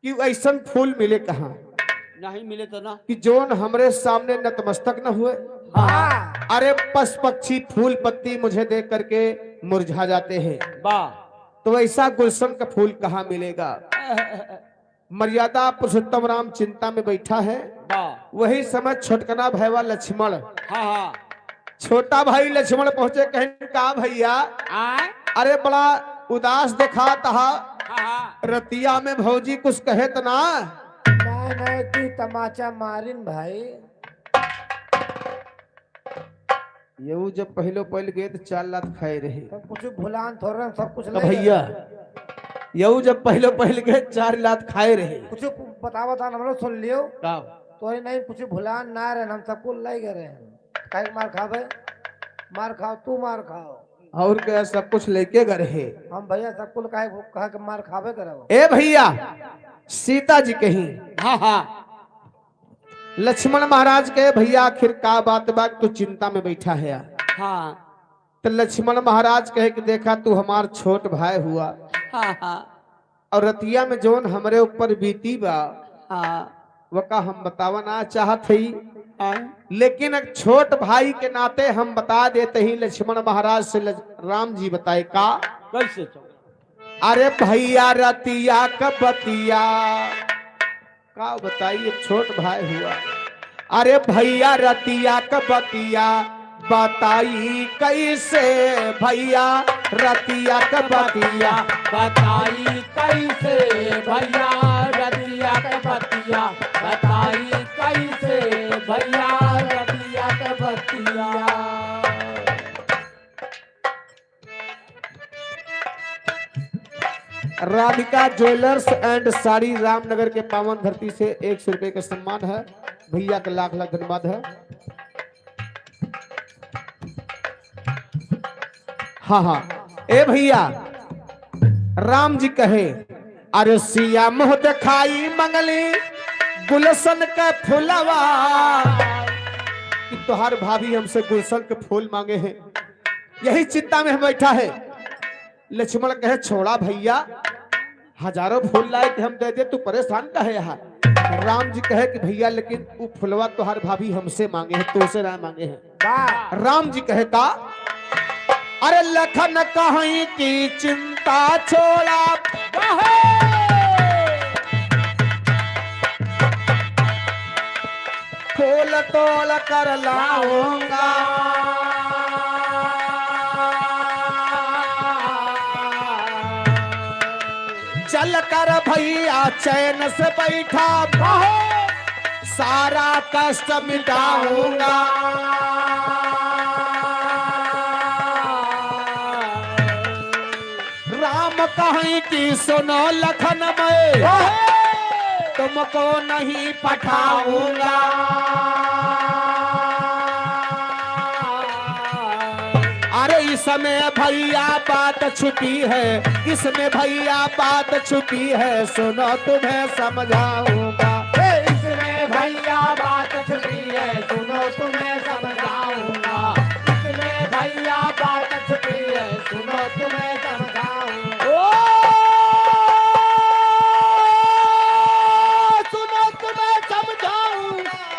कि ऐसा फूल मिले कहाँ नहीं मिले तो ना कि जोन हमरे सामने नतमस्तक न हुए हाँ अरे पशु पक्षी फूल पत्ती मुझे देख करके मुरझा जाते हैं वाह तो ऐसा गुलशन का फूल कहाँ मिलेगा मर्यादा पुरुषोत्तम राम चिंता में बैठा है वाह वही समय छोटकना भैया लक्ष्मण हाँ हाँ छोटा भाई लक्ष्मण पहुंचे कहें का भैया आए अरे बड़ा उदास देखा तहा हाँ हाँ रतिया में भौजी कुछ कहे तो ना नहीं तू तमाचा मारिन भाई। ये जब पहले पहल गए तो 4 लाख खाए रहे सब कुछ भुलान थोड़ा सब कुछ तो भैया यू जब पहले पहल गए 4 लाख खाए रहे कुछ बतावा था हम लोग सुन लियो का तो ही नहीं कुछ भुलान ना रहे हम सबको लाई गए हैं काहे मार खावे मार खाओ तू मार खाओ और क्या सब कुछ लेके गए रहे हम भैया सबको काहे कहा के मार खावे करो ए भैया सीता जी कहीं हाँ हाँ लक्ष्मण महाराज के भैया आखिर का बात तू चिंता में बैठा है हाँ तो लक्ष्मण महाराज कहे कि देखा तू हमार छोट भाई हुआ हाँ हाँ और रतिया में जोन हमरे ऊपर बीती बा हाँ वका हम बतावा ना चाहत ही लेकिन एक छोट भाई के नाते हम बता देते ही लक्ष्मण महाराज से राम जी बताए का कैसे चल अरे भैया रतिया कबतिया का बताइए छोट भाई हुआ अरे भैया रतिया कबतिया बताई कैसे भैया रतिया कबतिया बताई कैसे भैया रतिया के बतिया बताई कैसे भैया रतिया के बतिया राधिका ज्वेलर्स एंड साड़ी रामनगर के पावन धरती से 100 रुपए का सम्मान है भैया का लाख लाख धन्यवाद है। हाँ हाँ ए भैया राम जी कहे अरे सिया मुँह दिखाई मंगली गुलशन का फूलवा कि तुहार भाभी हमसे गुलशन के फूल मांगे हैं यही चिंता में हम बैठा है। लक्ष्मण कहे छोड़ा भैया हजारों फूल लाए कि हम दे दे तू परेशान का है यहाँ। राम जी कहे कि भैया लेकिन वो फुलवा तुहार भाभी हमसे मांगे हैं तो से ना मांगे हैं। राम जी कहे का अरे लखन कहीं की चिंता छोड़ा फूल तोल कर लाऊंगा चल कर भैया चैन से बैठा सारा कष्ट मिटाऊंगा राम कहीं की सुनो लखन में तुमको नहीं पठाऊंगा अरे इसमें भैया बात छुपी है इसमें भैया बात छुपी है सुनो तुम्हें समझाऊंगा इसमें भैया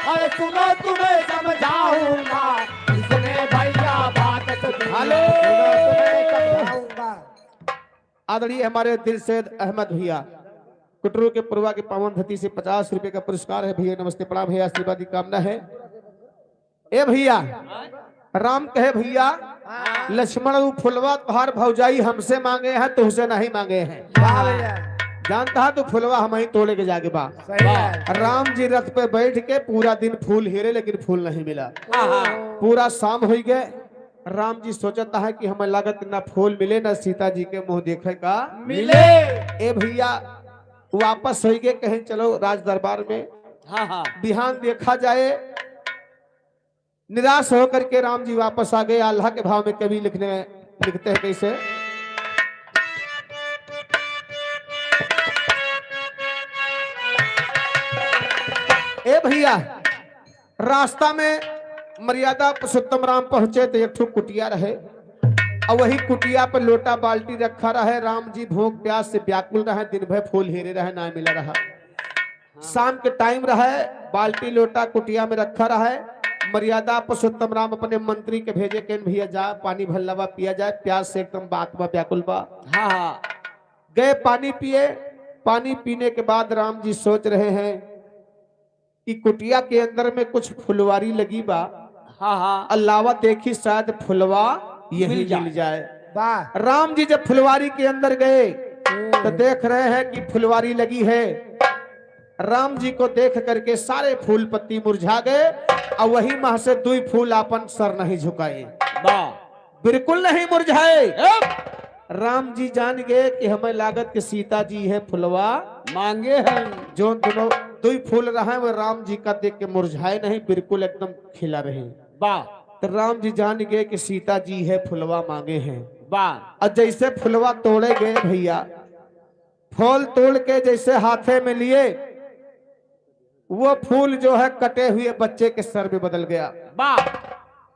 अरे सुनो तुम्हें समझाऊंगा इसने भैया बात तो हेलो। समझाऊंगा। आदरणीय हमारे दिलसेद अहमद भैया कुटरू के पूर्वा की पावन धरती से 50 रुपए का पुरस्कार है भैया। नमस्ते प्रणाम भैया, आशीर्वाद की कामना है। ए भैया राम कहे भैया लक्ष्मण वो फुलवा तुहार भौजाई हमसे मांगे हैं तुझसे नहीं मांगे हैं। जानता है तो फुलवा हम ही तोड़े के जाके बा। राम जी रथ पे बैठ के पूरा दिन फूल हेरे लेकिन फूल नहीं मिला। पूरा शाम हो गए। राम जी सोचता है कि हमें लागत ना फूल मिले ना सीता जी के मुंह देखे का मिले। ए भैया वापस हो गए कहीं चलो राज दरबार में। हाँ बिहान देखा जाए। निराश होकर के राम जी वापस आ गए। अल्लाह के भाव में कवि लिखते हैं कैसे। ए भैया रास्ता में मर्यादा पुरुषोत्तम राम पहुंचे तो एक ठो कुटिया रहे और वही कुटिया पर लोटा बाल्टी रखा रहे। राम जी भूख प्यास से व्याकुल रहे, दिन भर फूल हेरे रहे, ना मिला रहा। शाम के टाइम रहे, बाल्टी लोटा कुटिया में रखा रहे। मर्यादा पुरुषोत्तम राम अपने मंत्री के भेजे के भैया जा पानी भल्लावा पिया जाए, प्यास से एकदम बात बा व्याकुल बा। हाँ गए पानी पिए। पानी पीने के बाद राम जी सोच रहे हैं कि कुटिया के अंदर में कुछ फुलवारी लगी बा। हाँ अलावा देखी शायद फुलवा यही मिल जाए। राम जी जब फुलवारी के अंदर गए तो देख रहे हैं कि फुलवारी लगी है। राम जी को देख करके सारे फूल पत्ती मुरझा गए और वही माह से 2 फूल अपन सर नहीं झुकाए, बिल्कुल नहीं मुरझाए। राम जी जान गए कि हमें लागत के सीता जी है फुलवा मांगे हैं। जो दोनों 2 फूल रहे वो राम जी का देख के मुरझाए नहीं, बिल्कुल एकदम खिला रहे। वाह तो राम जी जान गए कि सीता जी है फुलवा मांगे हैं। वाह। और जैसे फुलवा तोड़े गए भैया, फूल तोड़ के जैसे हाथे में लिए वो फूल जो है कटे हुए बच्चे के सर में बदल गया। वाह।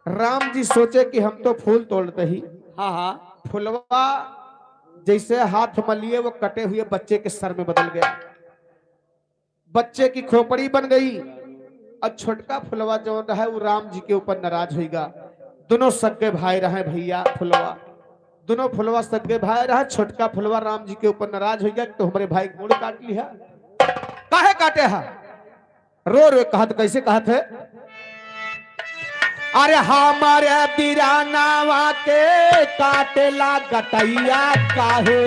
राम जी सोचे कि हम तो फूल तोड़ते ही, हाँ फुलवा जैसे हाथ में लिए वो कटे हुए बच्चे के सर में बदल गया। बच्चे की खोपड़ी बन गई और छोटका फुलवा जो रहा वो राम जी के ऊपर नाराज होगा। दोनों सगे भाई रहे भैया फुलवा, दोनों फुलवा सगे भाई रहे। छोटका फुलवा राम जी के ऊपर नाराज हो गया तो हमारे भाई मुड़ काट लिया। काहे काटे है? रो रो कहत कैसे कहत है? अरे हमारे बिरानावा के काटेला गटैया काहे,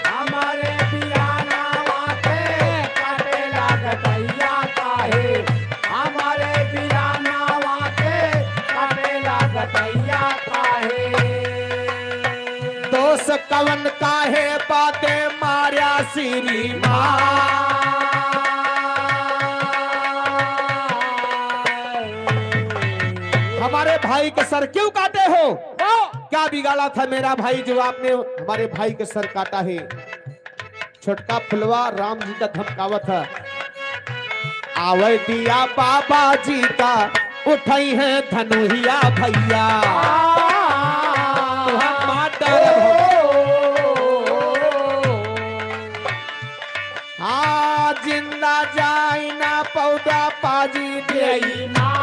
हमारे बिरानावा के काटेला गटैया काहे, हमारे बिरानावा के काटेला गटैया काहे। दोष कवन काहे बातें मार्या श्री माँ। हमारे भाई के सर क्यों काटे हो? क्या बिगाड़ा था मेरा भाई जो आपने हमारे भाई के सर काटा है? छोटका फुलवा राम जी का धमकावत है। आवे दिया बाबा जी का उठाई है धनुहिया भैया। हाँ जिंदा जाई ना पौधा पाजी देई ना।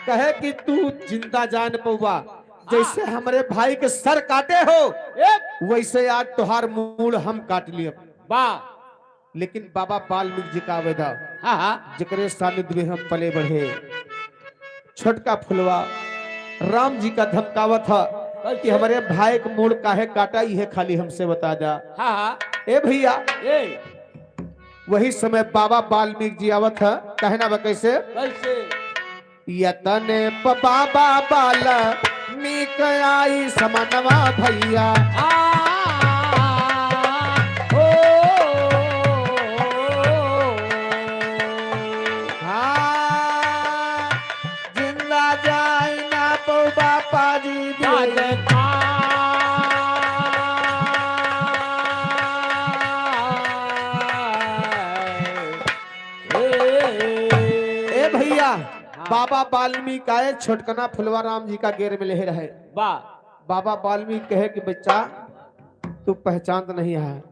कहे कि तू जिंदा जान पौवा, जैसे हमारे भाई के सर काटे हो वैसे आज तुहार मूल हम काट लिए। वाह। लेकिन बाबा वाल्मीकि जी का आवेदा जिक्र सानिध्य में हम पले बढ़े। छोटका फुलवा राम जी का धमकावा था कि हमारे भाई का मूल काहे काटा, ये खाली हमसे बता जा। ए भैया वही समय बाबा वाल्मीकि जी आवत है। कहना बा कैसे? यतने बाबा बाला मीक आई समनवा भैया। जिंदा जाए ना पौबा पाजी ए भैया बाबा वाल्मीकि आए। छोटकना फुलवा राम जी का गेर में ले रहे। वाह। बाबा वाल्मीकि कहे कि बच्चा तू पहचान नहीं है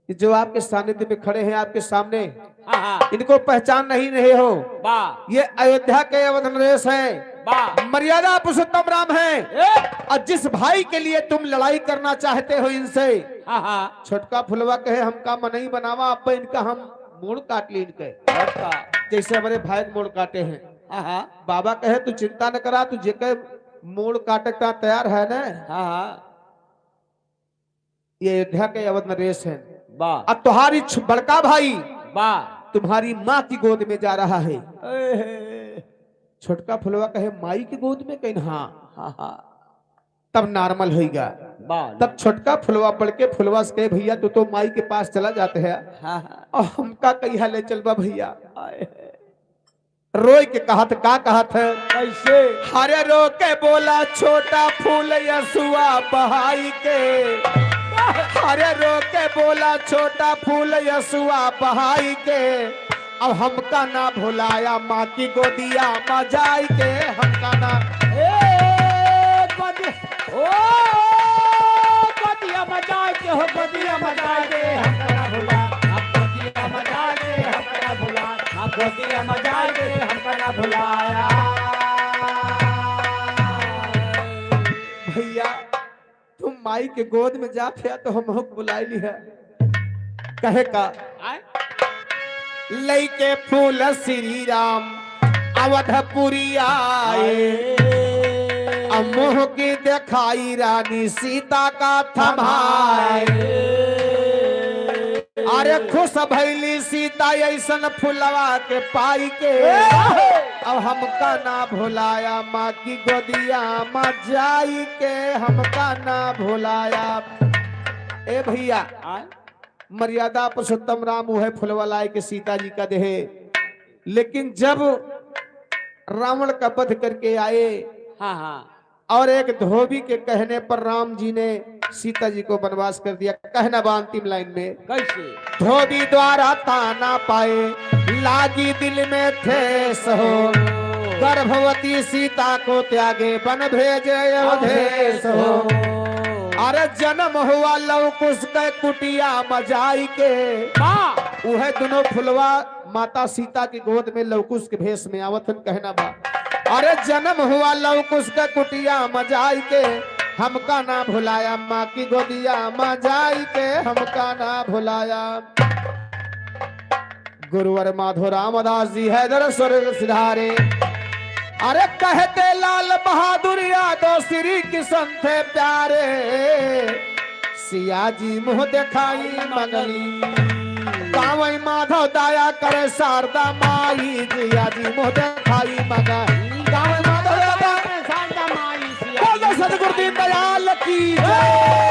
कि जो आपके सानिध्य में खड़े हैं आपके सामने, हाँ हाँ इनको पहचान नहीं रहे हो। वाह ये अयोध्या के अवध नरेश है, वाह मर्यादा पुरुषोत्तम राम है। और जिस भाई के लिए तुम लड़ाई करना चाहते हो इनसे, हाँ हाँ छोटका फुलवा कहे हमका मनई बनावा, अब इनका हम मोड़ काट ली इनके, जैसे हमारे भाई मोड़ काटे हैं। हाँ हाँ बाबा कहे तू चिंता न करा, तू जेके मोड़ काटे का तैयार है ना। हाँ हाँ ये अयोध्या के अवध नरेश है। वाह अब तुम्हारी बड़का भाई वाह तुम्हारी माँ की गोद में जा रहा है। छोटका फुलवा कहे माई की गोद में कहीं, हाँ हाँ हाँ तब नॉर्मल होगा। वाह तब छोटका फुलवा पढ़ के फुलवा से कहे भैया तू तो माई के पास चला जाते हैं, हाँ हाँ और हमका कहीं ले चलबा भैया। रोई के कहत का कहत है कैसे हरे रो के बोला छोटा फूल यसुआ बहाई के, हरे रो के बोला छोटा फूल यसुआ बहाई के, अब हमका ना भुलाया माँ की गोदिया मजाई के, हमका ना बदिया मजा के हो, बदिया मजा के हमका भुला, बदिया मजा के हमका भुला, बदिया मजा के हमका ना भुलाया। भैया तुम माई के गोद में जाते तो हम बुलाई ली है। कहे का लइके फूल श्री राम अवधपुरी आए, मोह की दिखाई रानी सीता का थमाए, अरे खुश भैली सीता ऐसन फुलवा के पाई के, अब हमका ना भुलाया माँ की गोदिया माँ जाई के, हमका ना भुलाया। ए भैया मर्यादा पुरुषोत्तम राम वो है फुलवा लाए के सीता जी का देहे, लेकिन जब रावण का वध करके आए, हाँ हाँ और एक धोबी के कहने पर राम जी ने सीता जी को वनवास कर दिया। कहना बा अंतिम लाइन में कैसे धोबी द्वारा ताना पाए लागी दिल में ठेस हो, गर्भवती सीता को त्यागे वन भेजे अवधेश हो, अरे जन्म हुआ लव कुश के कुटिया मजाई के, वह दोनों फुलवा माता सीता की गोद में लवकुश के भेष में आवतन। कहना बा अरे जन्म हुआ लवकुश के कुटिया मजाई के, हमका ना भुलाया माँ की गोदिया मजाई के, हमका ना भुलाया। गुरुवर माधो रामदास जी हैदर स्वर्ग सिधारे, अरे कहते लाल बहादुर यादव श्री किशन थे प्यारे, सिया जी मुँह दिखाई मंगली, कावई माधव दाया करे शारदा माई, जिया जी मुँह दिखाई मंगली, कावई माधव दाया करे शारदा माई, सदगुरु दीन दयाल की जय।